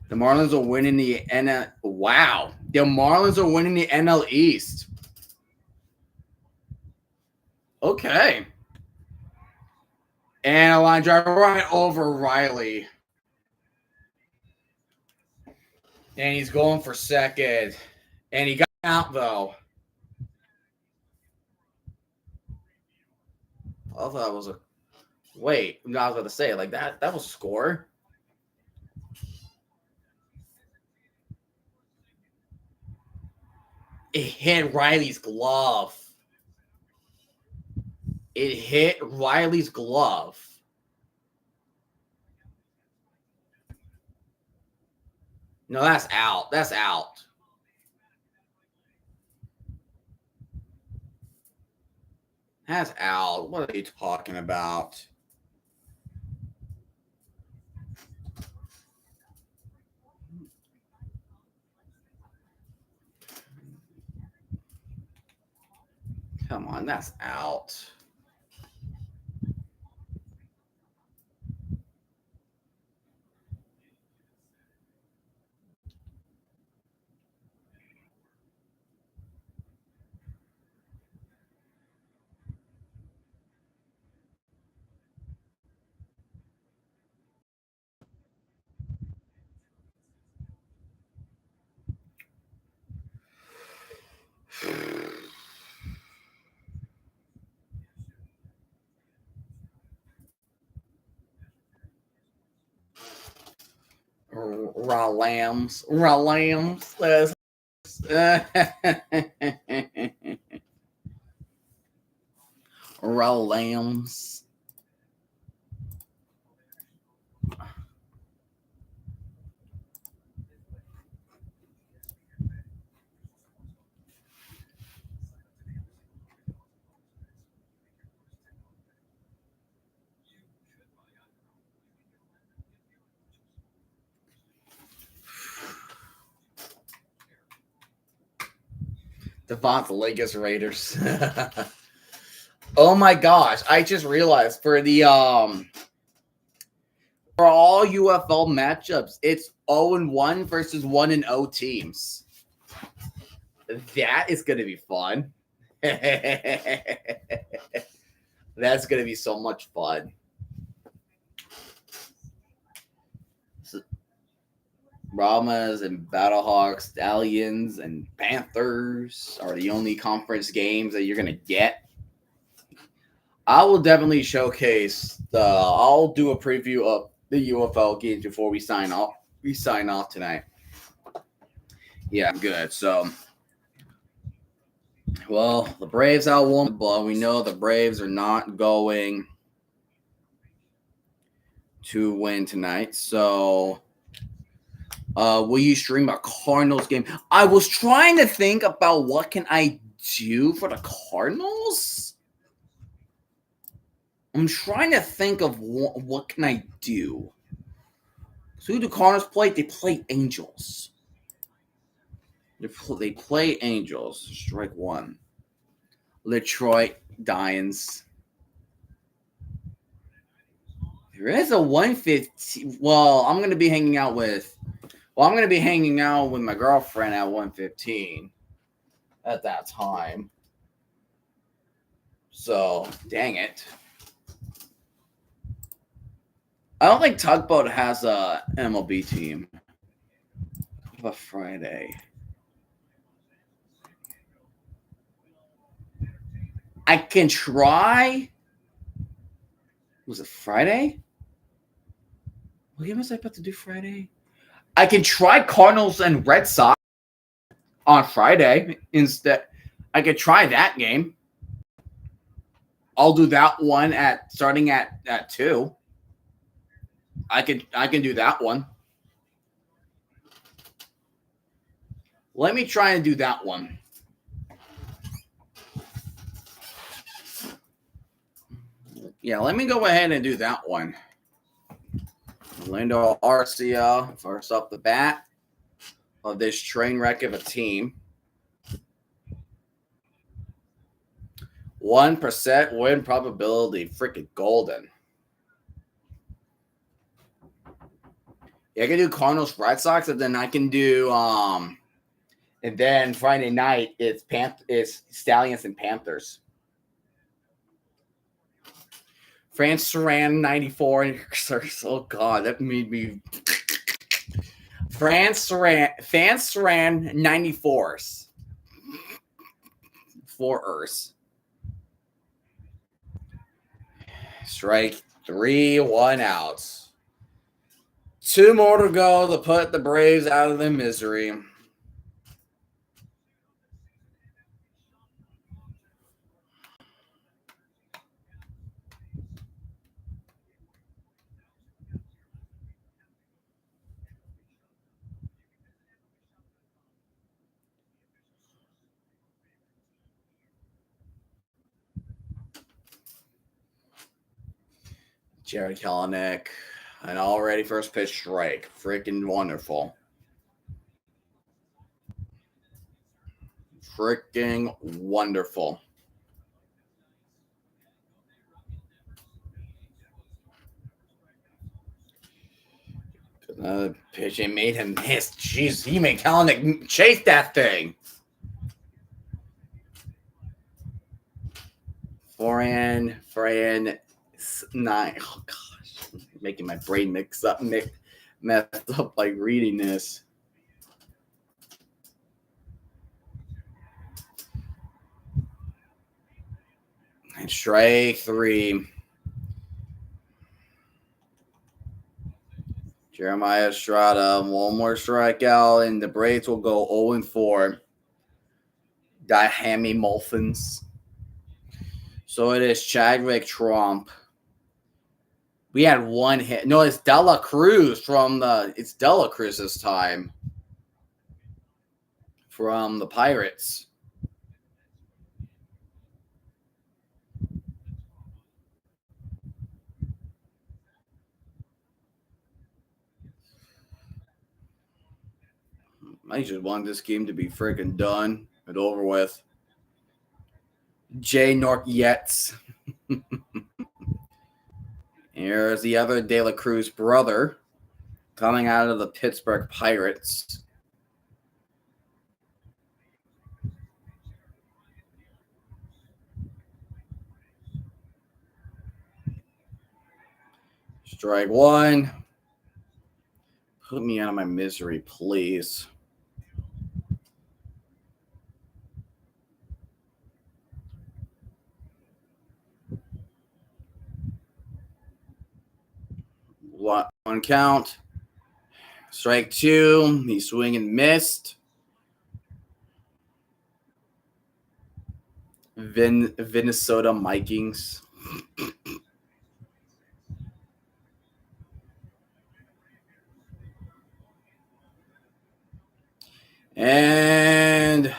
The Marlins are winning the NL. Wow. The Marlins are winning the NL East. Okay. And a line drive right over Riley. And he's going for second. And he got out, though. I thought that was a. Wait, I was about to say, like, that was a score. It hit Riley's glove. It hit Riley's glove. No, that's out. That's out. That's out. What are you talking about? Come on, that's out. Ralams. Ralams. Devonta Vegas Raiders. Oh my gosh! I just realized for the for all UFL matchups, it's 0-1 versus 1-0 teams. That is going to be fun. That's going to be so much fun. Brahmas and Battlehawks, Stallions and Panthers are the only conference games that you're going to get. I will definitely showcase I'll do a preview of the UFL games before we sign off. We sign off tonight. Yeah, good. So, well, the Braves outwon, but we know the Braves are not going to win tonight. So, will you stream a Cardinals game? I was trying to think about what can I do for the Cardinals. I'm trying to think of what can I do. So who do Cardinals play? They play Angels. They play Angels. Strike one. Detroit Lions. There is a 115. Well, I'm going to be hanging out with my girlfriend at 115 at that time. So, dang it. I don't think Tugboat has a MLB team. What about Friday? I can try. Was it Friday? What game was I about to do Friday? I can try Cardinals and Red Sox on Friday instead. I could try that game. I'll do that one starting at 2. I can do that one. Let me try and do that one. Yeah, let me go ahead and do that one. Orlando Arcia, first up the bat of this train wreck of a team. 1% win probability, freaking golden. Yeah, I can do Cardinals Red Sox, and then I can do and then Friday night it's Stallions and Panthers. France ran 94. Oh God, that made me. France ran 94s. 4ers. Strike 3, 1 outs. 2 more to go to put the Braves out of their misery. Jared Kelenic, and already first pitch strike. Freaking wonderful. Freaking wonderful. Another pitch, it made him miss. Jeez, he made Kelenic chase that thing. Foran, 9. Oh gosh, making my brain messed up like reading this. And strike 3. Jeremiah Estrada, one more strikeout, and the Braves will go 0-4. Hammy Molfins. So it is Chadwick Trump. We had 1 hit. No, it's Dela Cruz it's Dela Cruz this time. From the Pirates. I just want this game to be freaking done and over with. Jay Norkietz. Here's the other De La Cruz brother coming out of the Pittsburgh Pirates. Strike 1. Put me out of my misery, please. One count. Strike 2. He swing and missed. Minnesota Vikings. And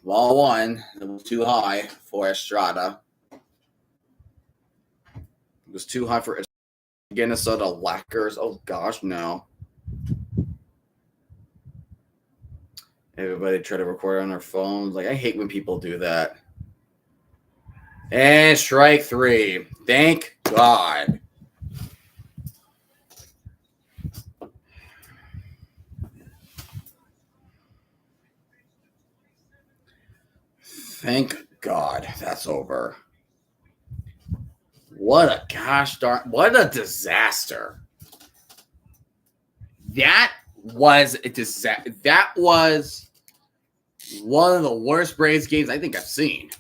ball 1. It was too high for Estrada. It was too high for Minnesota Lackers. Oh gosh, no. Everybody try to record on their phones. Like, I hate when people do that. And strike 3. Thank God. Thank God that's over. What a what a disaster. That was a disaster. That was one of the worst Braves games I think I've seen.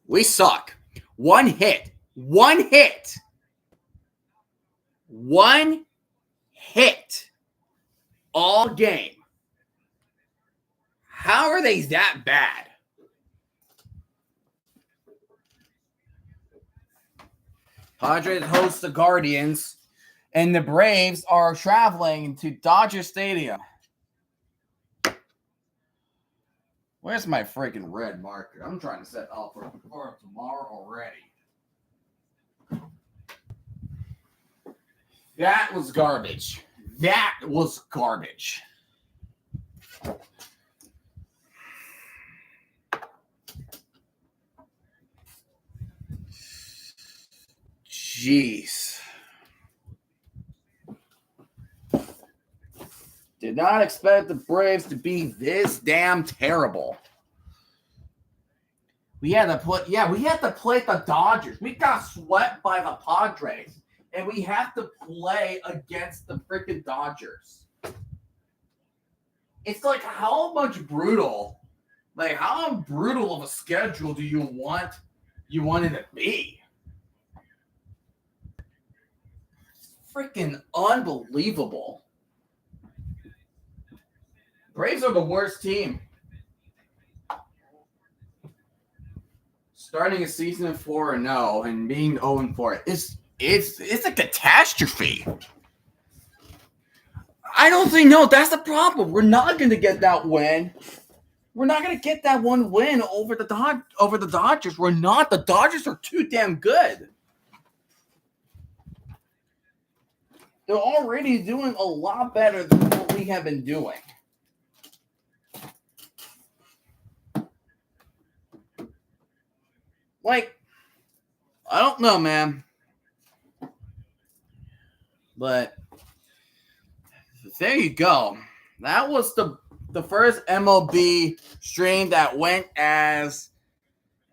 We suck. 1 hit. 1 hit. 1 hit. All game. How are they that bad? Padres host the Guardians, and the Braves are traveling to Dodger Stadium. Where's my freaking red marker? I'm trying to set up for tomorrow already. That was garbage. That was garbage. Jeez. Did not expect the Braves to be this damn terrible. We had to play the Dodgers. We got swept by the Padres. And we have to play against the freaking Dodgers. It's like how brutal of a schedule do you want it to be? Freaking unbelievable. Braves are the worst team. Starting a season at 4-0 and being 0-4 it's a catastrophe. I don't think that's the problem. We're not going to get that win. We're not going to get that one win over the Dodgers. We're not. The Dodgers are too damn good. They're already doing a lot better than what we have been doing. Like, I don't know, man. But there you go. That was the first MLB stream that went as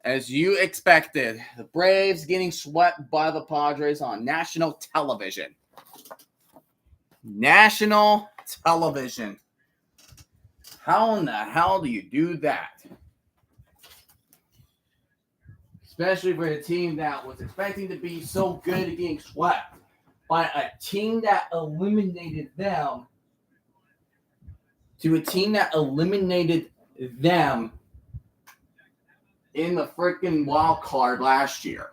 you expected. The Braves getting swept by the Padres on national television. National television. How in the hell do you do that? Especially for a team that was expecting to be so good at getting swept by a team that eliminated them to a team that eliminated them in the freaking wild card last year.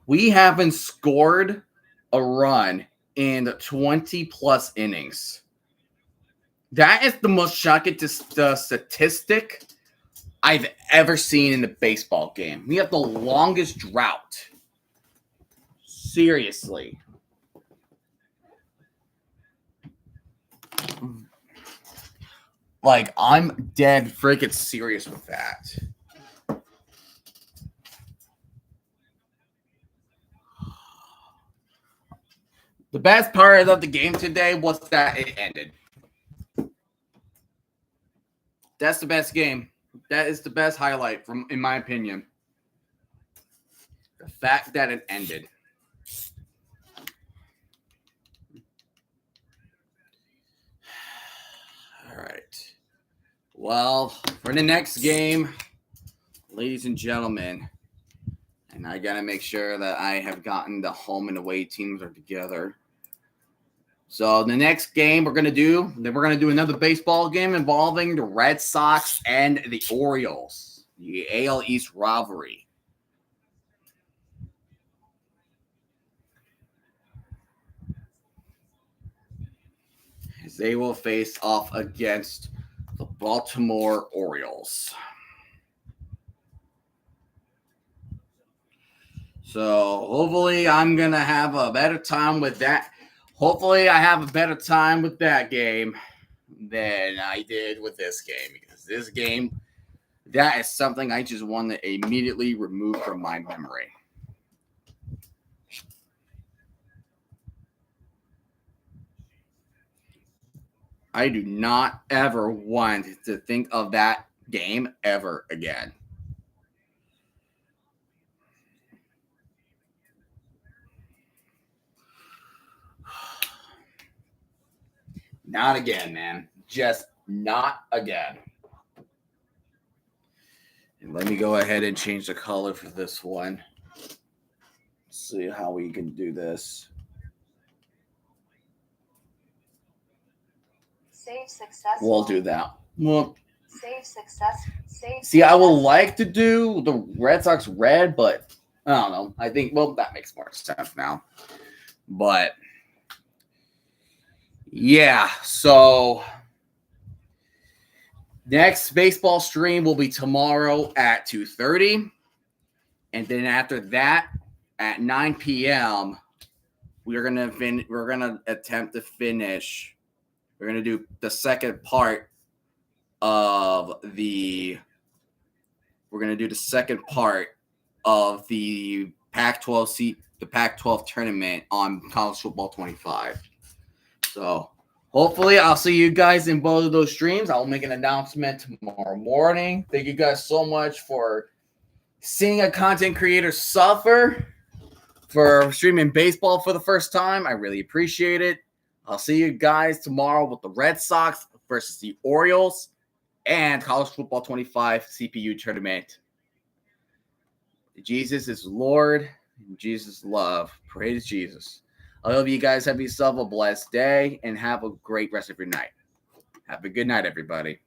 We haven't scored a run in 20 plus innings. That is the most shocking statistic I've ever seen in a baseball game. We have the longest drought. Seriously. Like, I'm dead freaking serious with that. The best part of the game today was that it ended. That's the best game. That is the best highlight, in my opinion. The fact that it ended. All right. Well, for the next game, ladies and gentlemen, and I got to make sure that I have gotten the home and away teams are together. So the next game we're going to do another baseball game involving the Red Sox and the Orioles, the AL East rivalry. As they will face off against the Baltimore Orioles. So hopefully I'm going to have a better time with that. Hopefully I have a better time with that game than I did with this game. Because this game, that is something I just want to immediately remove from my memory. I do not ever want to think of that game ever again. Not again, man. Just not again. And let me go ahead and change the color for this one. See how we can do this. Save successful. We'll do that. Well, Save success. Save. See, I would like to do the Red Sox red, but I don't know. I think, well, that makes more sense now. But Yeah, so next baseball stream will be tomorrow at 2:30. And then after that, at 9 p.m., we're gonna attempt to finish. We're gonna do the second part of the. We're gonna do the second part of the Pac-12 tournament on College Football 25. So hopefully I'll see you guys in both of those streams. I'll make an announcement tomorrow morning. Thank you guys so much for seeing a content creator suffer for streaming baseball for the first time. I really appreciate it. I'll see you guys tomorrow with the Red Sox versus the Orioles and College Football 25 CPU tournament. Jesus is Lord. Jesus love. Praise Jesus. I hope you guys have yourself a blessed day and have a great rest of your night. Have a good night, everybody.